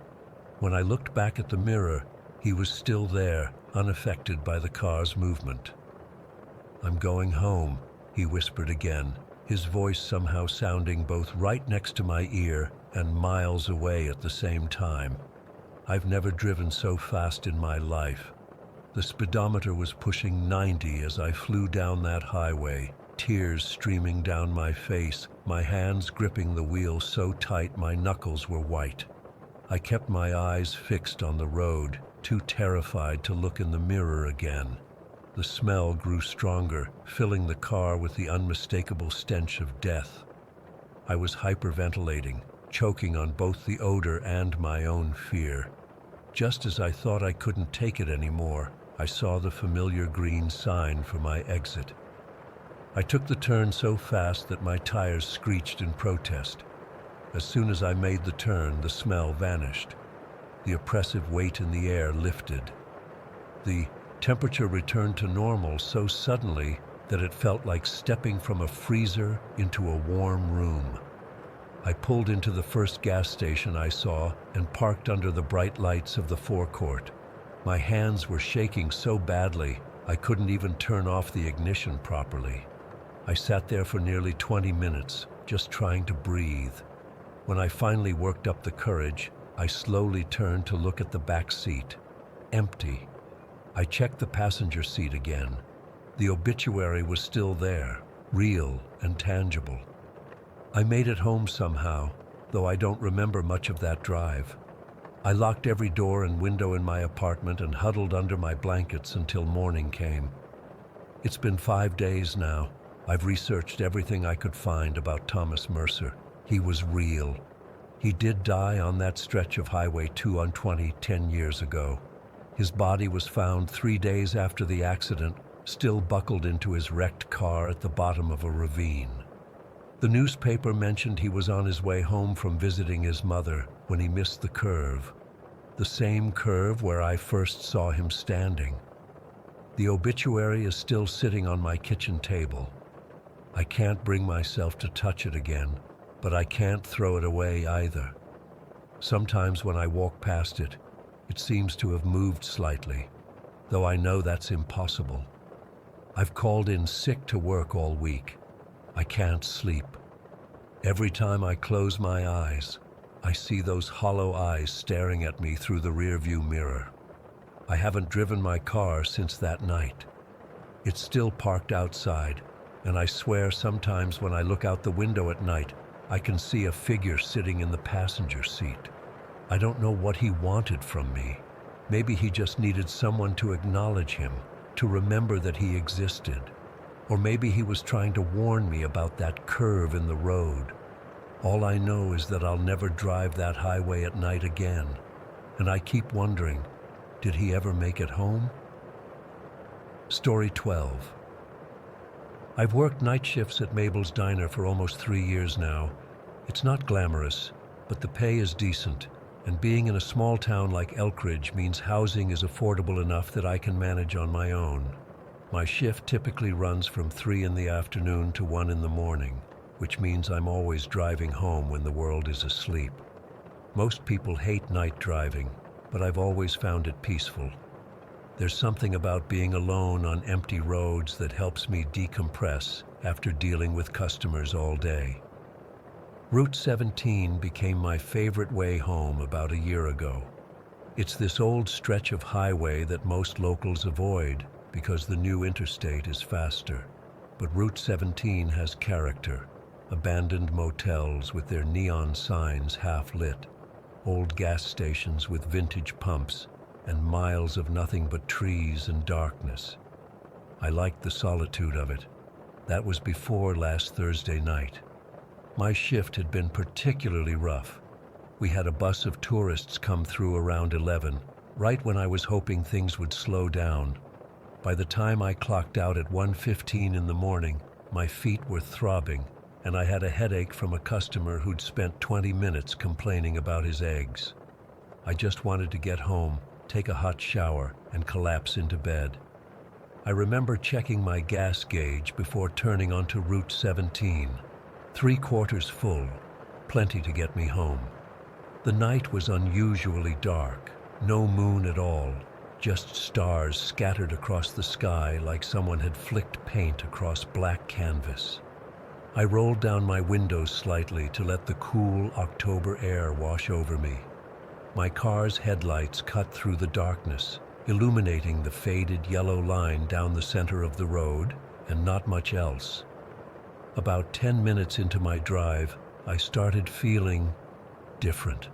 When I looked back at the mirror, he was still there, unaffected by the car's movement. "I'm going home," he whispered again, his voice somehow sounding both right next to my ear and miles away at the same time. I've never driven so fast in my life. The speedometer was pushing 90 as I flew down that highway, tears streaming down my face, my hands gripping the wheel so tight my knuckles were white. I kept my eyes fixed on the road, too terrified to look in the mirror again. The smell grew stronger, filling the car with the unmistakable stench of death. I was hyperventilating, choking on both the odor and my own fear. Just as I thought I couldn't take it anymore, I saw the familiar green sign for my exit. I took the turn so fast that my tires screeched in protest. As soon as I made the turn, the smell vanished. The oppressive weight in the air lifted. The temperature returned to normal so suddenly that it felt like stepping from a freezer into a warm room. I pulled into the first gas station I saw and parked under the bright lights of the forecourt. My hands were shaking so badly I couldn't even turn off the ignition properly. I sat there for nearly 20 minutes, just trying to breathe. When I finally worked up the courage, I slowly turned to look at the back seat. Empty. I checked the passenger seat again. The obituary was still there, real and tangible. I made it home somehow, though I don't remember much of that drive. I locked every door and window in my apartment and huddled under my blankets until morning came. It's been 5 days now. I've researched everything I could find about Thomas Mercer. He was real. He did die on that stretch of Highway 220 10 years ago. His body was found 3 days after the accident, still buckled into his wrecked car at the bottom of a ravine. The newspaper mentioned he was on his way home from visiting his mother when he missed the curve, the same curve where I first saw him standing. The obituary is still sitting on my kitchen table. I can't bring myself to touch it again, but I can't throw it away either. Sometimes when I walk past it, it seems to have moved slightly, though I know that's impossible. I've called in sick to work all week. I can't sleep. Every time I close my eyes, I see those hollow eyes staring at me through the rearview mirror. I haven't driven my car since that night. It's still parked outside, and I swear sometimes when I look out the window at night, I can see a figure sitting in the passenger seat. I don't know what he wanted from me. Maybe he just needed someone to acknowledge him, to remember that he existed. Or maybe he was trying to warn me about that curve in the road. All I know is that I'll never drive that highway at night again, and I keep wondering, did he ever make it home? Story 12. I've worked night shifts at Mabel's Diner for almost 3 years now. It's not glamorous, but the pay is decent, and being in a small town like Elkridge means housing is affordable enough that I can manage on my own. My shift typically runs from 3 in the afternoon to 1 in the morning, which means I'm always driving home when the world is asleep. Most people hate night driving, but I've always found it peaceful. There's something about being alone on empty roads that helps me decompress after dealing with customers all day. Route 17 became my favorite way home about a year ago. It's this old stretch of highway that most locals avoid because the new interstate is faster. But Route 17 has character. Abandoned motels with their neon signs half lit, old gas stations with vintage pumps, and miles of nothing but trees and darkness. I liked the solitude of it. That was before last Thursday night. My shift had been particularly rough. We had a bus of tourists come through around 11, right when I was hoping things would slow down. By the time I clocked out at 1:15 in the morning, my feet were throbbing, and I had a headache from a customer who'd spent 20 minutes complaining about his eggs. I just wanted to get home, take a hot shower, and collapse into bed. I remember checking my gas gauge before turning onto Route 17. 3/4 full, plenty to get me home. The night was unusually dark, no moon at all, just stars scattered across the sky like someone had flicked paint across black canvas. I rolled down my windows slightly to let the cool October air wash over me. My car's headlights cut through the darkness, illuminating the faded yellow line down the center of the road, and not much else. About 10 minutes into my drive, I started feeling different.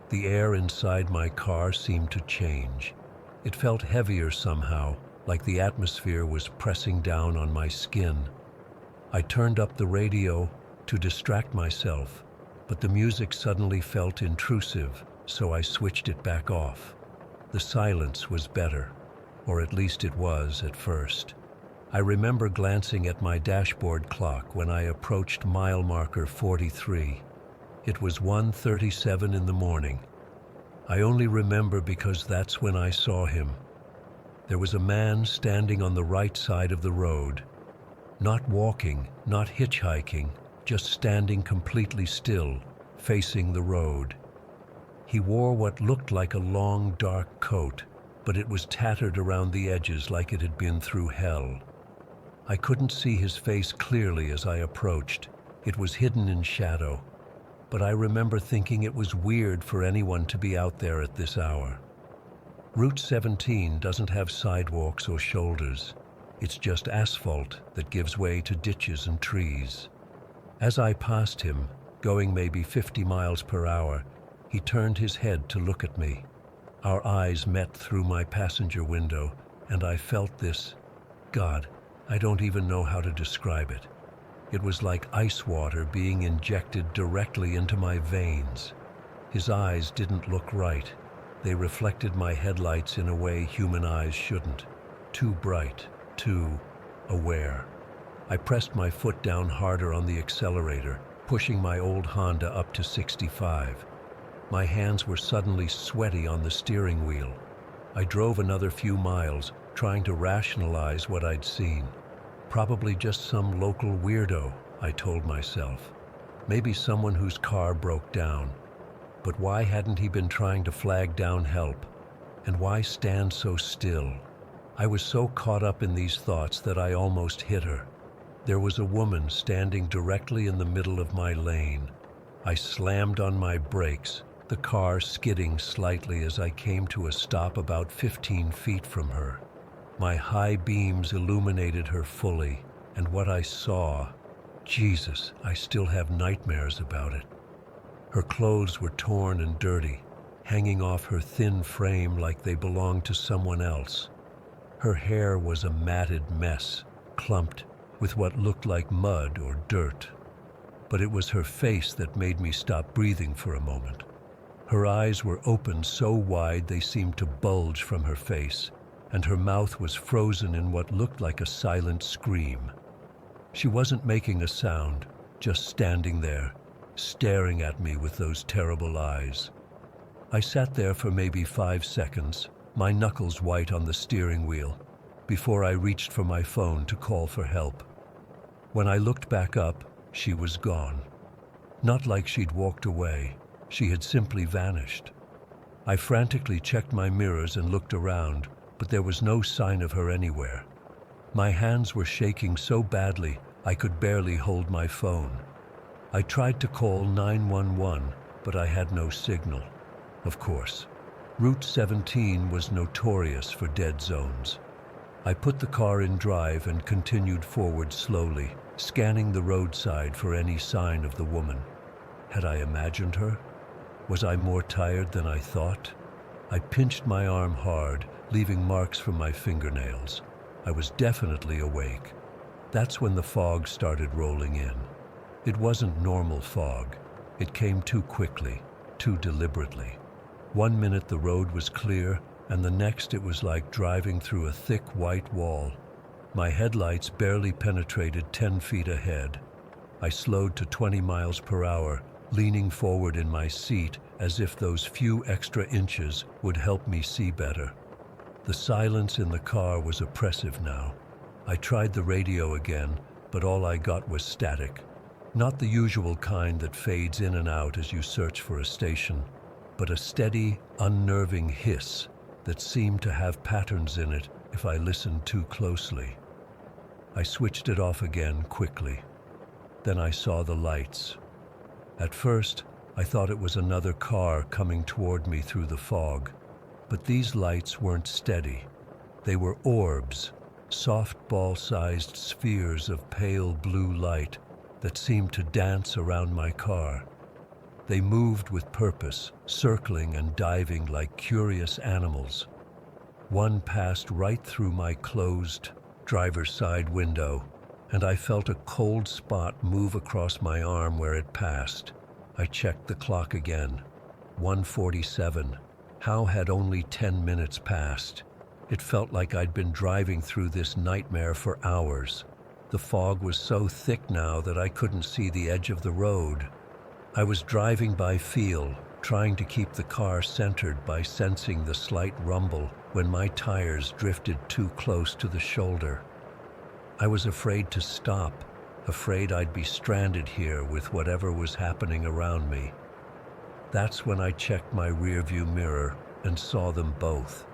The air inside my car seemed to change. It felt heavier somehow, like the atmosphere was pressing down on my skin. I turned up the radio to distract myself, but the music suddenly felt intrusive, so I switched it back off. The silence was better, or at least it was at first. I remember glancing at my dashboard clock when I approached mile marker 43. It was 1:37 in the morning. I only remember because that's when I saw him. There was a man standing on the right side of the road. Not walking, not hitchhiking, just standing completely still, facing the road. He wore what looked like a long, dark coat, but it was tattered around the edges like it had been through hell. I couldn't see his face clearly as I approached. It was hidden in shadow, but I remember thinking it was weird for anyone to be out there at this hour. Route 17 doesn't have sidewalks or shoulders. It's just asphalt that gives way to ditches and trees. As I passed him, going maybe 50 miles per hour, he turned his head to look at me. Our eyes met through my passenger window, and I felt this, God, I don't even know how to describe it. It was like ice water being injected directly into my veins. His eyes didn't look right. They reflected my headlights in a way human eyes shouldn't. Too bright, too aware. I pressed my foot down harder on the accelerator, pushing my old Honda up to 65. My hands were suddenly sweaty on the steering wheel. I drove another few miles, trying to rationalize what I'd seen. Probably just some local weirdo, I told myself. Maybe someone whose car broke down. But why hadn't he been trying to flag down help? And why stand so still? I was so caught up in these thoughts that I almost hit her. There was a woman standing directly in the middle of my lane. I slammed on my brakes, the car skidding slightly as I came to a stop about 15 feet from her. My high beams illuminated her fully, and what I saw, Jesus, I still have nightmares about it. Her clothes were torn and dirty, hanging off her thin frame like they belonged to someone else. Her hair was a matted mess, clumped with what looked like mud or dirt. But it was her face that made me stop breathing for a moment. Her eyes were opened so wide they seemed to bulge from her face, and her mouth was frozen in what looked like a silent scream. She wasn't making a sound, just standing there, staring at me with those terrible eyes. I sat there for maybe 5 seconds, my knuckles white on the steering wheel, before I reached for my phone to call for help. When I looked back up, she was gone. Not like she'd walked away, she had simply vanished. I frantically checked my mirrors and looked around, but there was no sign of her anywhere. My hands were shaking so badly I could barely hold my phone. I tried to call 911, but I had no signal. Of course, Route 17 was notorious for dead zones. I put the car in drive and continued forward slowly, scanning the roadside for any sign of the woman. Had I imagined her? Was I more tired than I thought? I pinched my arm hard, leaving marks from my fingernails. I was definitely awake. That's when the fog started rolling in. It wasn't normal fog. It came too quickly, too deliberately. 1 minute the road was clear, and the next it was like driving through a thick white wall. My headlights barely penetrated 10 feet ahead. I slowed to 20 miles per hour, leaning forward in my seat as if those few extra inches would help me see better. The silence in the car was oppressive now. I tried the radio again, but all I got was static. Not the usual kind that fades in and out as you search for a station, but a steady, unnerving hiss that seemed to have patterns in it if I listened too closely. I switched it off again quickly. Then I saw the lights. At first, I thought it was another car coming toward me through the fog, but these lights weren't steady. They were orbs, soft ball-sized spheres of pale blue light that seemed to dance around my car. They moved with purpose, circling and diving like curious animals. One passed right through my closed driver's side window, and I felt a cold spot move across my arm where it passed. I checked the clock again. 1:47. How had only 10 minutes passed? It felt like I'd been driving through this nightmare for hours. The fog was so thick now that I couldn't see the edge of the road. I was driving by feel, trying to keep the car centered by sensing the slight rumble when my tires drifted too close to the shoulder. I was afraid to stop, afraid I'd be stranded here with whatever was happening around me. That's when I checked my rearview mirror and saw them both.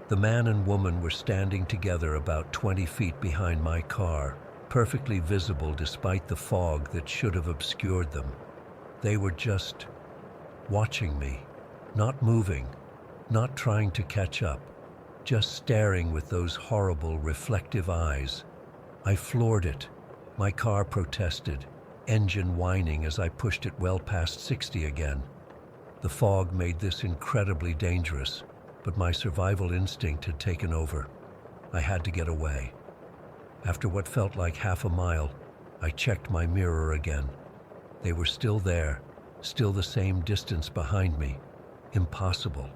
The man and woman were standing together about 20 feet behind my car, perfectly visible despite the fog that should have obscured them. They were just watching me, not moving, not trying to catch up, just staring with those horrible, reflective eyes. I floored it. My car protested, engine whining as I pushed it well past 60 again. The fog made this incredibly dangerous, but my survival instinct had taken over. I had to get away. After what felt like half a mile, I checked my mirror again. They were still there, still the same distance behind me. Impossible.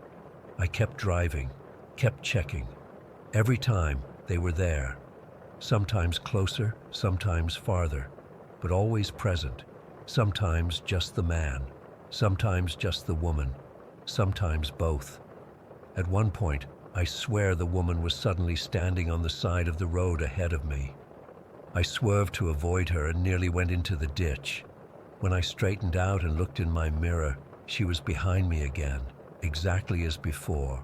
I kept driving, kept checking. Every time, they were there. Sometimes closer, sometimes farther, but always present. Sometimes just the man, sometimes just the woman, sometimes both. At one point, I swear the woman was suddenly standing on the side of the road ahead of me. I swerved to avoid her and nearly went into the ditch. When I straightened out and looked in my mirror, she was behind me again, exactly as before.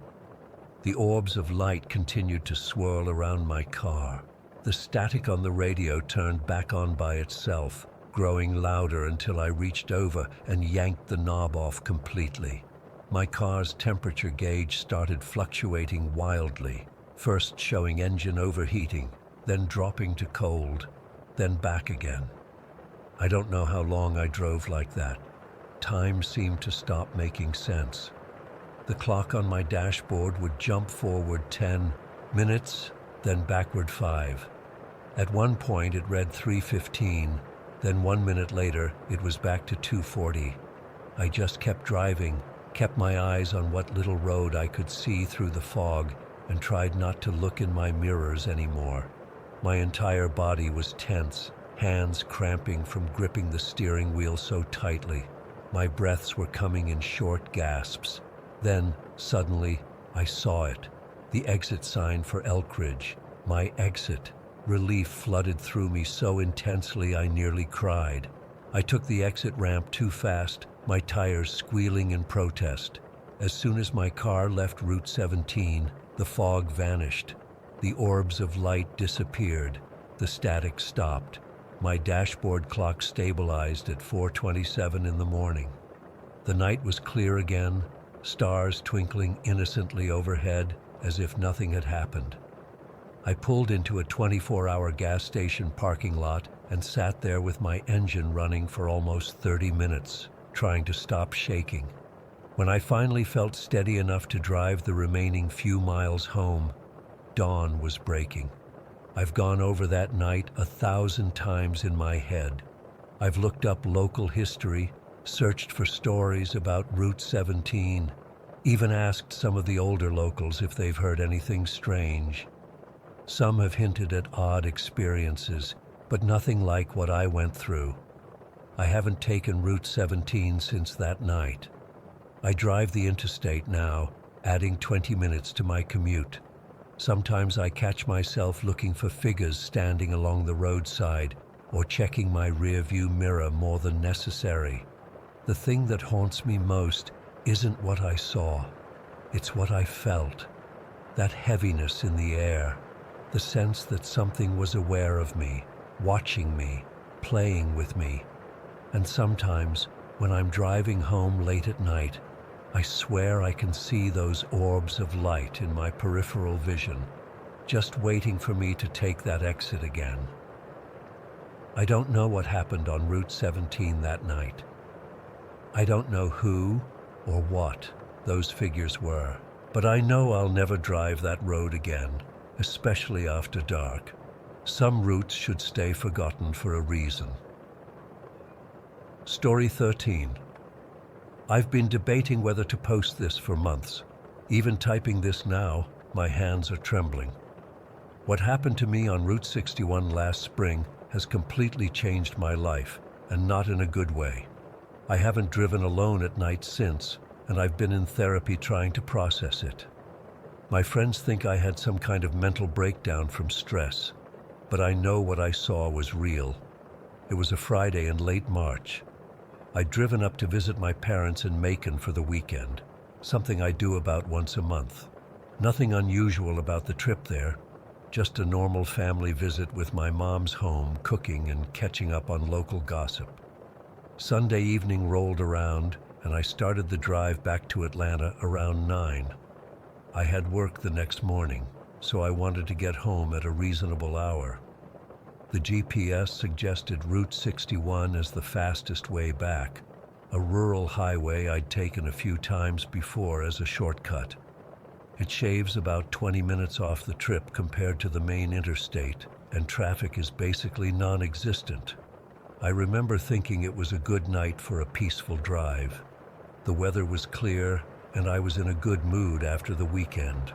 The orbs of light continued to swirl around my car. The static on the radio turned back on by itself, growing louder until I reached over and yanked the knob off completely. My car's temperature gauge started fluctuating wildly, first showing engine overheating, then dropping to cold, then back again. I don't know how long I drove like that. Time seemed to stop making sense. The clock on my dashboard would jump forward 10 minutes, then backward 5. At one point it read 3:15, then 1 minute later it was back to 2:40. I just kept driving, kept my eyes on what little road I could see through the fog, and tried not to look in my mirrors anymore. My entire body was tense, hands cramping from gripping the steering wheel so tightly. My breaths were coming in short gasps. Then, suddenly, I saw it. The exit sign for Elkridge. My exit. Relief flooded through me so intensely I nearly cried. I took the exit ramp too fast, my tires squealing in protest. As soon as my car left Route 17, the fog vanished. The orbs of light disappeared. The static stopped. My dashboard clock stabilized at 4:27 in the morning. The night was clear again, stars twinkling innocently overhead as if nothing had happened. I pulled into a 24-hour gas station parking lot and sat there with my engine running for almost 30 minutes, trying to stop shaking. When I finally felt steady enough to drive the remaining few miles home, dawn was breaking. I've gone over that night 1,000 times in my head. I've looked up local history, searched for stories about Route 17, even asked some of the older locals if they've heard anything strange. Some have hinted at odd experiences, but nothing like what I went through. I haven't taken Route 17 since that night. I drive the interstate now, adding 20 minutes to my commute. Sometimes I catch myself looking for figures standing along the roadside or checking my rearview mirror more than necessary. The thing that haunts me most isn't what I saw. It's what I felt. That heaviness in the air. The sense that something was aware of me, watching me, playing with me. And sometimes, when I'm driving home late at night, I swear I can see those orbs of light in my peripheral vision, just waiting for me to take that exit again. I don't know what happened on Route 17 that night. I don't know who or what those figures were, but I know I'll never drive that road again, especially after dark. Some routes should stay forgotten for a reason. Story 13. I've been debating whether to post this for months. Even typing this now, my hands are trembling. What happened to me on Route 61 last spring has completely changed my life, and not in a good way. I haven't driven alone at night since, and I've been in therapy trying to process it. My friends think I had some kind of mental breakdown from stress, but I know what I saw was real. It was a Friday in late March. I'd driven up to visit my parents in Macon for the weekend, something I do about once a month. Nothing unusual about the trip there, just a normal family visit with my mom's home, cooking and catching up on local gossip. Sunday evening rolled around, and I started the drive back to Atlanta around 9. I had work the next morning, so I wanted to get home at a reasonable hour. The GPS suggested Route 61 as the fastest way back, a rural highway I'd taken a few times before as a shortcut. It shaves about 20 minutes off the trip compared to the main interstate, and traffic is basically non-existent. I remember thinking it was a good night for a peaceful drive. The weather was clear, and I was in a good mood after the weekend.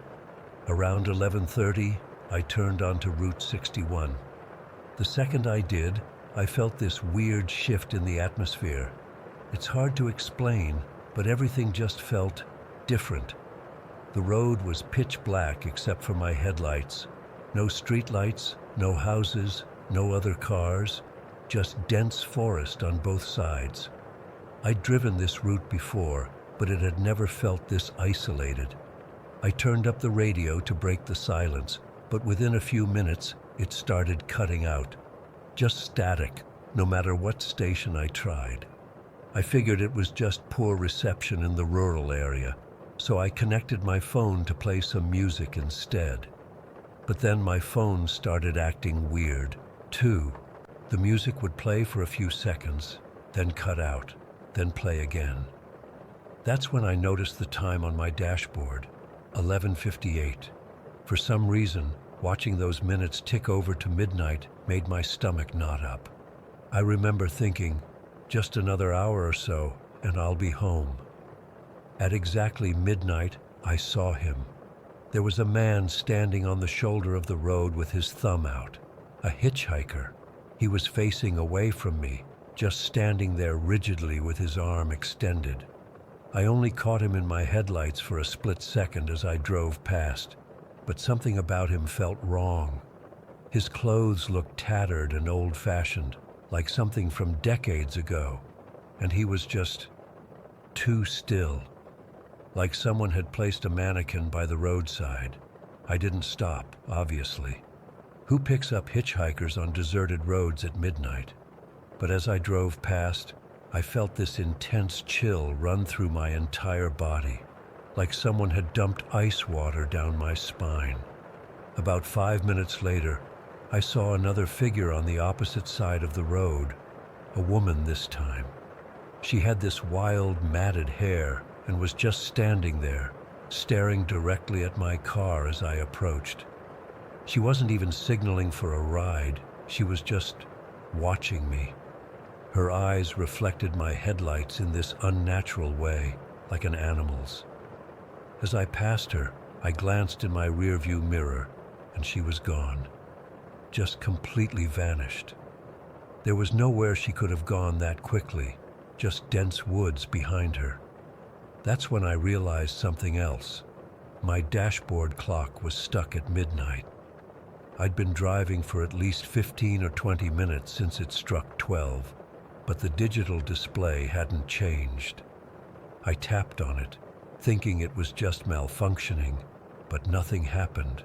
Around 11:30, I turned onto Route 61. The second I did, I felt this weird shift in the atmosphere. It's hard to explain, but everything just felt different. The road was pitch black except for my headlights. No streetlights, no houses, no other cars, just dense forest on both sides. I'd driven this route before, but it had never felt this isolated. I turned up the radio to break the silence, but within a few minutes, it started cutting out. Just static, no matter what station I tried. I figured it was just poor reception in the rural area, so I connected my phone to play some music instead. But then my phone started acting weird, too. The music would play for a few seconds, then cut out, then play again. That's when I noticed the time on my dashboard, 11:58. For some reason, watching those minutes tick over to midnight made my stomach knot up. I remember thinking, just another hour or so, and I'll be home. At exactly midnight, I saw him. There was a man standing on the shoulder of the road with his thumb out. A hitchhiker. He was facing away from me, just standing there rigidly with his arm extended. I only caught him in my headlights for a split second as I drove past, but something about him felt wrong. His clothes looked tattered and old-fashioned, like something from decades ago, and he was just too still, like someone had placed a mannequin by the roadside. I didn't stop, obviously. Who picks up hitchhikers on deserted roads at midnight? But as I drove past, I felt this intense chill run through my entire body, like someone had dumped ice water down my spine. About 5 minutes later, I saw another figure on the opposite side of the road, a woman this time. She had this wild, matted hair and was just standing there, staring directly at my car as I approached. She wasn't even signaling for a ride, she was just watching me. Her eyes reflected my headlights in this unnatural way, like an animal's. As I passed her, I glanced in my rearview mirror, and she was gone. Just completely vanished. There was nowhere she could have gone that quickly, just dense woods behind her. That's when I realized something else. My dashboard clock was stuck at midnight. I'd been driving for at least 15 or 20 minutes since it struck 12, but the digital display hadn't changed. I tapped on it, thinking it was just malfunctioning, but nothing happened.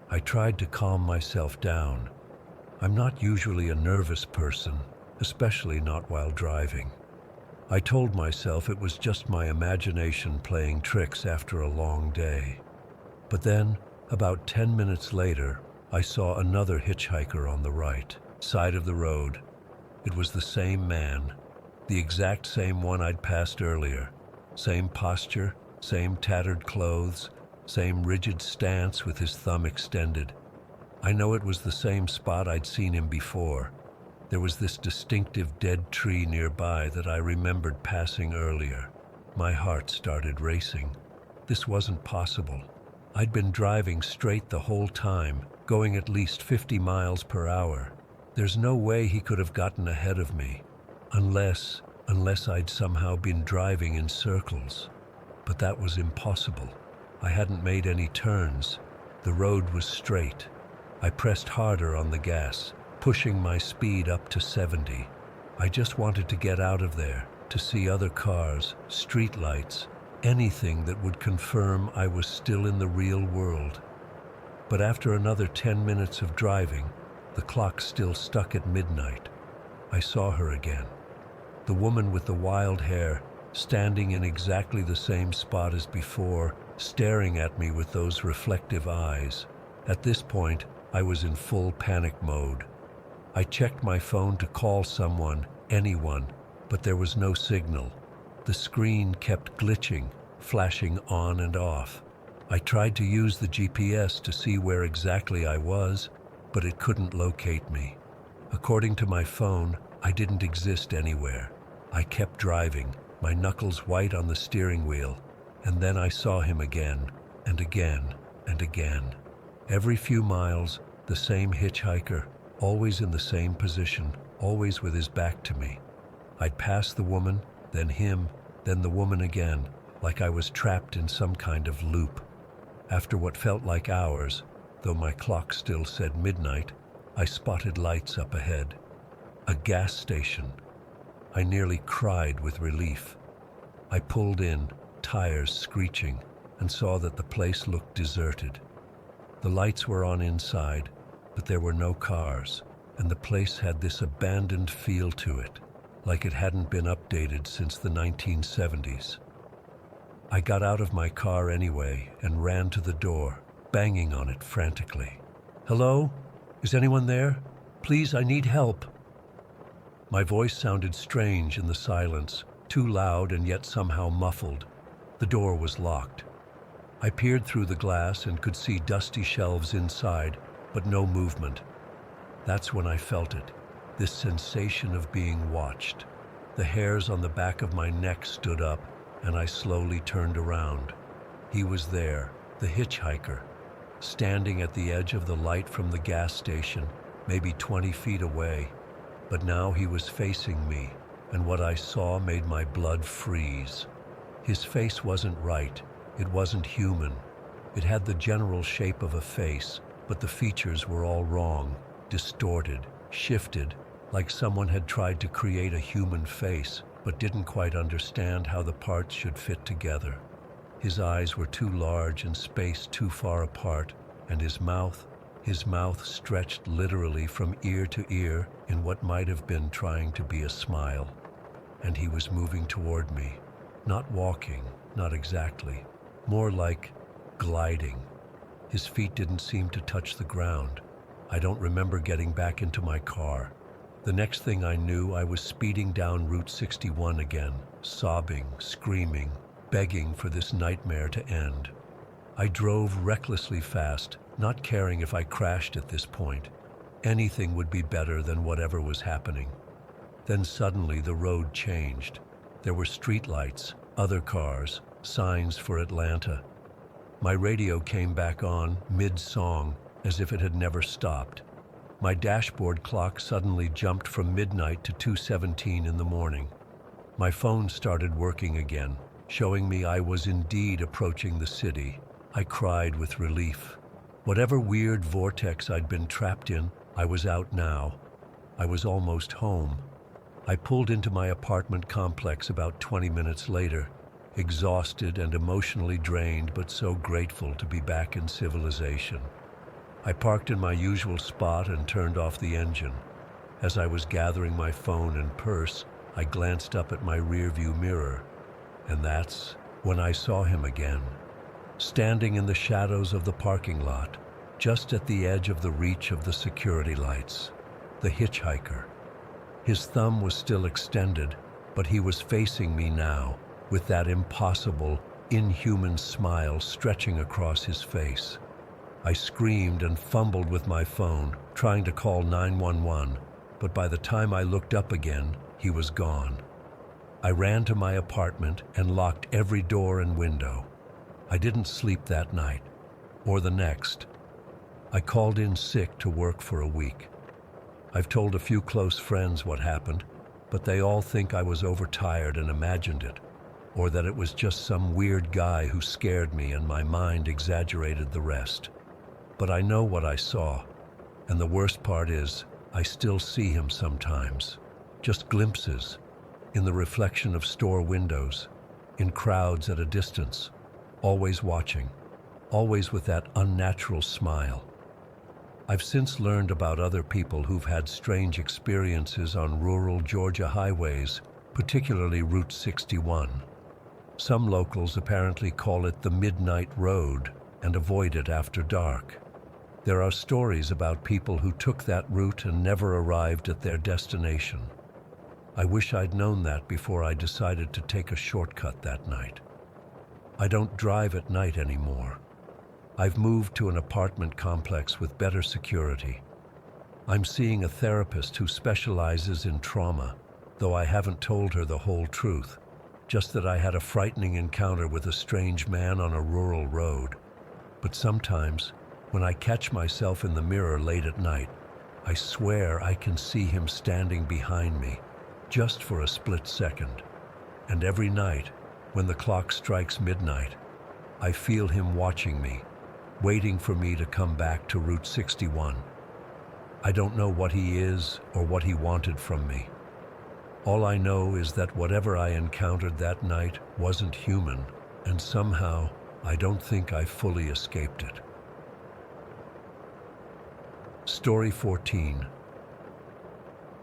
I tried to calm myself down. I'm not usually a nervous person, especially not while driving. I told myself it was just my imagination playing tricks after a long day. But then, about 10 minutes later, I saw another hitchhiker on the right side of the road. It was the same man, the exact same one I'd passed earlier. Same posture, same tattered clothes, same rigid stance with his thumb extended. I know it was the same spot I'd seen him before. There was this distinctive dead tree nearby that I remembered passing earlier. My heart started racing. This wasn't possible. I'd been driving straight the whole time, going at least 50 miles per hour. There's no way he could have gotten ahead of me, unless I'd somehow been driving in circles. But that was impossible. I hadn't made any turns. The road was straight. I pressed harder on the gas, pushing my speed up to 70. I just wanted to get out of there, to see other cars, streetlights, anything that would confirm I was still in the real world. But after another 10 minutes of driving, the clock still stuck at midnight. I saw her again. The woman with the wild hair, standing in exactly the same spot as before, staring at me with those reflective eyes. At this point, I was in full panic mode. I checked my phone to call someone, anyone, but there was no signal. The screen kept glitching, flashing on and off. I tried to use the GPS to see where exactly I was, but it couldn't locate me. According to my phone, I didn't exist anywhere. I kept driving, my knuckles white on the steering wheel. And then I saw him again, and again, and again. Every few miles, the same hitchhiker, always in the same position, always with his back to me. I'd pass the woman, then him, then the woman again, like I was trapped in some kind of loop. After what felt like hours, though my clock still said midnight, I spotted lights up ahead. A gas station. I nearly cried with relief. I pulled in, tires screeching, and saw that the place looked deserted. The lights were on inside, but there were no cars, and the place had this abandoned feel to it, like it hadn't been updated since the 1970s. I got out of my car anyway and ran to the door, banging on it frantically. "Hello? Is anyone there? Please, I need help." My voice sounded strange in the silence, too loud and yet somehow muffled. The door was locked. I peered through the glass and could see dusty shelves inside, but no movement. That's when I felt it, this sensation of being watched. The hairs on the back of my neck stood up, and I slowly turned around. He was there, the hitchhiker, standing at the edge of the light from the gas station, maybe 20 feet away. But now he was facing me, and what I saw made my blood freeze. His face wasn't right. It wasn't human. It had the general shape of a face, but the features were all wrong, distorted, shifted, like someone had tried to create a human face, but didn't quite understand how the parts should fit together. His eyes were too large and spaced too far apart, and his mouth stretched literally from ear to ear in what might have been trying to be a smile. And he was moving toward me, not walking, not exactly, more like gliding. His feet didn't seem to touch the ground. I don't remember getting back into my car. The next thing I knew, I was speeding down Route 61 again, sobbing, screaming, begging for this nightmare to end. I drove recklessly fast, not caring if I crashed at this point. Anything would be better than whatever was happening. Then suddenly the road changed. There were streetlights, other cars, signs for Atlanta. My radio came back on, mid-song, as if it had never stopped. My dashboard clock suddenly jumped from midnight to 2:17 in the morning. My phone started working again, showing me I was indeed approaching the city. I cried with relief. Whatever weird vortex I'd been trapped in, I was out now. I was almost home. I pulled into my apartment complex about 20 minutes later, exhausted and emotionally drained, but so grateful to be back in civilization. I parked in my usual spot and turned off the engine. As I was gathering my phone and purse, I glanced up at my rearview mirror, and that's when I saw him again, standing in the shadows of the parking lot, just at the edge of the reach of the security lights. The hitchhiker. His thumb was still extended, but he was facing me now, with that impossible, inhuman smile stretching across his face. I screamed and fumbled with my phone, trying to call 911, but by the time I looked up again, he was gone. I ran to my apartment and locked every door and window. I didn't sleep that night, or the next. I called in sick to work for a week. I've told a few close friends what happened, but they all think I was overtired and imagined it, or that it was just some weird guy who scared me and my mind exaggerated the rest. But I know what I saw, and the worst part is, I still see him sometimes. Just glimpses, in the reflection of store windows, in crowds at a distance, always watching, always with that unnatural smile. I've since learned about other people who've had strange experiences on rural Georgia highways, particularly Route 61. Some locals apparently call it the Midnight Road and avoid it after dark. There are stories about people who took that route and never arrived at their destination. I wish I'd known that before I decided to take a shortcut that night. I don't drive at night anymore. I've moved to an apartment complex with better security. I'm seeing a therapist who specializes in trauma, though I haven't told her the whole truth. just that I had a frightening encounter with a strange man on a rural road. But sometimes, when I catch myself in the mirror late at night, I swear I can see him standing behind me, just for a split second. And every night, when the clock strikes midnight, I feel him watching me, waiting for me to come back to Route 61. I don't know what he is or what he wanted from me. All I know is that whatever I encountered that night wasn't human, and somehow I don't think I fully escaped it. Story 14.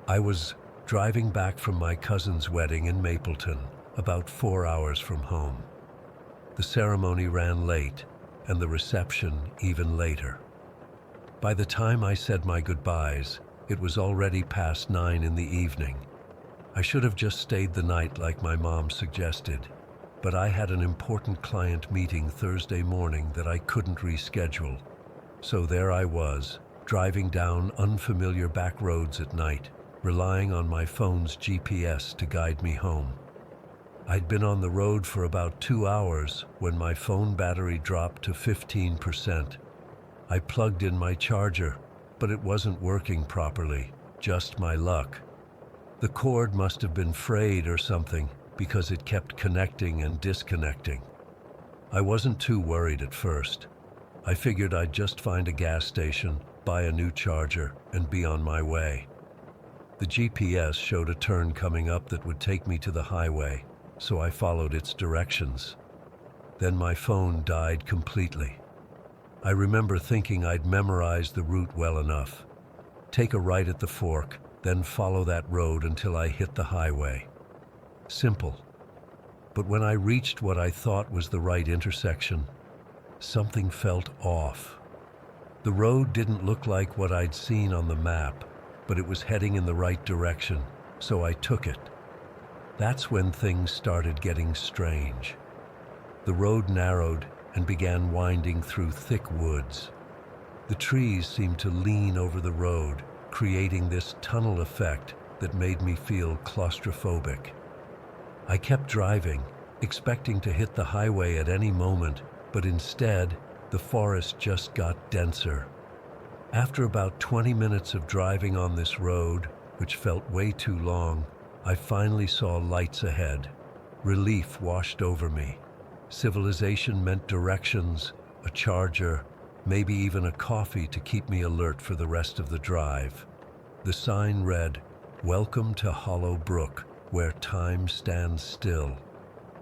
I was driving back from my cousin's wedding in Mapleton, about 4 hours from home. The ceremony ran late, and the reception even later. By the time I said my goodbyes, it was already past 9 in the evening. I should have just stayed the night like my mom suggested, but I had an important client meeting Thursday morning that I couldn't reschedule. So there I was, driving down unfamiliar back roads at night, relying on my phone's GPS to guide me home. I'd been on the road for about 2 hours when my phone battery dropped to 15%. I plugged in my charger, but it wasn't working properly, just my luck. The cord must have been frayed or something because it kept connecting and disconnecting. I wasn't too worried at first. I figured I'd just find a gas station, buy a new charger, and be on my way. The GPS showed a turn coming up that would take me to the highway, so I followed its directions. Then my phone died completely. I remember thinking I'd memorized the route well enough. Take a right at the fork, then follow that road until I hit the highway. Simple. But when I reached what I thought was the right intersection, something felt off. The road didn't look like what I'd seen on the map, but it was heading in the right direction, so I took it. That's when things started getting strange. The road narrowed and began winding through thick woods. The trees seemed to lean over the road, creating this tunnel effect that made me feel claustrophobic. I kept driving, expecting to hit the highway at any moment, but instead, the forest just got denser. After about 20 minutes of driving on this road, which felt way too long, I finally saw lights ahead. Relief washed over me. Civilization meant directions, a charger, maybe even a coffee to keep me alert for the rest of the drive. The sign read, "Welcome to Hollow Brook, where time stands still."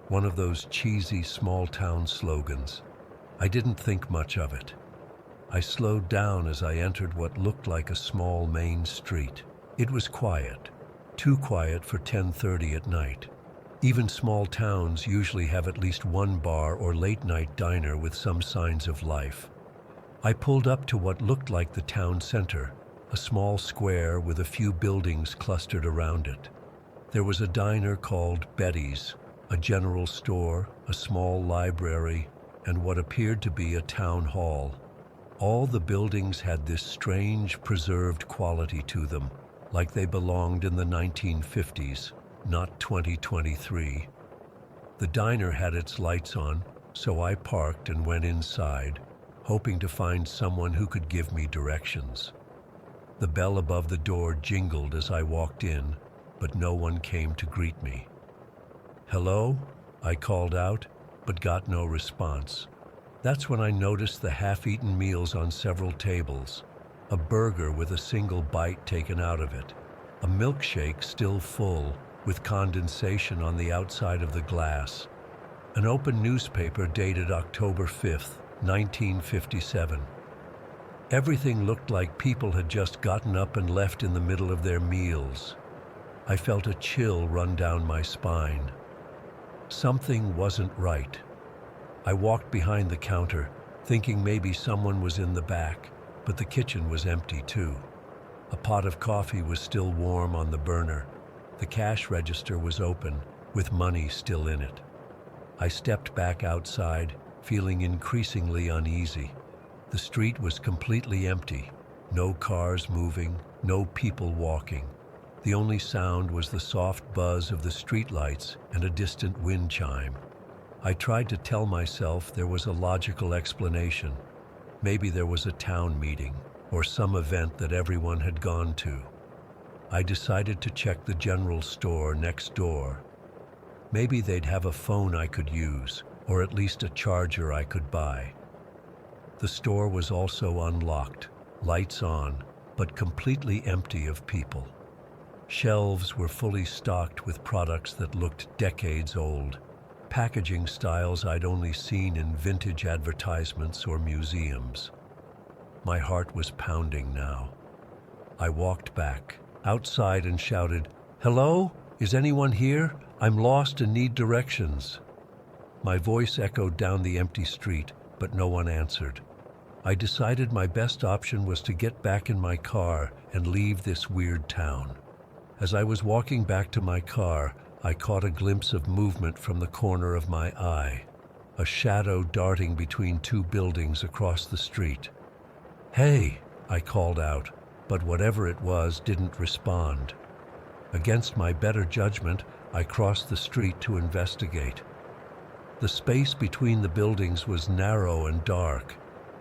One of those cheesy small-town slogans. I didn't think much of it. I slowed down as I entered what looked like a small main street. It was quiet, too quiet for 10:30 at night. Even small towns usually have at least one bar or late-night diner with some signs of life. I pulled up to what looked like the town center, a small square with a few buildings clustered around it. There was a diner called Betty's, a general store, a small library, and what appeared to be a town hall. All the buildings had this strange, preserved quality to them, like they belonged in the 1950s, not 2023. The diner had its lights on, so I parked and went inside, hoping to find someone who could give me directions. The bell above the door jingled as I walked in, but no one came to greet me. "Hello?" I called out, but got no response. That's when I noticed the half-eaten meals on several tables, a burger with a single bite taken out of it, a milkshake still full, with condensation on the outside of the glass, an open newspaper dated October 5th, 1957. Everything looked like people had just gotten up and left in the middle of their meals. I felt a chill run down my spine. Something wasn't right. I walked behind the counter, thinking maybe someone was in the back, but the kitchen was empty too. A pot of coffee was still warm on the burner. The cash register was open, with money still in it. I stepped back outside, feeling increasingly uneasy. The street was completely empty. No cars moving, no people walking. The only sound was the soft buzz of the streetlights and a distant wind chime. I tried to tell myself there was a logical explanation. Maybe there was a town meeting or some event that everyone had gone to. I decided to check the general store next door. Maybe they'd have a phone I could use, or at least a charger I could buy. The store was also unlocked, lights on, but completely empty of people. Shelves were fully stocked with products that looked decades old, packaging styles I'd only seen in vintage advertisements or museums. My heart was pounding now. I walked back, outside, and shouted, "Hello? Is anyone here? I'm lost and need directions." My voice echoed down the empty street, but no one answered. I decided my best option was to get back in my car and leave this weird town. As I was walking back to my car, I caught a glimpse of movement from the corner of my eye, a shadow darting between two buildings across the street. "Hey!" I called out, but whatever it was didn't respond. Against my better judgment, I crossed the street to investigate. The space between the buildings was narrow and dark,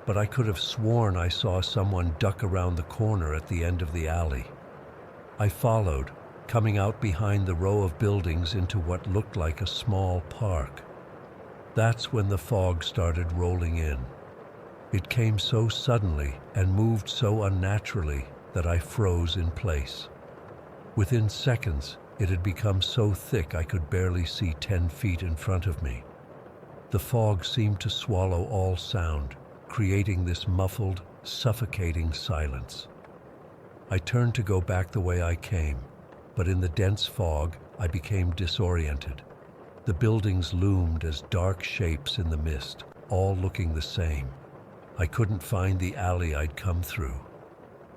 but I could have sworn I saw someone duck around the corner at the end of the alley. I followed, coming out behind the row of buildings into what looked like a small park. That's when the fog started rolling in. It came so suddenly and moved so unnaturally that I froze in place. Within seconds, it had become so thick I could barely see 10 feet in front of me. The fog seemed to swallow all sound, creating this muffled, suffocating silence. I turned to go back the way I came, but in the dense fog, I became disoriented. The buildings loomed as dark shapes in the mist, all looking the same. I couldn't find the alley I'd come through.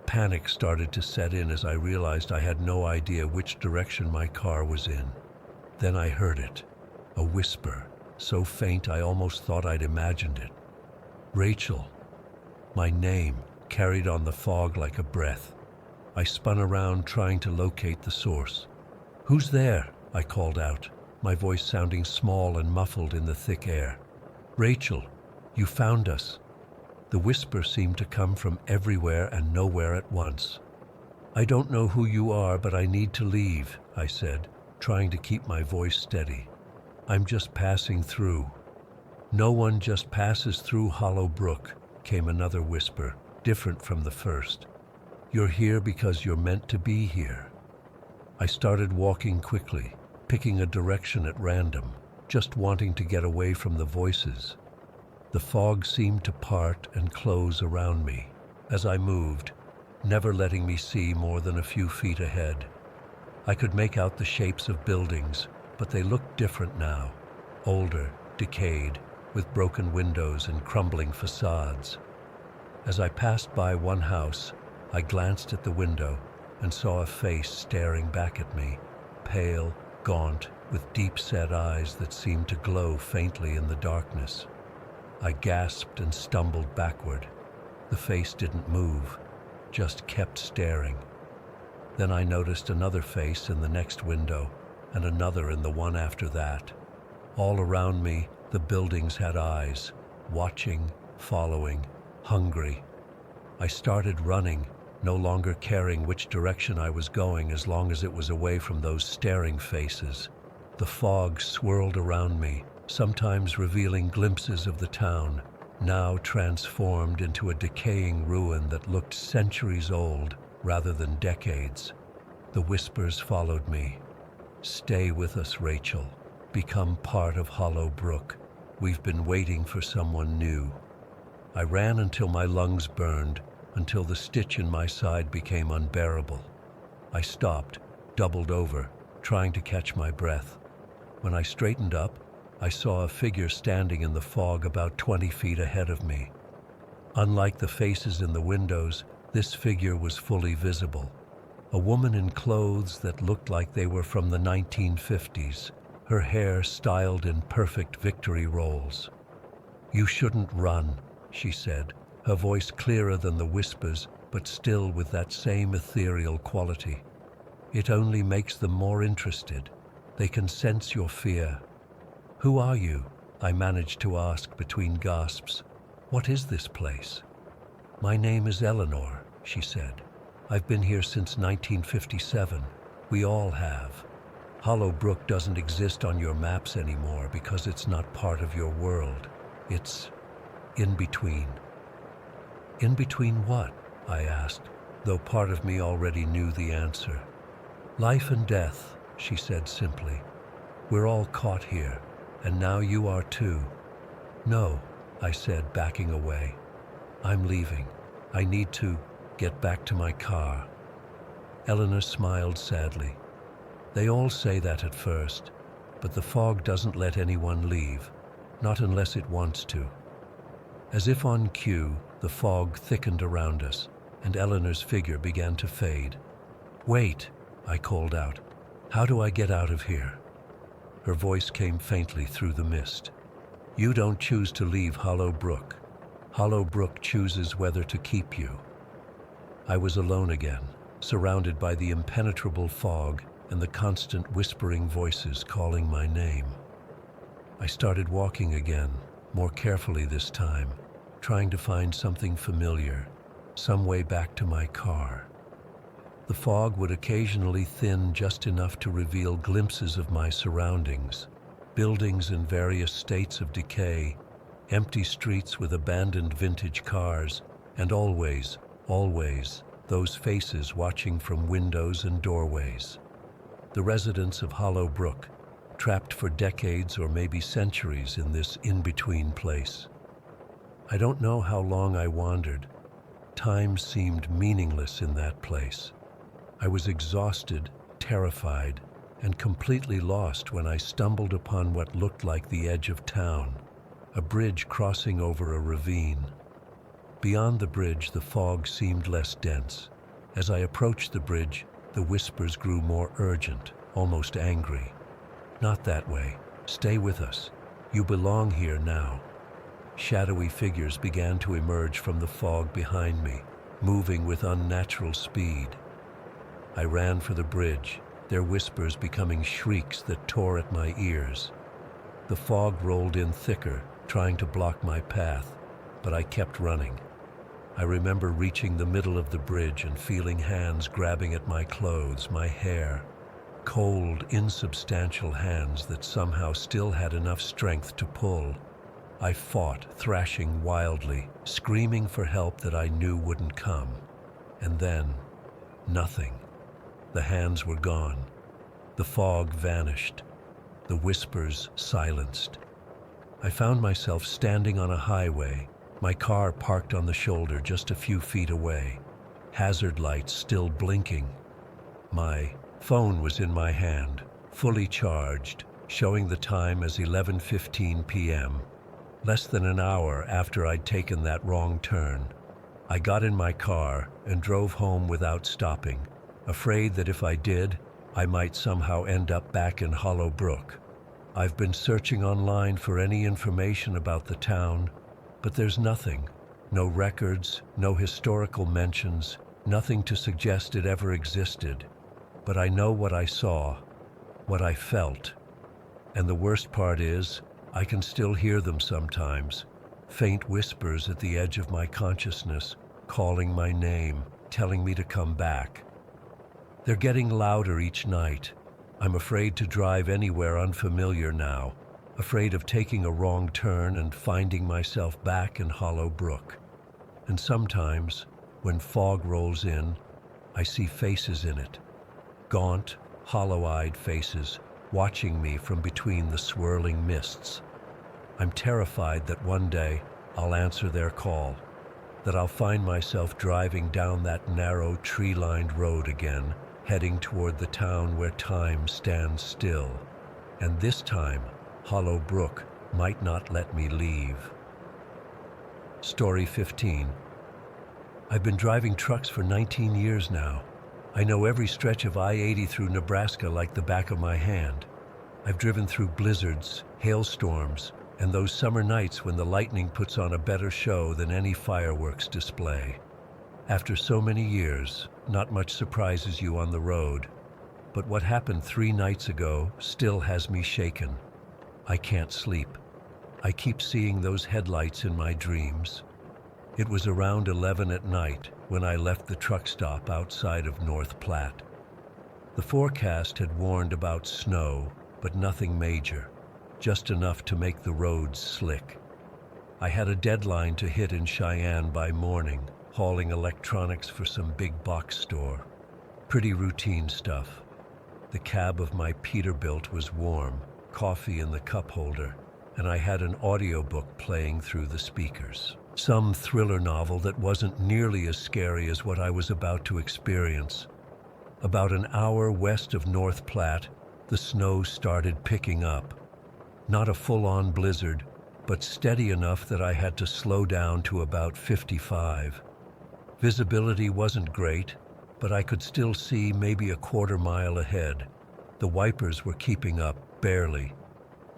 Panic started to set in as I realized I had no idea which direction my car was in. Then I heard it, a whisper, so faint I almost thought I'd imagined it. "Rachel." My name carried on the fog like a breath. I spun around trying to locate the source. "Who's there?" I called out, my voice sounding small and muffled in the thick air. "Rachel, you found us." The whisper seemed to come from everywhere and nowhere at once. "I don't know who you are, but I need to leave," I said, trying to keep my voice steady. "I'm just passing through." "No one just passes through Hollow Brook," came another whisper, different from the first. "You're here because you're meant to be here." I started walking quickly, picking a direction at random, just wanting to get away from the voices. The fog seemed to part and close around me as I moved, never letting me see more than a few feet ahead. I could make out the shapes of buildings, but they looked different now, older, decayed, with broken windows and crumbling facades. As I passed by one house, I glanced at the window and saw a face staring back at me, pale, gaunt, with deep-set eyes that seemed to glow faintly in the darkness. I gasped and stumbled backward. The face didn't move, just kept staring. Then I noticed another face in the next window, and another in the one after that. All around me, the buildings had eyes, watching, following, hungry. I started running, no longer caring which direction I was going as long as it was away from those staring faces. The fog swirled around me, sometimes revealing glimpses of the town, now transformed into a decaying ruin that looked centuries old rather than decades. The whispers followed me. "Stay with us, Rachel. Become part of Hollow Brook. We've been waiting for someone new." I ran until my lungs burned, until the stitch in my side became unbearable. I stopped, doubled over, trying to catch my breath. When I straightened up, I saw a figure standing in the fog about 20 feet ahead of me. Unlike the faces in the windows, this figure was fully visible. A woman in clothes that looked like they were from the 1950s, her hair styled in perfect victory rolls. "You shouldn't run," she said, her voice clearer than the whispers, but still with that same ethereal quality. It only makes them more interested. They can sense your fear. "Who are you?" I managed to ask between gasps. "What is this place?" "My name is Eleanor," she said. "I've been here since 1957. We all have. Hollow Brook doesn't exist on your maps anymore because it's not part of your world. It's in between." "In between what?" I asked, though part of me already knew the answer. "Life and death," she said simply. "We're all caught here, and now you are too." "No," I said, backing away. "I'm leaving. I need to get back to my car." Eleanor smiled sadly. "They all say that at first, but the fog doesn't let anyone leave, not unless it wants to." As if on cue, the fog thickened around us, and Eleanor's figure began to fade. "Wait," I called out. "How do I get out of here?" Her voice came faintly through the mist. "You don't choose to leave Hollow Brook. Hollow Brook chooses whether to keep you." I was alone again, surrounded by the impenetrable fog and the constant whispering voices calling my name. I started walking again, more carefully this time, trying to find something familiar, some way back to my car. The fog would occasionally thin just enough to reveal glimpses of my surroundings, buildings in various states of decay, empty streets with abandoned vintage cars, and always, those faces watching from windows and doorways. The residents of Hollow Brook, trapped for decades or maybe centuries in this in-between place. I don't know how long I wandered. Time seemed meaningless in that place. I was exhausted, terrified, and completely lost when I stumbled upon what looked like the edge of town, a bridge crossing over a ravine. Beyond the bridge, the fog seemed less dense. As I approached the bridge, the whispers grew more urgent, almost angry. "Not that way. Stay with us. You belong here now." Shadowy figures began to emerge from the fog behind me, moving with unnatural speed. I ran for the bridge, their whispers becoming shrieks that tore at my ears. The fog rolled in thicker, trying to block my path, but I kept running. I remember reaching the middle of the bridge and feeling hands grabbing at my clothes, my hair. Cold, insubstantial hands that somehow still had enough strength to pull. I fought, thrashing wildly, screaming for help that I knew wouldn't come. And then, nothing. The hands were gone. The fog vanished. The whispers silenced. I found myself standing on a highway, my car parked on the shoulder just a few feet away, hazard lights still blinking. My phone was in my hand, fully charged, showing the time as 11:15 p.m., less than an hour after I'd taken that wrong turn. I got in my car and drove home without stopping, afraid that if I did, I might somehow end up back in Hollow Brook. I've been searching online for any information about the town, but there's nothing. No records, no historical mentions, nothing to suggest it ever existed. But I know what I saw, what I felt. And the worst part is, I can still hear them sometimes, faint whispers at the edge of my consciousness, calling my name, telling me to come back. They're getting louder each night. I'm afraid to drive anywhere unfamiliar now, afraid of taking a wrong turn and finding myself back in Hollow Brook. And sometimes, when fog rolls in, I see faces in it. Gaunt, hollow-eyed faces, watching me from between the swirling mists. I'm terrified that one day I'll answer their call, that I'll find myself driving down that narrow, tree-lined road again, heading toward the town where time stands still. And this time, Hollow Brook might not let me leave. Story 15. I've been driving trucks for 19 years now. I know every stretch of I-80 through Nebraska like the back of my hand. I've driven through blizzards, hailstorms, and those summer nights when the lightning puts on a better show than any fireworks display. After so many years, not much surprises you on the road. But what happened 3 nights ago still has me shaken. I can't sleep. I keep seeing those headlights in my dreams. It was around 11 at night when I left the truck stop outside of North Platte. The forecast had warned about snow, but nothing major, just enough to make the roads slick. I had a deadline to hit in Cheyenne by morning, hauling electronics for some big box store. Pretty routine stuff. The cab of my Peterbilt was warm, coffee in the cup holder, and I had an audiobook playing through the speakers. Some thriller novel that wasn't nearly as scary as what I was about to experience. About an hour west of North Platte, the snow started picking up. Not a full-on blizzard, but steady enough that I had to slow down to about 55. Visibility wasn't great, but I could still see maybe a quarter-mile ahead. The wipers were keeping up, barely.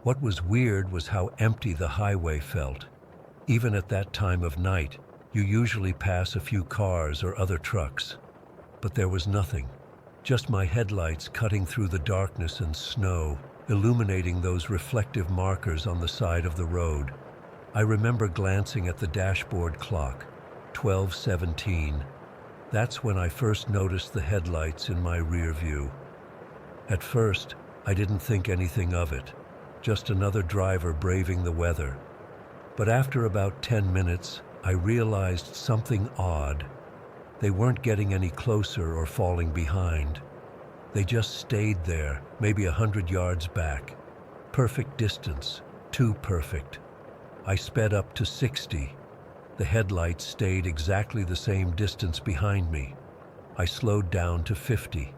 What was weird was how empty the highway felt. Even at that time of night, you usually pass a few cars or other trucks. But there was nothing. Just my headlights cutting through the darkness and snow, illuminating those reflective markers on the side of the road. I remember glancing at the dashboard clock, 12:17. That's when I first noticed the headlights in my rear view. At first, I didn't think anything of it, just another driver braving the weather. But after about 10 minutes, I realized something odd. They weren't getting any closer or falling behind. They just stayed there, maybe 100 yards back. Perfect distance, too perfect. I sped up to 60. The headlights stayed exactly the same distance behind me. I slowed down to 50.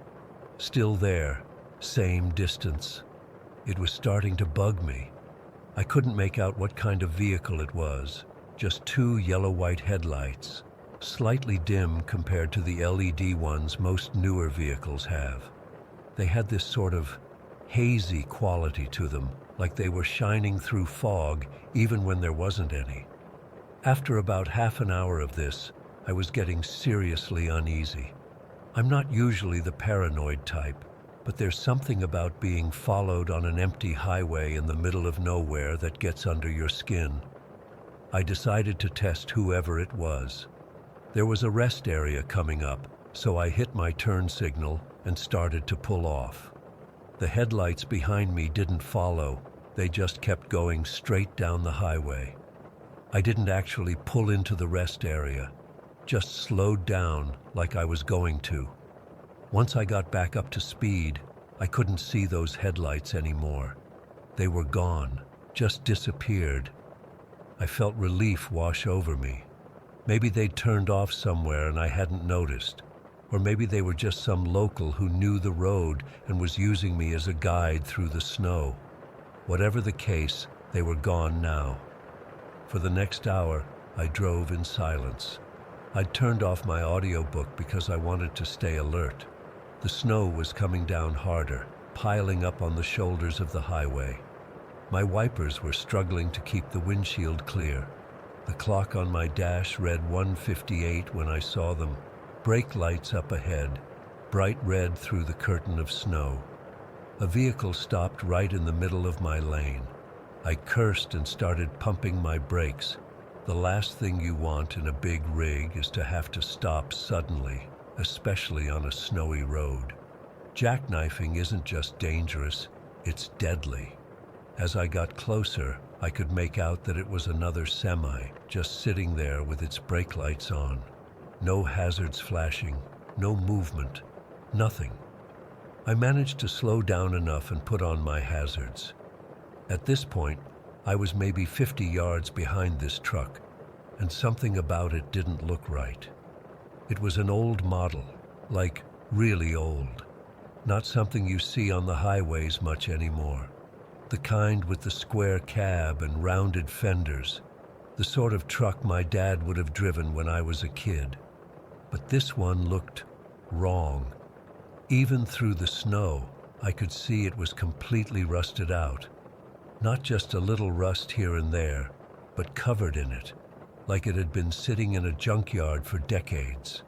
Still there, same distance. It was starting to bug me. I couldn't make out what kind of vehicle it was, just two yellow-white headlights, slightly dim compared to the LED ones most newer vehicles have. They had this sort of hazy quality to them, like they were shining through fog even when there wasn't any. After about half an hour of this, I was getting seriously uneasy. I'm not usually the paranoid type, but there's something about being followed on an empty highway in the middle of nowhere that gets under your skin. I decided to test whoever it was. There was a rest area coming up, so I hit my turn signal and started to pull off. The headlights behind me didn't follow, they just kept going straight down the highway. I didn't actually pull into the rest area, just slowed down like I was going to. Once I got back up to speed, I couldn't see those headlights anymore. They were gone, just disappeared. I felt relief wash over me. Maybe they'd turned off somewhere and I hadn't noticed. Or maybe they were just some local who knew the road and was using me as a guide through the snow. Whatever the case, they were gone now. For the next hour, I drove in silence. I'd turned off my audiobook because I wanted to stay alert. The snow was coming down harder, piling up on the shoulders of the highway. My wipers were struggling to keep the windshield clear. The clock on my dash read 1:58 when I saw them. Brake lights up ahead, bright red through the curtain of snow. A vehicle stopped right in the middle of my lane. I cursed and started pumping my brakes. The last thing you want in a big rig is to have to stop suddenly, especially on a snowy road. Jackknifing isn't just dangerous, it's deadly. As I got closer, I could make out that it was another semi, just sitting there with its brake lights on. No hazards flashing, no movement, nothing. I managed to slow down enough and put on my hazards. At this point, I was maybe 50 yards behind this truck, and something about it didn't look right. It was an old model, like really old. Not something you see on the highways much anymore. The kind with the square cab and rounded fenders, the sort of truck my dad would have driven when I was a kid. But this one looked wrong. Even through the snow, I could see it was completely rusted out. Not just a little rust here and there, but covered in it, like it had been sitting in a junkyard for decades.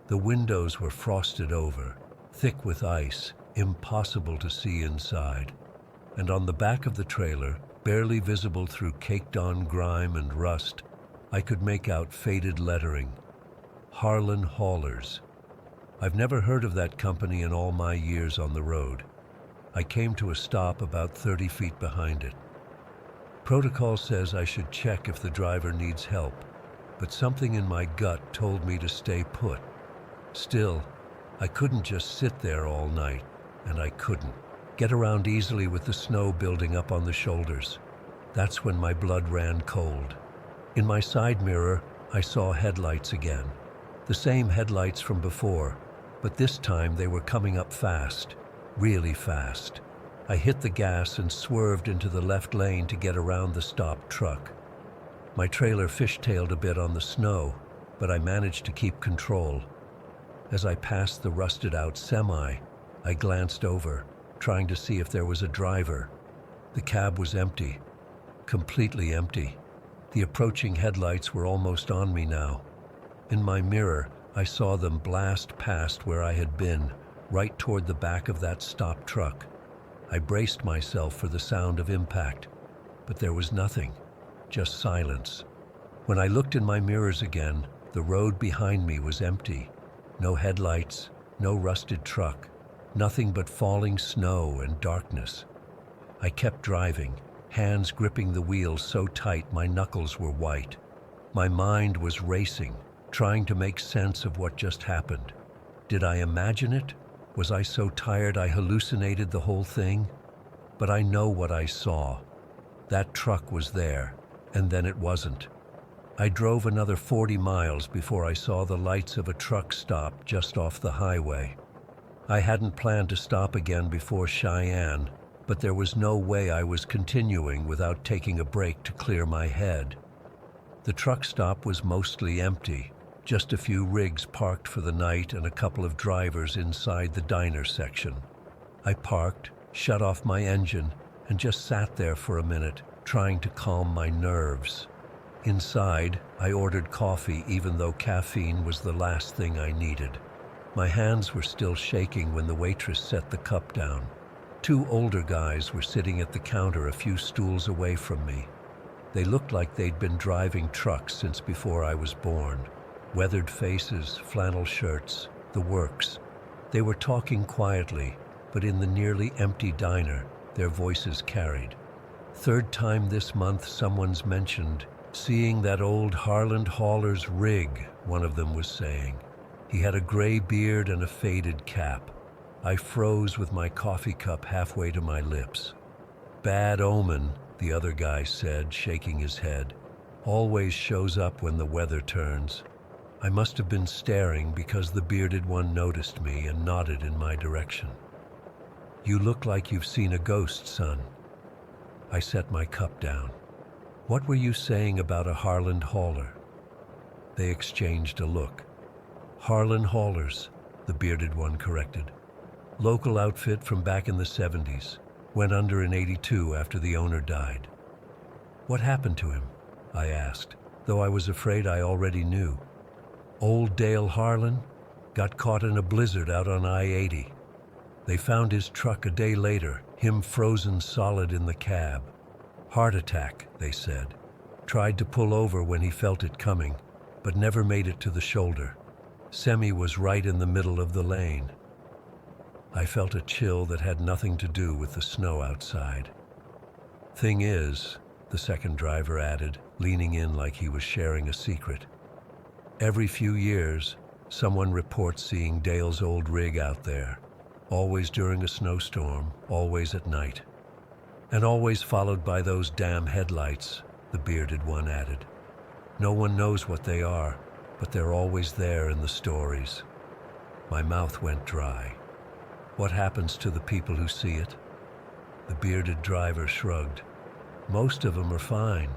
The windows were frosted over, thick with ice, impossible to see inside. And on the back of the trailer, barely visible through caked-on grime and rust, I could make out faded lettering. Harlan Haulers. I've never heard of that company in all my years on the road. I came to a stop about 30 feet behind it. Protocol says I should check if the driver needs help, but something in my gut told me to stay put. Still, I couldn't just sit there all night, and I couldn't get around easily with the snow building up on the shoulders. That's when my blood ran cold. In my side mirror, I saw headlights again. The same headlights from before, but this time they were coming up fast, really fast. I hit the gas and swerved into the left lane to get around the stopped truck. My trailer fishtailed a bit on the snow, but I managed to keep control. As I passed the rusted-out semi, I glanced over, trying to see if there was a driver. The cab was empty, completely empty. The approaching headlights were almost on me now. In my mirror, I saw them blast past where I had been, right toward the back of that stopped truck. I braced myself for the sound of impact, but there was nothing, just silence. When I looked in my mirrors again, the road behind me was empty. No headlights, no rusted truck, nothing but falling snow and darkness. I kept driving, hands gripping the wheel so tight my knuckles were white. My mind was racing, trying to make sense of what just happened. Did I imagine it? Was I so tired I hallucinated the whole thing? But I know what I saw. That truck was there, and then it wasn't. I drove another 40 miles before I saw the lights of a truck stop just off the highway. I hadn't planned to stop again before Cheyenne, but there was no way I was continuing without taking a break to clear my head. The truck stop was mostly empty, just a few rigs parked for the night and a couple of drivers inside the diner section. I parked, shut off my engine, and just sat there for a minute, trying to calm my nerves. Inside, I ordered coffee even though caffeine was the last thing I needed. My hands were still shaking when the waitress set the cup down. Two older guys were sitting at the counter a few stools away from me. They looked like they'd been driving trucks since before I was born. Weathered faces, flannel shirts, the works. They were talking quietly, but in the nearly empty diner, their voices carried. Third time this month someone's mentioned seeing that old Harlan Hauler's rig, one of them was saying. He had a gray beard and a faded cap. I froze with my coffee cup halfway to my lips. Bad omen, the other guy said, shaking his head. Always shows up when the weather turns. I must have been staring because the bearded one noticed me and nodded in my direction. You look like you've seen a ghost, son. I set my cup down. What were you saying about a Harlan Hauler? They exchanged a look. Harlan Haulers, the bearded one corrected. Local outfit from back in the 70s. Went under in '82 after the owner died. What happened to him? I asked, though I was afraid I already knew. Old Dale Harlan got caught in a blizzard out on I-80. They found his truck a day later, him frozen solid in the cab. Heart attack, they said. Tried to pull over when he felt it coming, but never made it to the shoulder. Semi was right in the middle of the lane. I felt a chill that had nothing to do with the snow outside. Thing is, the second driver added, leaning in like he was sharing a secret. Every few years, someone reports seeing Dale's old rig out there. Always during a snowstorm, always at night. And always followed by those damn headlights, the bearded one added. No one knows what they are, but they're always there in the stories. My mouth went dry. What happens to the people who see it? The bearded driver shrugged. Most of them are fine.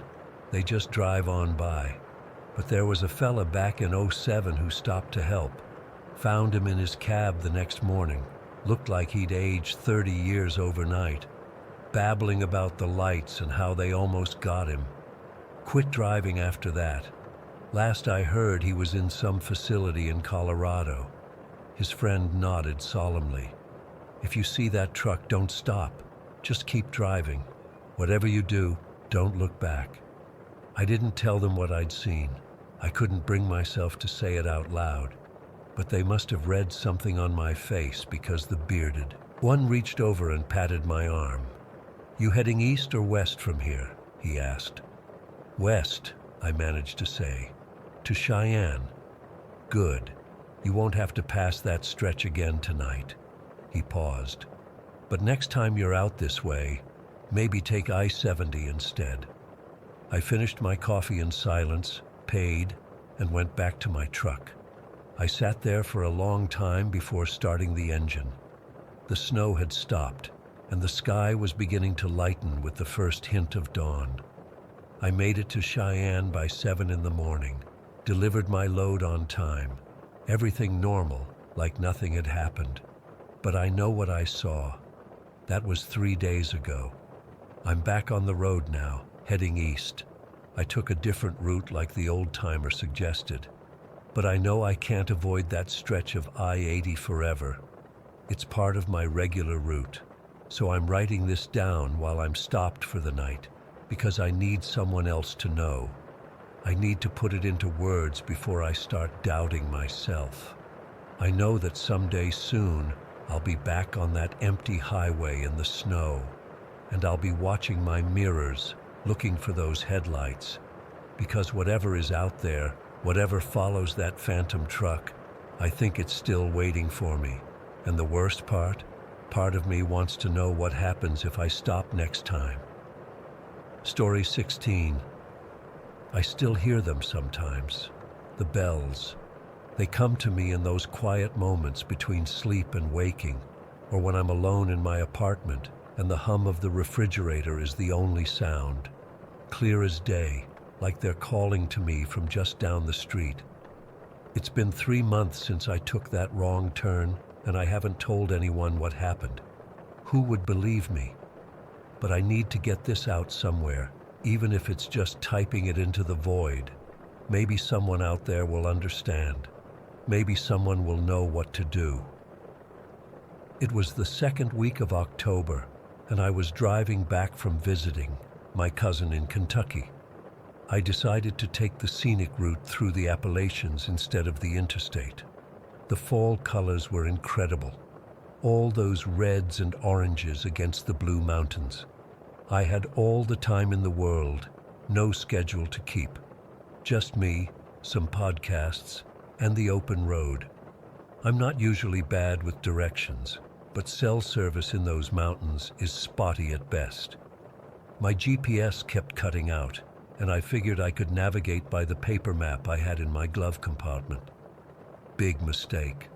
They just drive on by. But there was a fella back in '07 who stopped to help. Found him in his cab the next morning. Looked like he'd aged 30 years overnight. Babbling about the lights and how they almost got him. Quit driving after that. Last I heard, he was in some facility in Colorado. His friend nodded solemnly. If you see that truck, don't stop. Just keep driving. Whatever you do, don't look back. I didn't tell them what I'd seen. I couldn't bring myself to say it out loud, but they must have read something on my face because the bearded one reached over and patted my arm. "You heading east or west from here?" he asked. "West," I managed to say. "To Cheyenne." "Good. You won't have to pass that stretch again tonight." He paused. "But next time you're out this way, maybe take I-70 instead." I finished my coffee in silence, paid, and went back to my truck. I sat there for a long time before starting the engine. The snow had stopped, and the sky was beginning to lighten with the first hint of dawn. I made it to Cheyenne by 7 in the morning, delivered my load on time. Everything normal, like nothing had happened. But I know what I saw. That was 3 days ago. I'm back on the road now, heading east. I took a different route like the old-timer suggested. But I know I can't avoid that stretch of I-80 forever. It's part of my regular route. So I'm writing this down while I'm stopped for the night, because I need someone else to know. I need to put it into words before I start doubting myself. I know that someday soon I'll be back on that empty highway in the snow, and I'll be watching my mirrors, looking for those headlights. Because whatever is out there, whatever follows that phantom truck, I think it's still waiting for me. And the worst part of me wants to know what happens if I stop next time. Story 16. I still hear them sometimes. The bells. They come to me in those quiet moments between sleep and waking, or when I'm alone in my apartment and the hum of the refrigerator is the only sound. Clear as day, like they're calling to me from just down the street. It's been 3 months since I took that wrong turn, and I haven't told anyone what happened. Who would believe me? But I need to get this out somewhere, even if it's just typing it into the void. Maybe someone out there will understand. Maybe someone will know what to do. It was the second week of October, and I was driving back from visiting my cousin in Kentucky. I decided to take the scenic route through the Appalachians instead of the interstate. The fall colors were incredible. All those reds and oranges against the blue mountains. I had all the time in the world, no schedule to keep. Just me, some podcasts, and the open road. I'm not usually bad with directions, but cell service in those mountains is spotty at best. My GPS kept cutting out, and I figured I could navigate by the paper map I had in my glove compartment. Big mistake.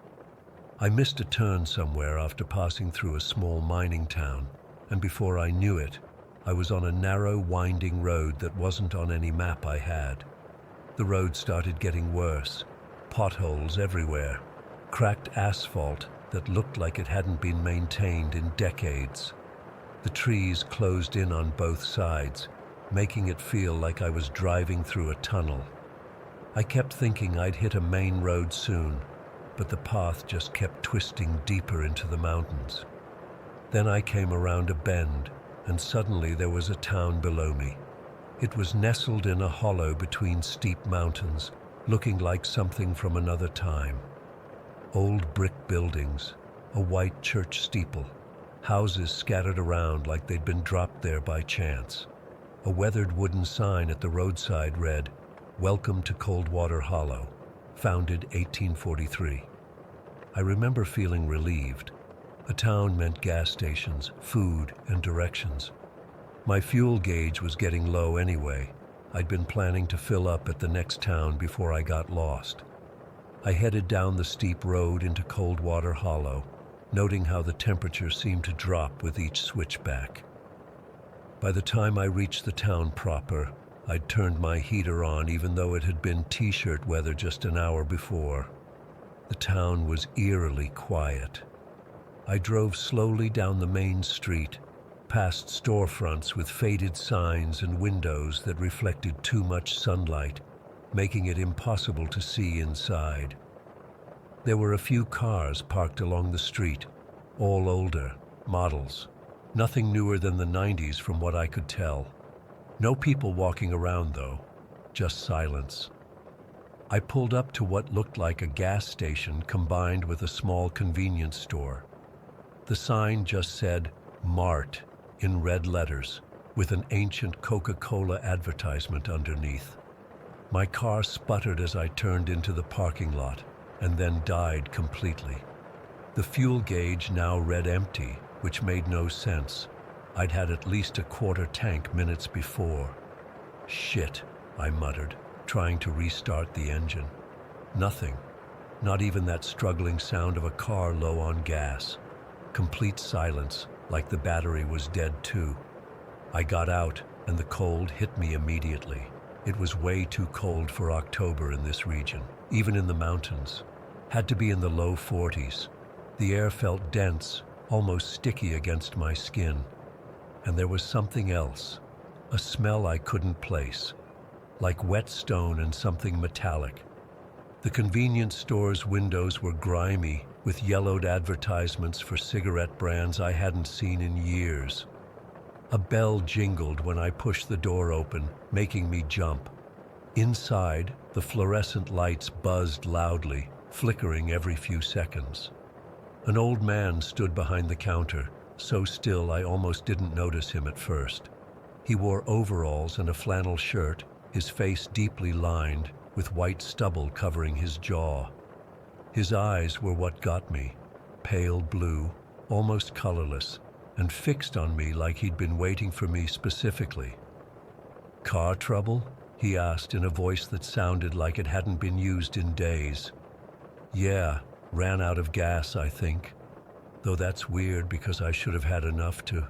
I missed a turn somewhere after passing through a small mining town, and before I knew it, I was on a narrow, winding road that wasn't on any map I had. The road started getting worse. Potholes everywhere. Cracked asphalt that looked like it hadn't been maintained in decades. The trees closed in on both sides, making it feel like I was driving through a tunnel. I kept thinking I'd hit a main road soon, but the path just kept twisting deeper into the mountains. Then I came around a bend, and suddenly there was a town below me. It was nestled in a hollow between steep mountains, looking like something from another time. Old brick buildings, a white church steeple, houses scattered around like they'd been dropped there by chance. A weathered wooden sign at the roadside read, "Welcome to Coldwater Hollow, founded 1843. I remember feeling relieved. A town meant gas stations, food, and directions. My fuel gauge was getting low anyway. I'd been planning to fill up at the next town before I got lost. I headed down the steep road into Coldwater Hollow, noting how the temperature seemed to drop with each switchback. By the time I reached the town proper, I'd turned my heater on even though it had been t-shirt weather just an hour before. The town was eerily quiet. I drove slowly down the main street, past storefronts with faded signs and windows that reflected too much sunlight, making it impossible to see inside. There were a few cars parked along the street, all older, models. Nothing newer than the 90s from what I could tell. No people walking around though, just silence. I pulled up to what looked like a gas station combined with a small convenience store. The sign just said Mart in red letters, with an ancient Coca-Cola advertisement underneath. My car sputtered as I turned into the parking lot and then died completely. The fuel gauge now read empty, which made no sense. I'd had at least a quarter tank minutes before. Shit, I muttered, trying to restart the engine. Nothing. Not even that struggling sound of a car low on gas. Complete silence, like the battery was dead too. I got out, and the cold hit me immediately. It was way too cold for October in this region, even in the mountains. Had to be in the low 40s. The air felt dense, almost sticky against my skin. And there was something else, a smell I couldn't place, like wet stone and something metallic. The convenience store's windows were grimy, with yellowed advertisements for cigarette brands I hadn't seen in years. A bell jingled when I pushed the door open, making me jump. Inside, the fluorescent lights buzzed loudly, flickering every few seconds. An old man stood behind the counter, so still I almost didn't notice him at first. He wore overalls and a flannel shirt, his face deeply lined, with white stubble covering his jaw. His eyes were what got me, pale blue, almost colorless, and fixed on me like he'd been waiting for me specifically. "Car trouble?" he asked in a voice that sounded like it hadn't been used in days. "Yeah, ran out of gas, I think. Though that's weird because I should have had enough to..."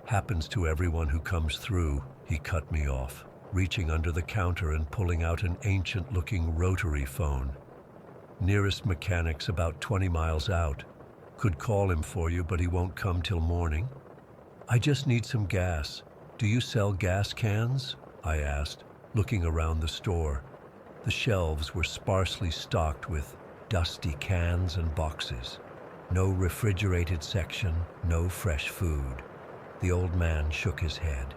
"Happens to everyone who comes through," he cut me off, reaching under the counter and pulling out an ancient-looking rotary phone. "Nearest mechanic's about 20 miles out. Could call him for you, but he won't come till morning." "I just need some gas. Do you sell gas cans?" I asked, looking around the store. The shelves were sparsely stocked with dusty cans and boxes. No refrigerated section, no fresh food. The old man shook his head.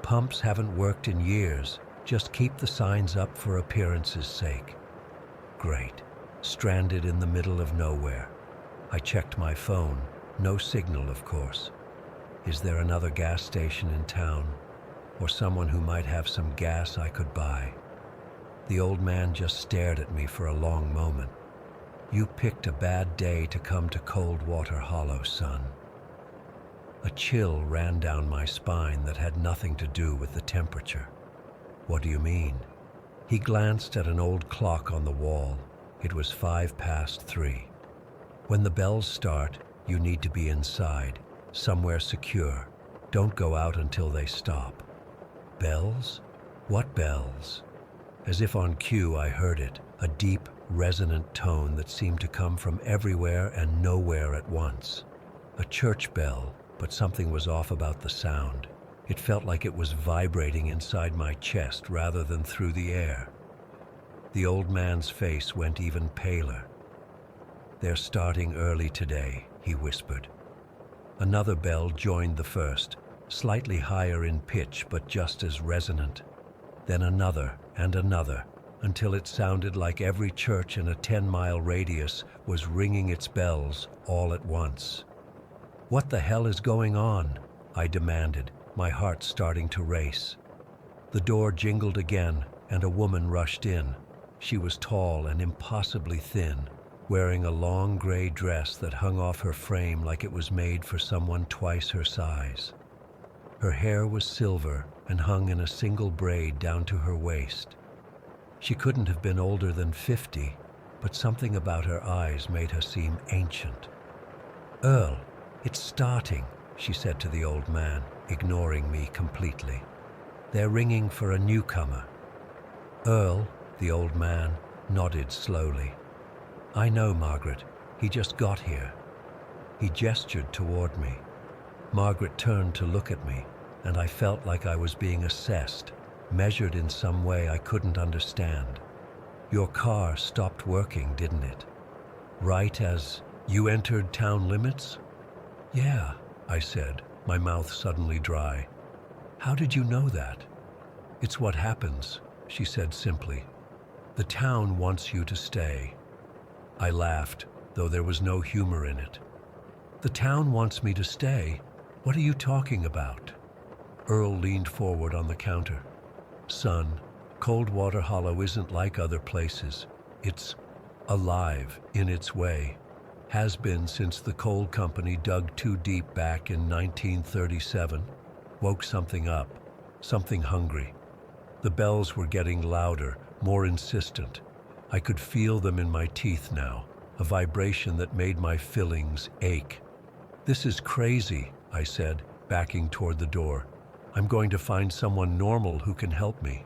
"Pumps haven't worked in years. Just keep the signs up for appearance's sake." Great. Stranded in the middle of nowhere. I checked my phone. No signal, of course. Is there another gas station in town? Or someone who might have some gas I could buy? The old man just stared at me for a long moment. "You picked a bad day to come to Coldwater Hollow, son." A chill ran down my spine that had nothing to do with the temperature. "What do you mean?" He glanced at an old clock on the wall. It was 3:05. "When the bells start, you need to be inside, somewhere secure. Don't go out until they stop." "Bells? What bells?" As if on cue, I heard it, a deep, resonant tone that seemed to come from everywhere and nowhere at once. A church bell, but something was off about the sound. It felt like it was vibrating inside my chest rather than through the air. The old man's face went even paler. "They're starting early today," he whispered. Another bell joined the first, slightly higher in pitch but just as resonant. Then another and another, until it sounded like every church in a 10-mile radius was ringing its bells all at once. "What the hell is going on?" I demanded, my heart starting to race. The door jingled again, and a woman rushed in. She was tall and impossibly thin, wearing a long gray dress that hung off her frame like it was made for someone twice her size. Her hair was silver and hung in a single braid down to her waist. She couldn't have been older than 50, but something about her eyes made her seem ancient. "Earl, it's starting," she said to the old man, ignoring me completely. "They're ringing for a newcomer." "Earl," the old man nodded slowly. "I know, Margaret. He just got here." He gestured toward me. Margaret turned to look at me, and I felt like I was being assessed, measured in some way I couldn't understand. "Your car stopped working, didn't it?" Right as You entered town limits? Yeah, I said, my mouth suddenly dry. How did you know that? It's what happens, she said simply. The town wants you to stay. I laughed, though there was no humor in it. The town wants me to stay? What are you talking about? Earl leaned forward on the counter. Son, Coldwater Hollow isn't like other places. It's alive in its way. Has been since the coal company dug too deep back in 1937. Woke something up, something hungry. The bells were getting louder, more insistent. I could feel them in my teeth now, a vibration that made my fillings ache. This is crazy, I said, backing toward the door. I'm going to find someone normal who can help me.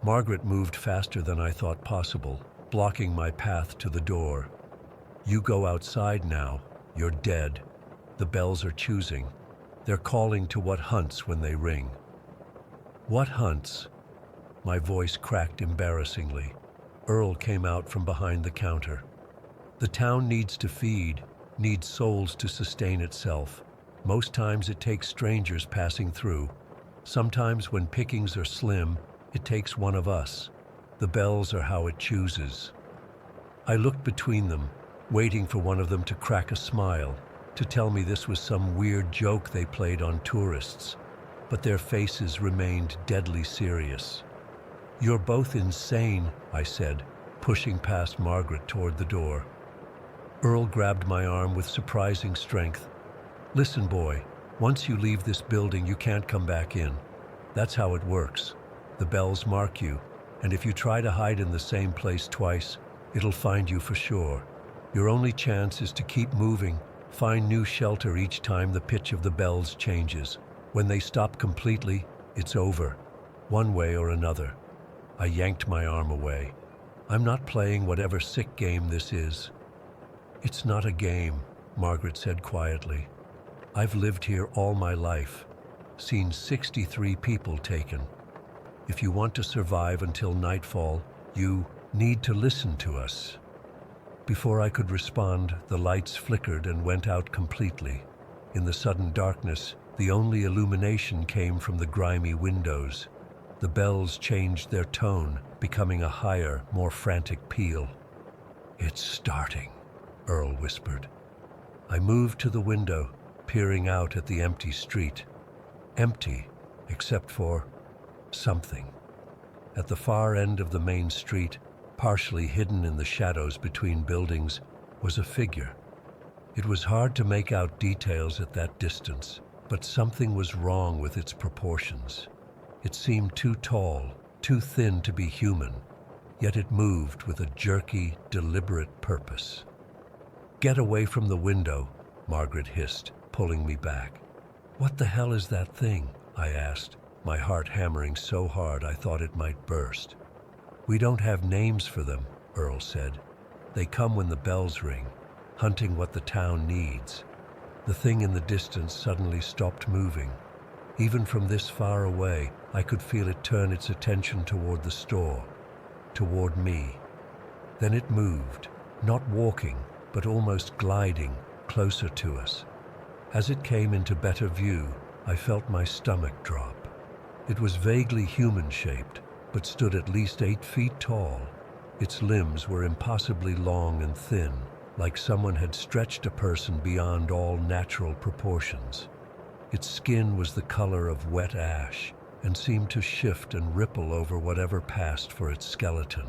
Margaret moved faster than I thought possible, blocking my path to the door. You go outside now. You're dead. The bells are choosing. They're calling to what hunts when they ring. What hunts? My voice cracked embarrassingly. Earl came out from behind the counter. The town needs to feed, needs souls to sustain itself. Most times it takes strangers passing through. Sometimes when pickings are slim, it takes one of us. The bells are how it chooses. I looked between them, waiting for one of them to crack a smile, to tell me this was some weird joke they played on tourists. But their faces remained deadly serious. You're both insane, I said, pushing past Margaret toward the door. Earl grabbed my arm with surprising strength. Listen, boy, once you leave this building, you can't come back in. That's how it works. The bells mark you, and if you try to hide in the same place twice, it'll find you for sure. Your only chance is to keep moving, find new shelter each time the pitch of the bells changes. When they stop completely, it's over, one way or another. I yanked my arm away. I'm not playing whatever sick game this is. It's not a game, Margaret said quietly. I've lived here all my life, seen 63 people taken. If you want to survive until nightfall, you need to listen to us. Before I could respond, the lights flickered and went out completely. In the sudden darkness, the only illumination came from the grimy windows. The bells changed their tone, becoming a higher, more frantic peal. It's starting, Earl whispered. I moved to the window, peering out at the empty street. Empty, except for something. At the far end of the main street, partially hidden in the shadows between buildings, was a figure. It was hard to make out details at that distance, but something was wrong with its proportions. It seemed too tall, too thin to be human, yet it moved with a jerky, deliberate purpose. Get away from the window, Margaret hissed, pulling me back. What the hell is that thing? I asked, my heart hammering so hard I thought it might burst. We don't have names for them, Earl said. They come when the bells ring, hunting what the town needs. The thing in the distance suddenly stopped moving. Even from this far away, I could feel it turn its attention toward the store, toward me. Then it moved, not walking, but almost gliding, closer to us. As it came into better view, I felt my stomach drop. It was vaguely human-shaped, but stood at least 8 feet tall. Its limbs were impossibly long and thin, like someone had stretched a person beyond all natural proportions. Its skin was the color of wet ash, and seemed to shift and ripple over whatever passed for its skeleton.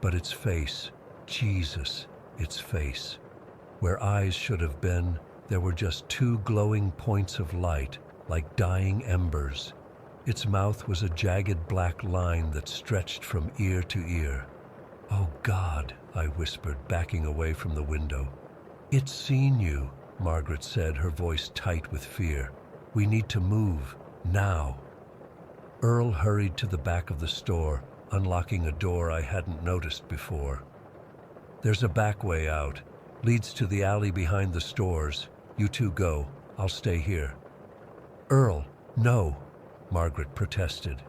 But its face, Jesus, its face. Where eyes should have been, there were just 2 glowing points of light, like dying embers. Its mouth was a jagged black line that stretched from ear to ear. Oh God, I whispered, backing away from the window. It's seen you, Margaret said, her voice tight with fear. We need to move, now. Earl hurried to the back of the store, unlocking a door I hadn't noticed before. There's a back way out, leads to the alley behind the stores. You two go, I'll stay here. Earl, no, Margaret protested.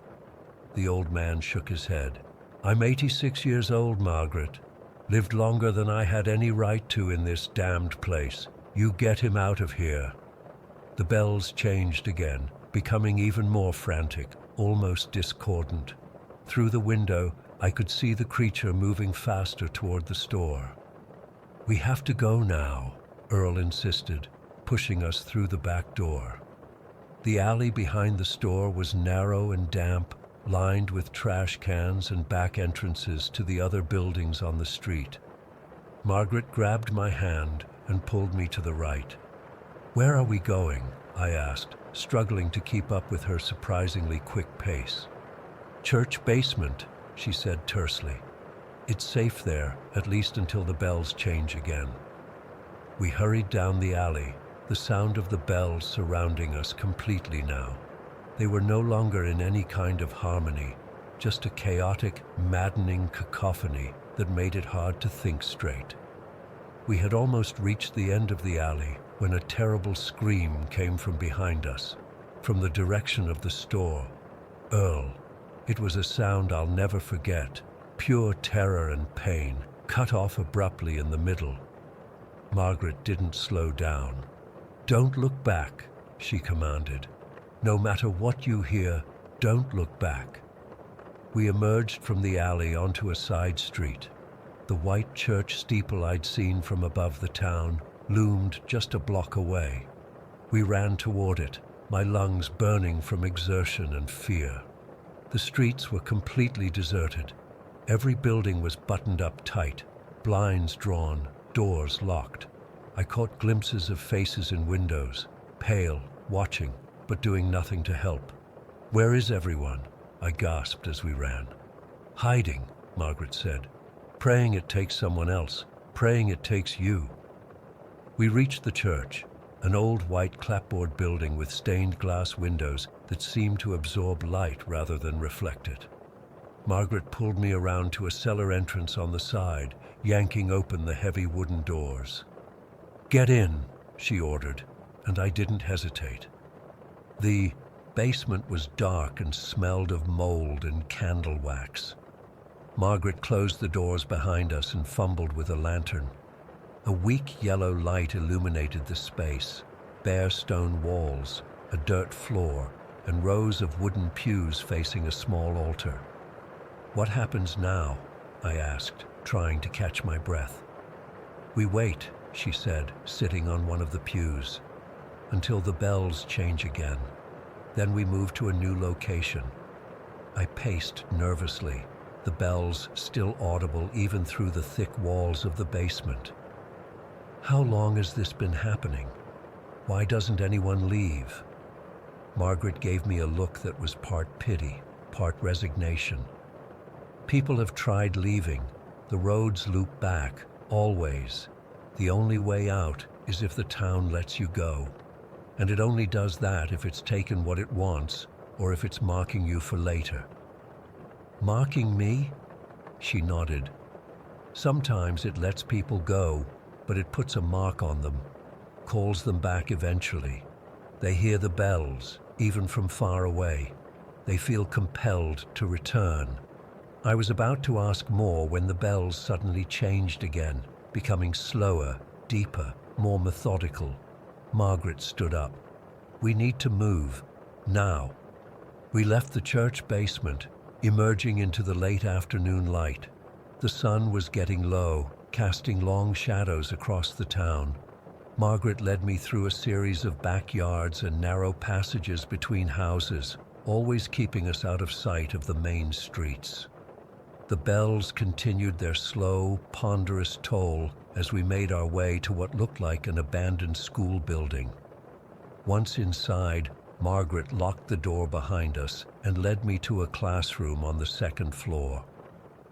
The old man shook his head. I'm 86 years old, Margaret. Lived longer than I had any right to in this damned place. You get him out of here." The bells changed again, becoming even more frantic, almost discordant. Through the window, I could see the creature moving faster toward the store. "We have to go now," Earl insisted, pushing us through the back door. The alley behind the store was narrow and damp, lined with trash cans and back entrances to the other buildings on the street. Margaret grabbed my hand and pulled me to the right. "Where are we going?" I asked, struggling to keep up with her surprisingly quick pace. "Church basement," she said tersely. "It's safe there, at least until the bells change again." We hurried down the alley, the sound of the bells surrounding us completely now. They were no longer in any kind of harmony, just a chaotic, maddening cacophony that made it hard to think straight. We had almost reached the end of the alley when a terrible scream came from behind us, from the direction of the store. "Earl." It was a sound I'll never forget, pure terror and pain, cut off abruptly in the middle. Margaret didn't slow down. "Don't look back," she commanded. "No matter what you hear, don't look back." We emerged from the alley onto a side street. The white church steeple I'd seen from above the town loomed just a block away. We ran toward it, my lungs burning from exertion and fear. The streets were completely deserted. Every building was buttoned up tight, blinds drawn, doors locked. I caught glimpses of faces in windows, pale, watching, but doing nothing to help. "Where is everyone?" I gasped as we ran. "Hiding," Margaret said. "Praying it takes someone else. Praying it takes you." We reached the church, an old white clapboard building with stained glass windows that seemed to absorb light rather than reflect it. Margaret pulled me around to a cellar entrance on the side, yanking open the heavy wooden doors. "Get in," she ordered, and I didn't hesitate. The basement was dark and smelled of mold and candle wax. Margaret closed the doors behind us and fumbled with a lantern. A weak yellow light illuminated the space, bare stone walls, a dirt floor, and rows of wooden pews facing a small altar. "What happens now?" I asked, trying to catch my breath. "We wait," she said, sitting on one of the pews, "until the bells change again. Then we move to a new location." I paced nervously, the bells still audible even through the thick walls of the basement. "How long has this been happening? Why doesn't anyone leave?" Margaret gave me a look that was part pity, part resignation. "People have tried leaving. The roads loop back, always. The only way out is if the town lets you go. And it only does that if it's taken what it wants or if it's marking you for later." "Marking me?" She nodded. "Sometimes it lets people go, but it puts a mark on them, calls them back eventually. They hear the bells, even from far away. They feel compelled to return." I was about to ask more when the bells suddenly changed again, becoming slower, deeper, more methodical. Margaret stood up. "We need to move, now." We left the church basement, emerging into the late afternoon light. The sun was getting low, casting long shadows across the town. Margaret led me through a series of backyards and narrow passages between houses, always keeping us out of sight of the main streets. The bells continued their slow, ponderous toll as we made our way to what looked like an abandoned school building. Once inside, Margaret locked the door behind us and led me to a classroom on the second floor.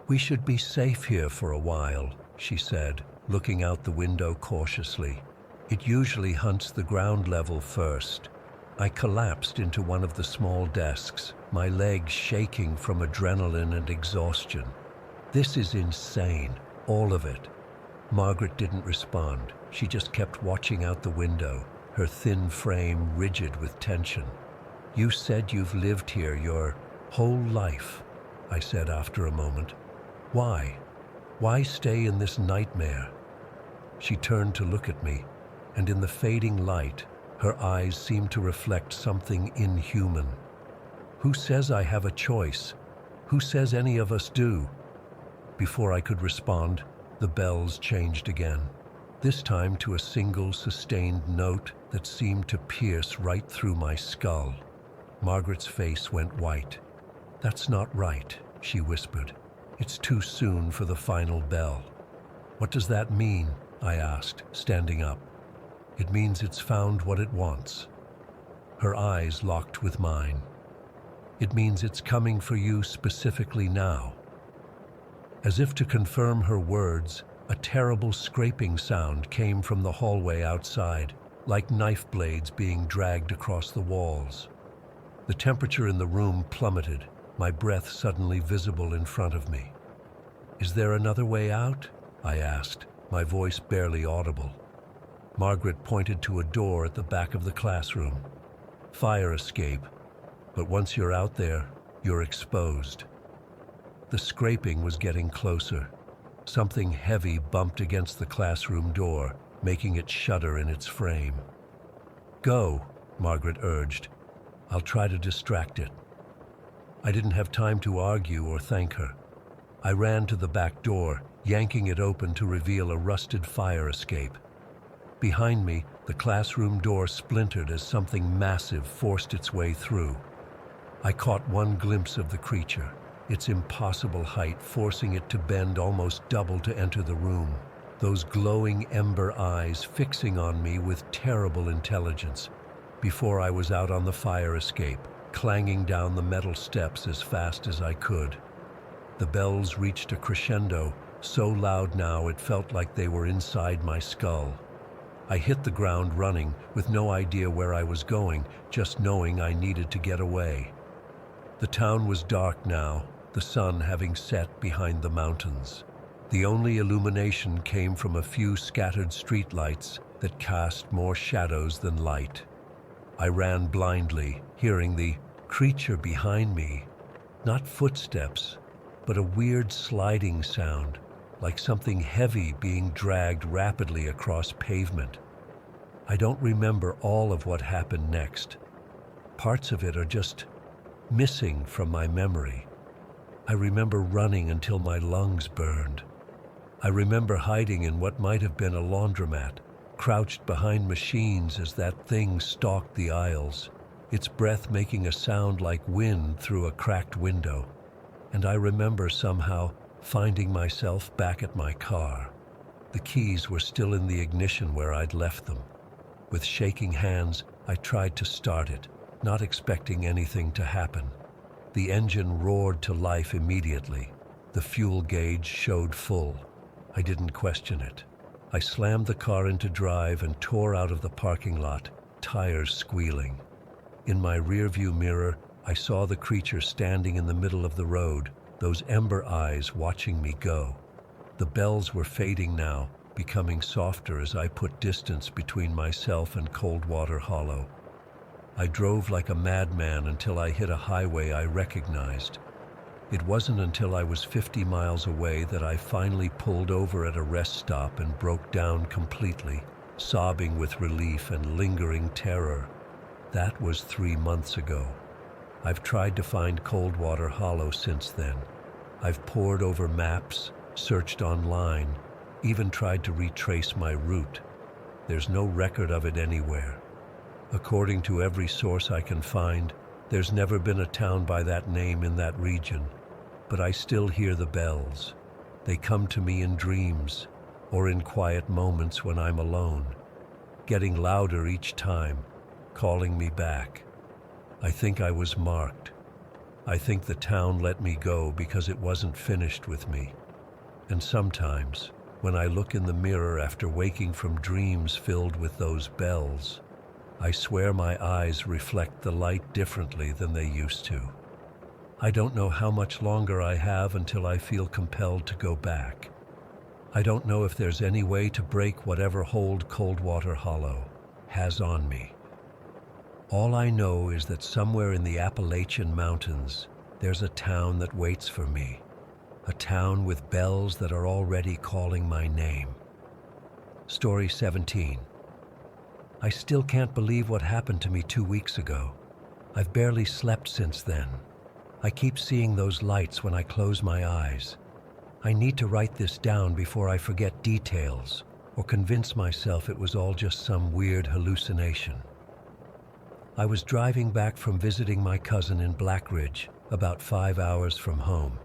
"We should be safe here for a while," she said, looking out the window cautiously. "It usually hunts the ground level first." I collapsed into one of the small desks, my legs shaking from adrenaline and exhaustion. "This is insane, all of it." Margaret didn't respond. She just kept watching out the window, her thin frame rigid with tension. "You said you've lived here your whole life," I said after a moment. "Why?" Why stay in this nightmare? She turned to look at me, and in the fading light, her eyes seemed to reflect something inhuman. Who says I have a choice? Who says any of us do? Before I could respond, the bells changed again, this time to a single sustained note that seemed to pierce right through my skull. Margaret's face went white. "That's not right," she whispered. "It's too soon for the final bell." "What does that mean?" I asked, standing up. "It means it's found what it wants." Her eyes locked with mine. "It means it's coming for you specifically now." As if to confirm her words, a terrible scraping sound came from the hallway outside, like knife blades being dragged across the walls. The temperature in the room plummeted, my breath suddenly visible in front of me. "Is there another way out?" I asked, my voice barely audible. Margaret pointed to a door at the back of the classroom. "Fire escape, but once you're out there, you're exposed." The scraping was getting closer. Something heavy bumped against the classroom door, making it shudder in its frame. "Go," Margaret urged. "I'll try to distract it." I didn't have time to argue or thank her. I ran to the back door, yanking it open to reveal a rusted fire escape. Behind me, the classroom door splintered as something massive forced its way through. I caught one glimpse of the creature, its impossible height forcing it to bend almost double to enter the room, those glowing ember eyes fixing on me with terrible intelligence. Before I was out on the fire escape, clanging down the metal steps as fast as I could. The bells reached a crescendo, so loud now it felt like they were inside my skull. I hit the ground running, with no idea where I was going, just knowing I needed to get away. The town was dark now, the sun having set behind the mountains. The only illumination came from a few scattered streetlights that cast more shadows than light. I ran blindly, hearing the creature behind me, not footsteps, but a weird sliding sound, like something heavy being dragged rapidly across pavement. I don't remember all of what happened next. Parts of it are just missing from my memory. I remember running until my lungs burned. I remember hiding in what might have been a laundromat, crouched behind machines as that thing stalked the aisles, its breath making a sound like wind through a cracked window. And I remember somehow finding myself back at my car. The keys were still in the ignition where I'd left them. With shaking hands, I tried to start it, not expecting anything to happen. The engine roared to life immediately. The fuel gauge showed full. I didn't question it. I slammed the car into drive and tore out of the parking lot, tires squealing. In my rearview mirror, I saw the creature standing in the middle of the road, those ember eyes watching me go. The bells were fading now, becoming softer as I put distance between myself and Coldwater Hollow. I drove like a madman until I hit a highway I recognized. It wasn't until I was 50 miles away that I finally pulled over at a rest stop and broke down completely, sobbing with relief and lingering terror. That was 3 months ago. I've tried to find Coldwater Hollow since then. I've pored over maps, searched online, even tried to retrace my route. There's no record of it anywhere. According to every source I can find, there's never been a town by that name in that region. But I still hear the bells. They come to me in dreams, or in quiet moments when I'm alone, getting louder each time, calling me back. I think I was marked. I think the town let me go because it wasn't finished with me. And sometimes, when I look in the mirror after waking from dreams filled with those bells, I swear my eyes reflect the light differently than they used to. I don't know how much longer I have until I feel compelled to go back. I don't know if there's any way to break whatever hold Coldwater Hollow has on me. All I know is that somewhere in the Appalachian Mountains, there's a town that waits for me. a town with bells that are already calling my name. Story 17. I still can't believe what happened to me 2 weeks ago. I've barely slept since then. I keep seeing those lights when I close my eyes. I need to write this down before I forget details or convince myself it was all just some weird hallucination. I was driving back from visiting my cousin in Blackridge, about 5 hours from home.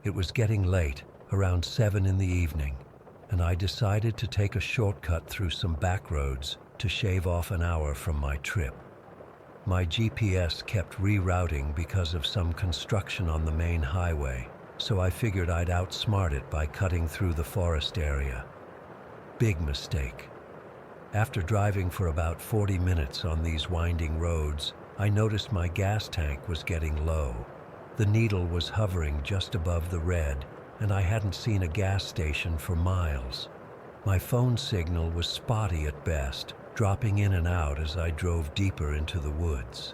It was getting late, around 7 in the evening, and I decided to take a shortcut through some back roads to shave off an hour from my trip. My GPS kept rerouting because of some construction on the main highway, so I figured I'd outsmart it by cutting through the forest area. Big mistake. After driving for about 40 minutes on these winding roads, I noticed my gas tank was getting low. The needle was hovering just above the red, and I hadn't seen a gas station for miles. My phone signal was spotty at best, dropping in and out as I drove deeper into the woods.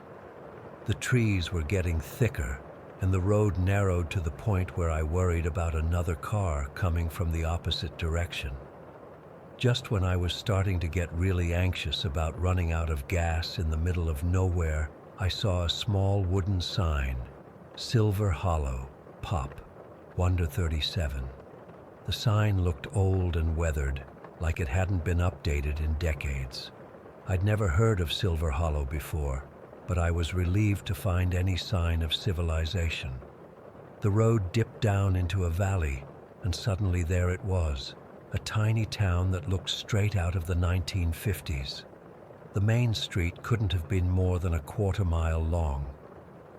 The trees were getting thicker, and the road narrowed to the point where I worried about another car coming from the opposite direction. Just when I was starting to get really anxious about running out of gas in the middle of nowhere, I saw a small wooden sign, Silver Hollow, Pop, Wonder 37. The sign looked old and weathered, like it hadn't been updated in decades. I'd never heard of Silver Hollow before, but I was relieved to find any sign of civilization. The road dipped down into a valley, and suddenly there it was, a tiny town that looked straight out of the 1950s. The main street couldn't have been more than a quarter-mile long.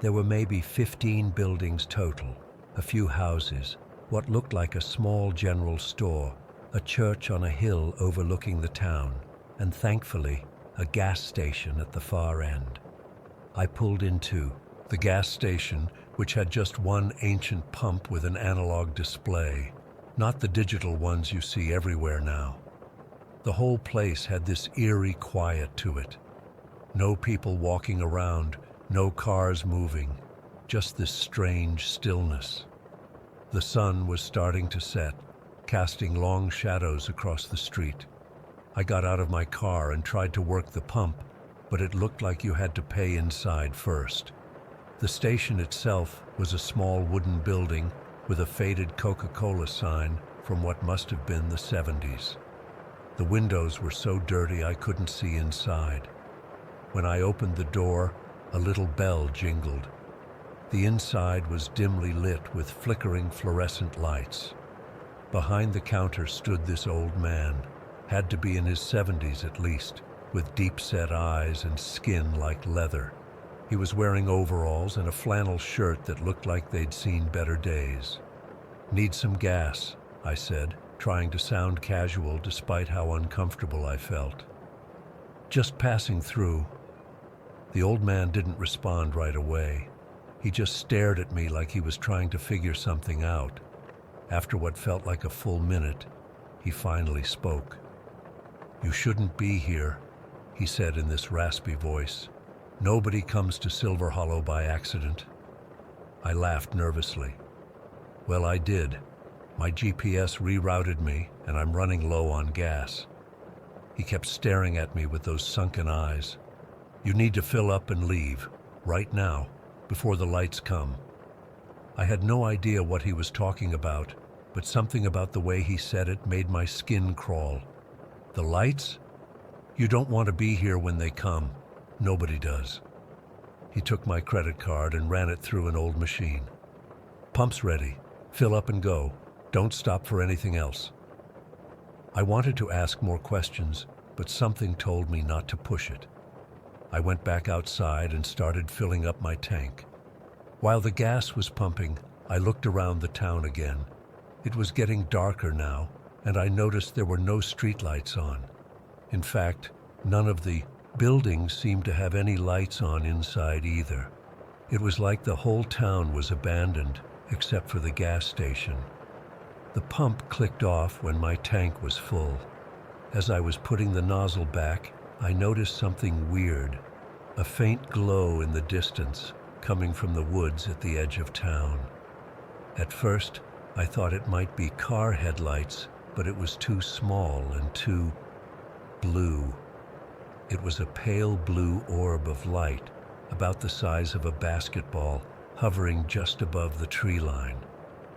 There were maybe 15 buildings total, a few houses, what looked like a small general store, a church on a hill overlooking the town, and thankfully, a gas station at the far end. I pulled into the gas station, which had just one ancient pump with an analog display, not the digital ones you see everywhere now. The whole place had this eerie quiet to it. No people walking around, no cars moving, just this strange stillness. The sun was starting to set, casting long shadows across the street. I got out of my car and tried to work the pump, but it looked like you had to pay inside first. The station itself was a small wooden building with a faded Coca-Cola sign from what must have been the 70s. The windows were so dirty I couldn't see inside. When I opened the door, a little bell jingled. The inside was dimly lit with flickering fluorescent lights. Behind the counter stood this old man, had to be in his 70s at least, with deep-set eyes and skin like leather. He was wearing overalls and a flannel shirt that looked like they'd seen better days. "Need some gas," I said, trying to sound casual despite how uncomfortable I felt. "Just passing through." The old man didn't respond right away. He just stared at me like he was trying to figure something out. After what felt like a full minute, he finally spoke. "You shouldn't be here," he said in this raspy voice. "Nobody comes to Silver Hollow by accident." I laughed nervously. "Well, I did. My GPS rerouted me, and I'm running low on gas." He kept staring at me with those sunken eyes. "You need to fill up and leave, right now, before the lights come." I had no idea what he was talking about, but something about the way he said it made my skin crawl. "The lights? You don't want to be here when they come. Nobody does." He took my credit card and ran it through an old machine. "Pump's ready. Fill up and go. Don't stop for anything else." I wanted to ask more questions, but something told me not to push it. I went back outside and started filling up my tank. While the gas was pumping, I looked around the town again. It was getting darker now, and I noticed there were no streetlights on. In fact, none of the buildings seemed to have any lights on inside either. It was like the whole town was abandoned, except for the gas station. The pump clicked off when my tank was full. As I was putting the nozzle back, I noticed something weird, a faint glow in the distance coming from the woods at the edge of town. At first, I thought it might be car headlights, but it was too small and too blue. It was a pale blue orb of light, about the size of a basketball, hovering just above the tree line.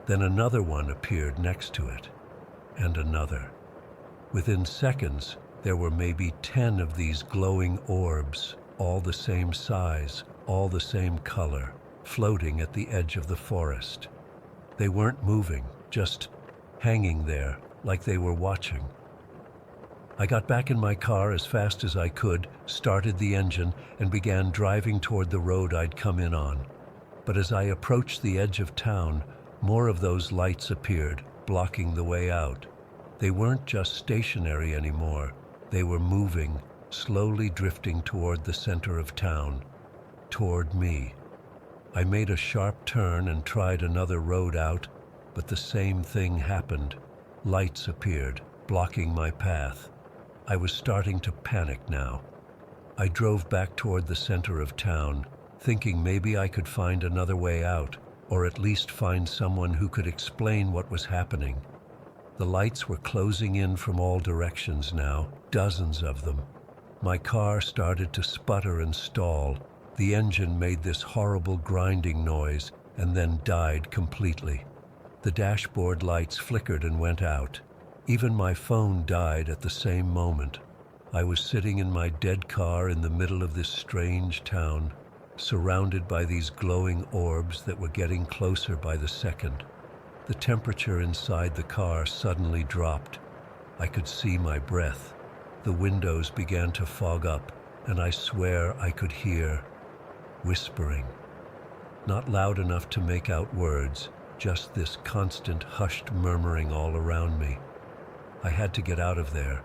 Then another one appeared next to it, and another. Within seconds, there were maybe 10 of these glowing orbs, all the same size, all the same color, floating at the edge of the forest. They weren't moving, just hanging there, like they were watching. I got back in my car as fast as I could, started the engine, and began driving toward the road I'd come in on. But as I approached the edge of town, more of those lights appeared, blocking the way out. They weren't just stationary anymore. They were moving, slowly drifting toward the center of town, toward me. I made a sharp turn and tried another road out, but the same thing happened. Lights appeared, blocking my path. I was starting to panic now. I drove back toward the center of town, thinking maybe I could find another way out, or at least find someone who could explain what was happening. The lights were closing in from all directions now, dozens of them. My car started to sputter and stall. The engine made this horrible grinding noise and then died completely. The dashboard lights flickered and went out. Even my phone died at the same moment. I was sitting in my dead car in the middle of this strange town, surrounded by these glowing orbs that were getting closer by the second. The temperature inside the car suddenly dropped. I could see my breath. The windows began to fog up, and I swear I could hear whispering. Not loud enough to make out words, just this constant hushed murmuring all around me. I had to get out of there.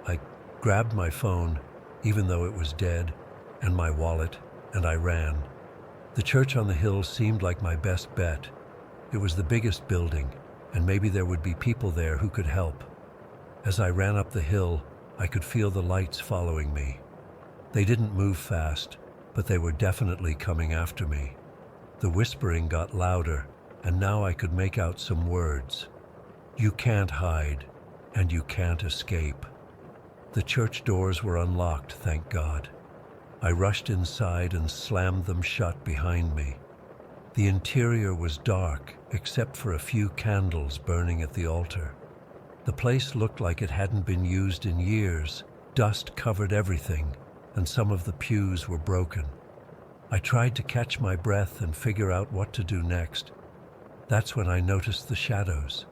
I grabbed my phone, even though it was dead, and my wallet, and I ran. The church on the hill seemed like my best bet. It was the biggest building, and maybe there would be people there who could help. As I ran up the hill, I could feel the lights following me. They didn't move fast, but they were definitely coming after me. The whispering got louder, and now I could make out some words. You can't hide, and you can't escape. The church doors were unlocked, thank God. I rushed inside and slammed them shut behind me. The interior was dark, except for a few candles burning at the altar. The place looked like it hadn't been used in years. Dust covered everything, and some of the pews were broken. I tried to catch my breath and figure out what to do next. That's when I noticed the shadows.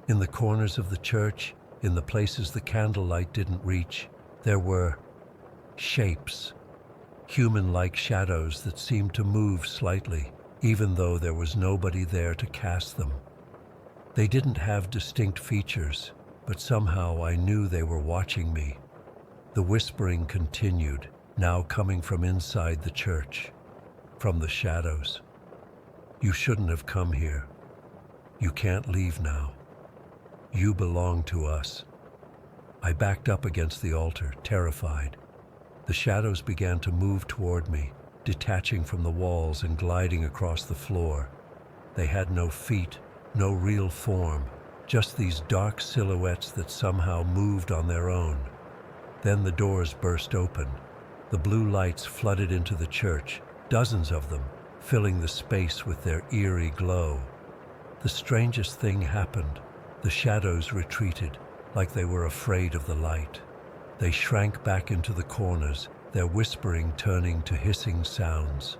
In the corners of the church, in the places the candlelight didn't reach, there were shapes, human-like shadows that seemed to move slightly, even though there was nobody there to cast them. They didn't have distinct features, but somehow I knew they were watching me. The whispering continued, now coming from inside the church, from the shadows. You shouldn't have come here. You can't leave now. You belong to us. I backed up against the altar, terrified. The shadows began to move toward me, detaching from the walls and gliding across the floor. They had no feet, no real form, just these dark silhouettes that somehow moved on their own. Then the doors burst open. The blue lights flooded into the church, dozens of them, filling the space with their eerie glow. The strangest thing happened. The shadows retreated, like they were afraid of the light. They shrank back into the corners, their whispering turning to hissing sounds.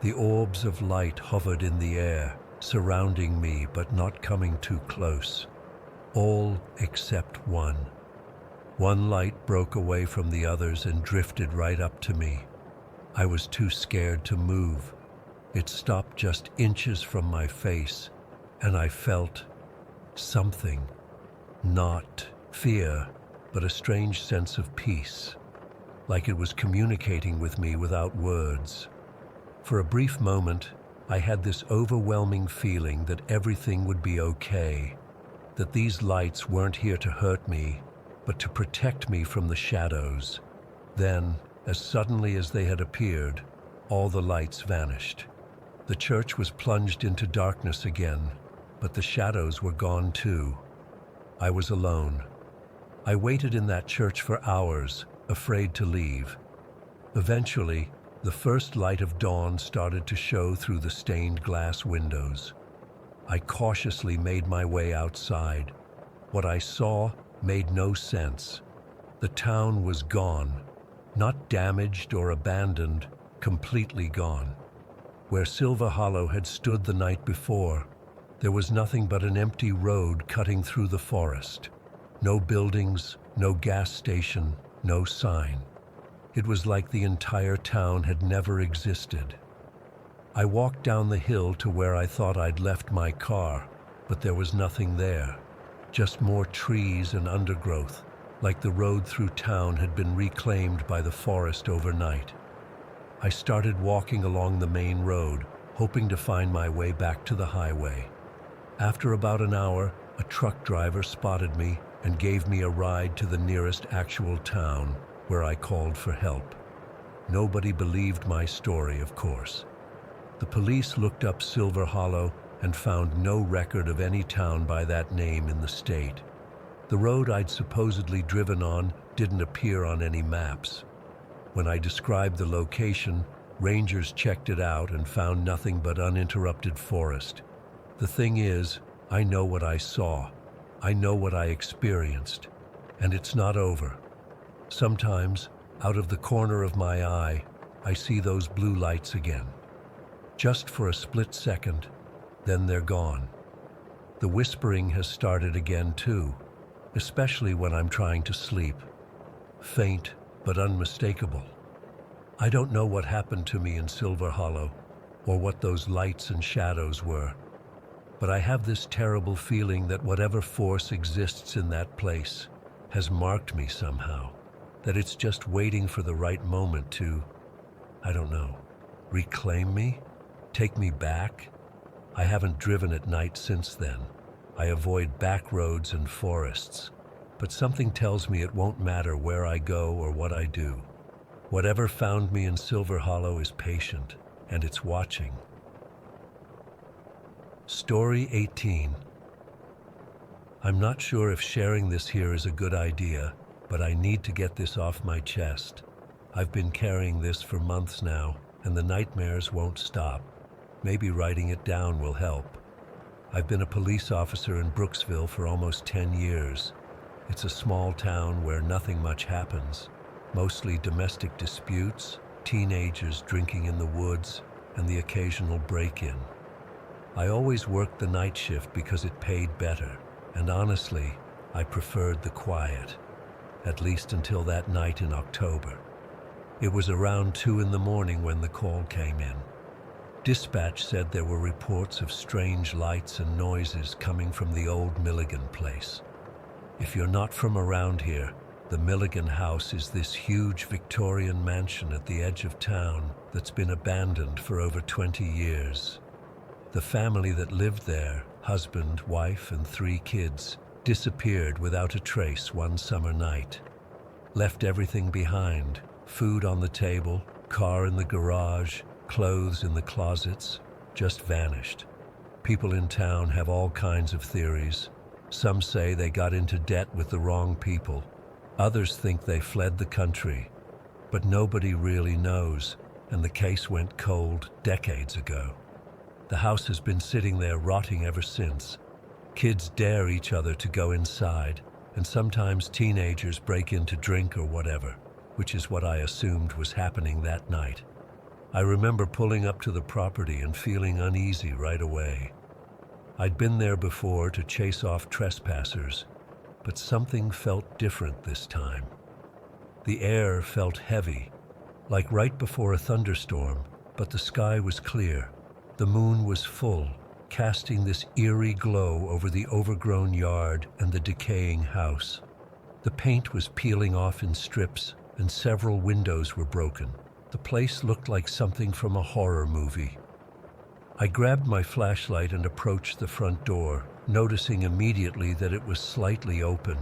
The orbs of light hovered in the air, surrounding me but not coming too close. All except one. One light broke away from the others and drifted right up to me. I was too scared to move. It stopped just inches from my face, and I felt something. Not fear, but a strange sense of peace, like it was communicating with me without words. For a brief moment, I had this overwhelming feeling that everything would be okay, that these lights weren't here to hurt me, but to protect me from the shadows. Then, as suddenly as they had appeared, all the lights vanished. The church was plunged into darkness again, but the shadows were gone too. I was alone. I waited in that church for hours, afraid to leave. Eventually, the first light of dawn started to show through the stained glass windows. I cautiously made my way outside. What I saw made no sense. The town was gone, not damaged or abandoned, completely gone. Where Silver Hollow had stood the night before, there was nothing but an empty road cutting through the forest. No buildings, no gas station, no sign. It was like the entire town had never existed. I walked down the hill to where I thought I'd left my car, but there was nothing there. Just more trees and undergrowth, like the road through town had been reclaimed by the forest overnight. I started walking along the main road, hoping to find my way back to the highway. After about an hour, a truck driver spotted me and gave me a ride to the nearest actual town, where I called for help. Nobody believed my story, of course. The police looked up Silver Hollow and found no record of any town by that name in the state. The road I'd supposedly driven on didn't appear on any maps. When I described the location, rangers checked it out and found nothing but uninterrupted forest. The thing is, I know what I saw. I know what I experienced. And it's not over. Sometimes, out of the corner of my eye, I see those blue lights again. Just for a split second, then they're gone. The whispering has started again too, especially when I'm trying to sleep. Faint, but unmistakable. I don't know what happened to me in Silver Hollow, or what those lights and shadows were, but I have this terrible feeling that whatever force exists in that place has marked me somehow, that it's just waiting for the right moment to, I don't know, reclaim me? Take me back? I haven't driven at night since then. I avoid back roads and forests, but something tells me it won't matter where I go or what I do. Whatever found me in Silver Hollow is patient, and it's watching. Story 18. I'm not sure if sharing this here is a good idea, but I need to get this off my chest. I've been carrying this for months now, and the nightmares won't stop. Maybe writing it down will help. I've been a police officer in Brooksville for almost 10 years. It's a small town where nothing much happens. Mostly domestic disputes, teenagers drinking in the woods, and the occasional break-in. I always worked the night shift because it paid better, and honestly, I preferred the quiet, at least until that night in October. It was around 2 in the morning when the call came in. Dispatch said there were reports of strange lights and noises coming from the old Milligan place. If you're not from around here, the Milligan house is this huge Victorian mansion at the edge of town that's been abandoned for over 20 years. The family that lived there, husband, wife, and 3 kids, disappeared without a trace one summer night. Left everything behind, food on the table, car in the garage, clothes in the closets, just vanished. People in town have all kinds of theories. Some say they got into debt with the wrong people. Others think they fled the country. But nobody really knows, and the case went cold decades ago. The house has been sitting there rotting ever since. Kids dare each other to go inside, and sometimes teenagers break in to drink or whatever, which is what I assumed was happening that night. I remember pulling up to the property and feeling uneasy right away. I'd been there before to chase off trespassers, but something felt different this time. The air felt heavy, like right before a thunderstorm, but the sky was clear. The moon was full, casting this eerie glow over the overgrown yard and the decaying house. The paint was peeling off in strips, and several windows were broken. The place looked like something from a horror movie. I grabbed my flashlight and approached the front door, noticing immediately that it was slightly open.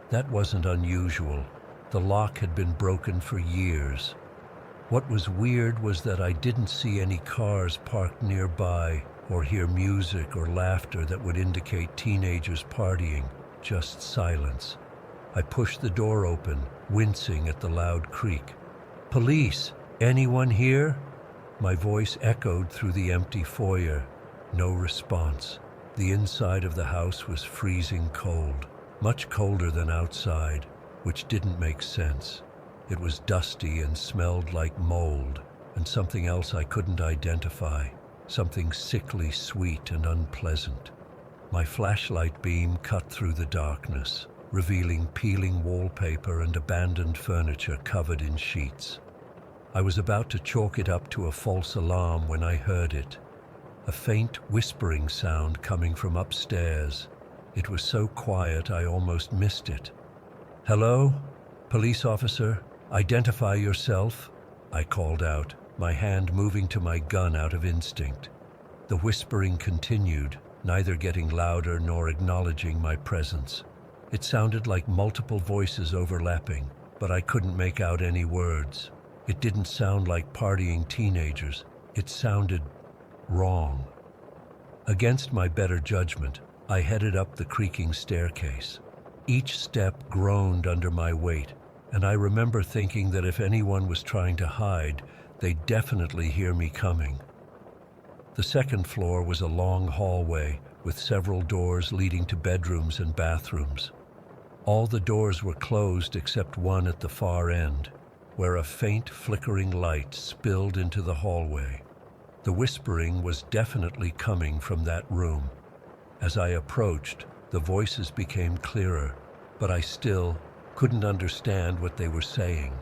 That wasn't unusual. The lock had been broken for years. What was weird was that I didn't see any cars parked nearby or hear music or laughter that would indicate teenagers partying, just silence. I pushed the door open, wincing at the loud creak. "Police! Anyone here?" My voice echoed through the empty foyer. No response. The inside of the house was freezing cold, much colder than outside, which didn't make sense. It was dusty and smelled like mold, and something else I couldn't identify, something sickly sweet and unpleasant. My flashlight beam cut through the darkness, revealing peeling wallpaper and abandoned furniture covered in sheets. I was about to chalk it up to a false alarm when I heard it. A faint whispering sound coming from upstairs. It was so quiet I almost missed it. "Hello? Police officer? Identify yourself," I called out, my hand moving to my gun out of instinct. The whispering continued, neither getting louder nor acknowledging my presence. It sounded like multiple voices overlapping, but I couldn't make out any words. It didn't sound like partying teenagers. It sounded wrong. Against my better judgment, I headed up the creaking staircase. Each step groaned under my weight, and I remember thinking that if anyone was trying to hide, they'd definitely hear me coming. The second floor was a long hallway with several doors leading to bedrooms and bathrooms. All the doors were closed except one at the far end, where a faint flickering light spilled into the hallway. The whispering was definitely coming from that room. As I approached, the voices became clearer, but I still couldn't understand what they were saying.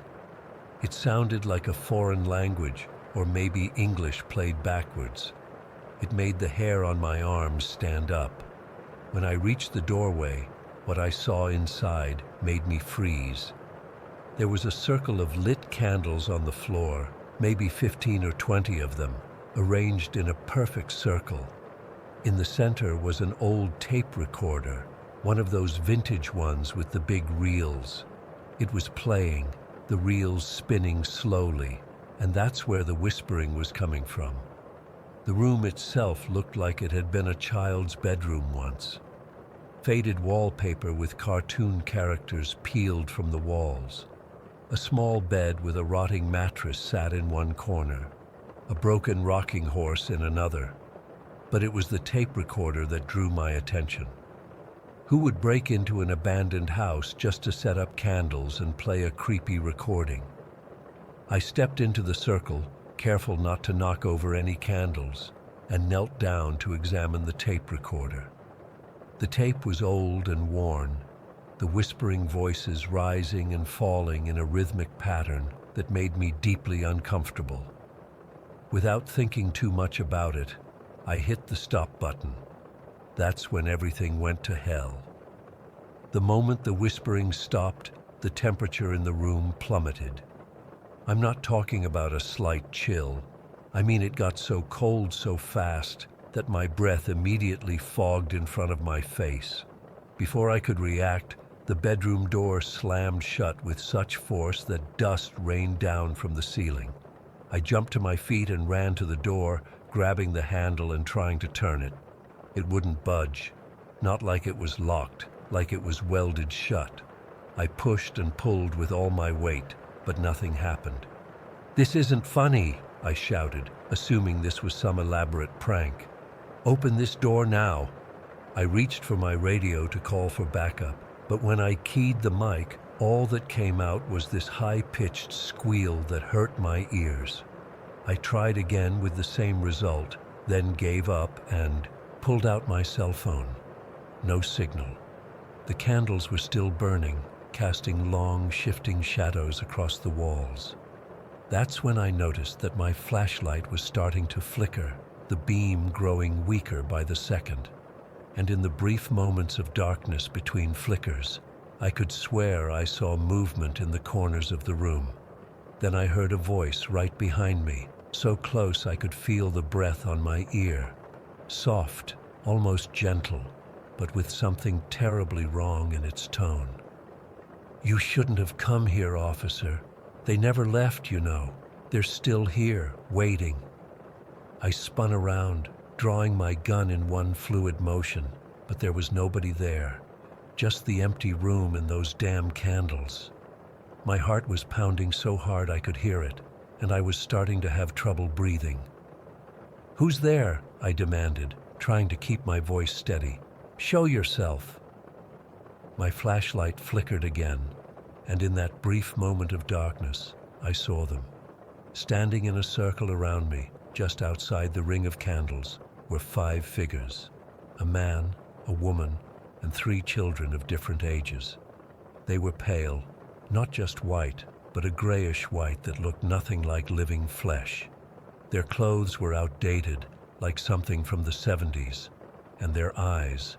It sounded like a foreign language, or maybe English played backwards. It made the hair on my arms stand up. When I reached the doorway, what I saw inside made me freeze. There was a circle of lit candles on the floor, maybe 15 or 20 of them, arranged in a perfect circle. In the center was an old tape recorder, one of those vintage ones with the big reels. It was playing, the reels spinning slowly, and that's where the whispering was coming from. The room itself looked like it had been a child's bedroom once. Faded wallpaper with cartoon characters peeled from the walls. A small bed with a rotting mattress sat in one corner, a broken rocking horse in another. But it was the tape recorder that drew my attention. Who would break into an abandoned house just to set up candles and play a creepy recording? I stepped into the circle, careful not to knock over any candles, and knelt down to examine the tape recorder. The tape was old and worn, the whispering voices rising and falling in a rhythmic pattern that made me deeply uncomfortable. Without thinking too much about it, I hit the stop button. That's when everything went to hell. The moment the whispering stopped, the temperature in the room plummeted. I'm not talking about a slight chill. I mean it got so cold so fast that my breath immediately fogged in front of my face. Before I could react, the bedroom door slammed shut with such force that dust rained down from the ceiling. I jumped to my feet and ran to the door, grabbing the handle and trying to turn it. It wouldn't budge. Not like it was locked, like it was welded shut. I pushed and pulled with all my weight, but nothing happened. "This isn't funny," I shouted, assuming this was some elaborate prank. "Open this door now." I reached for my radio to call for backup, but when I keyed the mic, all that came out was this high-pitched squeal that hurt my ears. I tried again with the same result, then gave up and pulled out my cell phone. No signal. The candles were still burning, casting long, shifting shadows across the walls. That's when I noticed that my flashlight was starting to flicker, the beam growing weaker by the second. And in the brief moments of darkness between flickers, I could swear I saw movement in the corners of the room. Then I heard a voice right behind me, so close I could feel the breath on my ear. Soft, almost gentle, but with something terribly wrong in its tone. "You shouldn't have come here, officer. They never left, you know." They're still here, waiting. I spun around, drawing my gun in one fluid motion, but there was nobody there. Just the empty room and those damn candles. My heart was pounding so hard I could hear it, and I was starting to have trouble breathing. "Who's there?" I demanded, trying to keep my voice steady. "Show yourself." My flashlight flickered again, and in that brief moment of darkness, I saw them. Standing in a circle around me, just outside the ring of candles, were 5 figures: a man, a woman, and 3 children of different ages. They were pale, not just white, but a grayish white that looked nothing like living flesh. Their clothes were outdated, like something from the 70s, and their eyes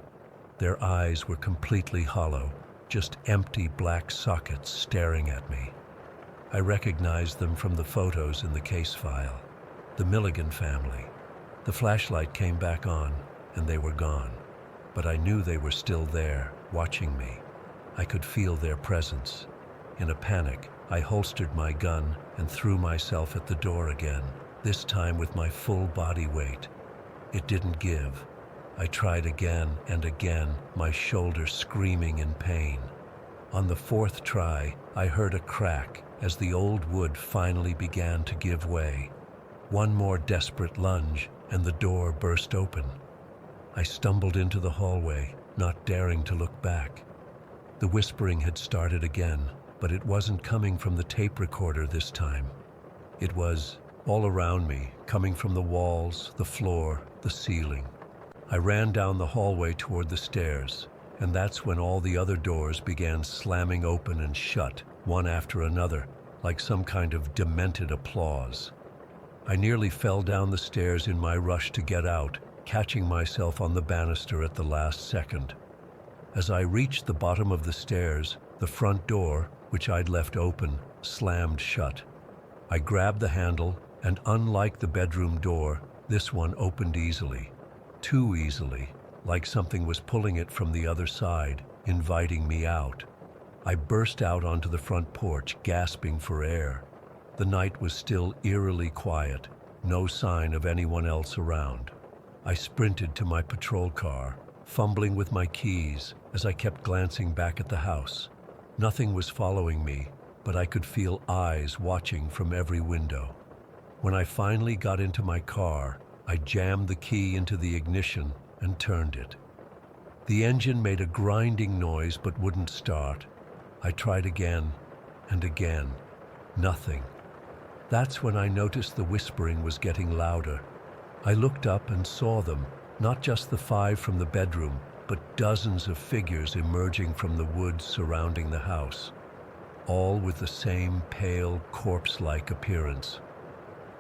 were completely hollow, just empty black sockets staring at me. I recognized them from the photos in the case file. The Milligan family. The flashlight came back on, and they were gone. But I knew they were still there, watching me. I could feel their presence. In a panic, I holstered my gun and threw myself at the door again, this time with my full body weight. It didn't give. I tried again and again, my shoulder screaming in pain. On the 4th try, I heard a crack as the old wood finally began to give way. One more desperate lunge, and the door burst open. I stumbled into the hallway, not daring to look back. The whispering had started again, but it wasn't coming from the tape recorder this time. It was all around me, coming from the walls, the floor, the ceiling. I ran down the hallway toward the stairs, and that's when all the other doors began slamming open and shut, one after another, like some kind of demented applause. I nearly fell down the stairs in my rush to get out, catching myself on the banister at the last second. As I reached the bottom of the stairs, the front door, which I'd left open, slammed shut. I grabbed the handle, and unlike the bedroom door, this one opened easily. Too easily, like something was pulling it from the other side, inviting me out. I burst out onto the front porch, gasping for air. The night was still eerily quiet, no sign of anyone else around. I sprinted to my patrol car, fumbling with my keys as I kept glancing back at the house. Nothing was following me, but I could feel eyes watching from every window. When I finally got into my car, I jammed the key into the ignition and turned it. The engine made a grinding noise but wouldn't start. I tried again and again. Nothing. That's when I noticed the whispering was getting louder. I looked up and saw them, not just the 5 from the bedroom, but dozens of figures emerging from the woods surrounding the house, all with the same pale, corpse-like appearance,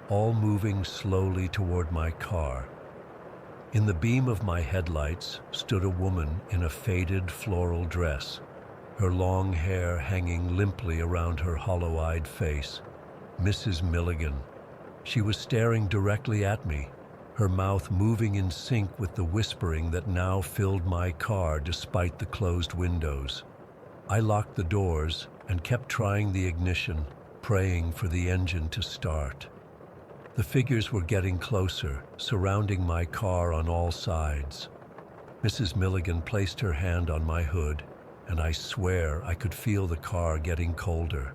all moving slowly toward my car. In the beam of my headlights stood a woman in a faded floral dress, her long hair hanging limply around her hollow-eyed face. Mrs. Milligan. She was staring directly at me, her mouth moving in sync with the whispering that now filled my car despite the closed windows. I locked the doors and kept trying the ignition, praying for the engine to start. The figures were getting closer, surrounding my car on all sides. Mrs. Milligan placed her hand on my hood, and I swear I could feel the car getting colder.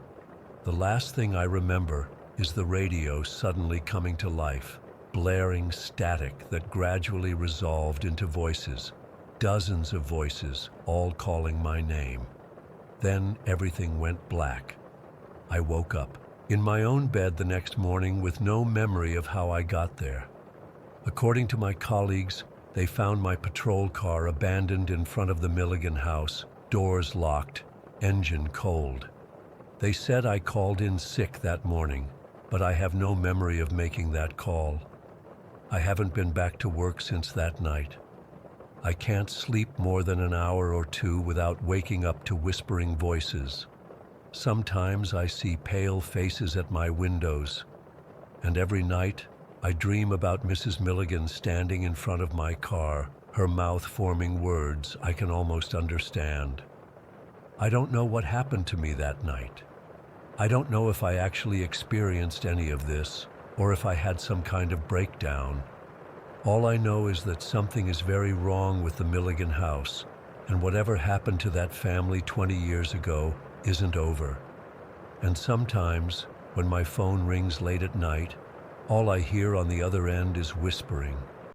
The last thing I remember is the radio suddenly coming to life, blaring static that gradually resolved into voices, dozens of voices, all calling my name. Then everything went black. I woke up in my own bed the next morning with no memory of how I got there. According to my colleagues, they found my patrol car abandoned in front of the Milligan house, doors locked, engine cold. They said I called in sick that morning, but I have no memory of making that call. I haven't been back to work since that night. I can't sleep more than an hour or 2 without waking up to whispering voices. Sometimes I see pale faces at my windows, and every night I dream about Mrs. Milligan standing in front of my car, her mouth forming words I can almost understand. I don't know what happened to me that night. I don't know if I actually experienced any of this, or if I had some kind of breakdown. All I know is that something is very wrong with the Milligan house, and whatever happened to that family 20 years ago isn't over. And sometimes, when my phone rings late at night, all I hear on the other end is whispering.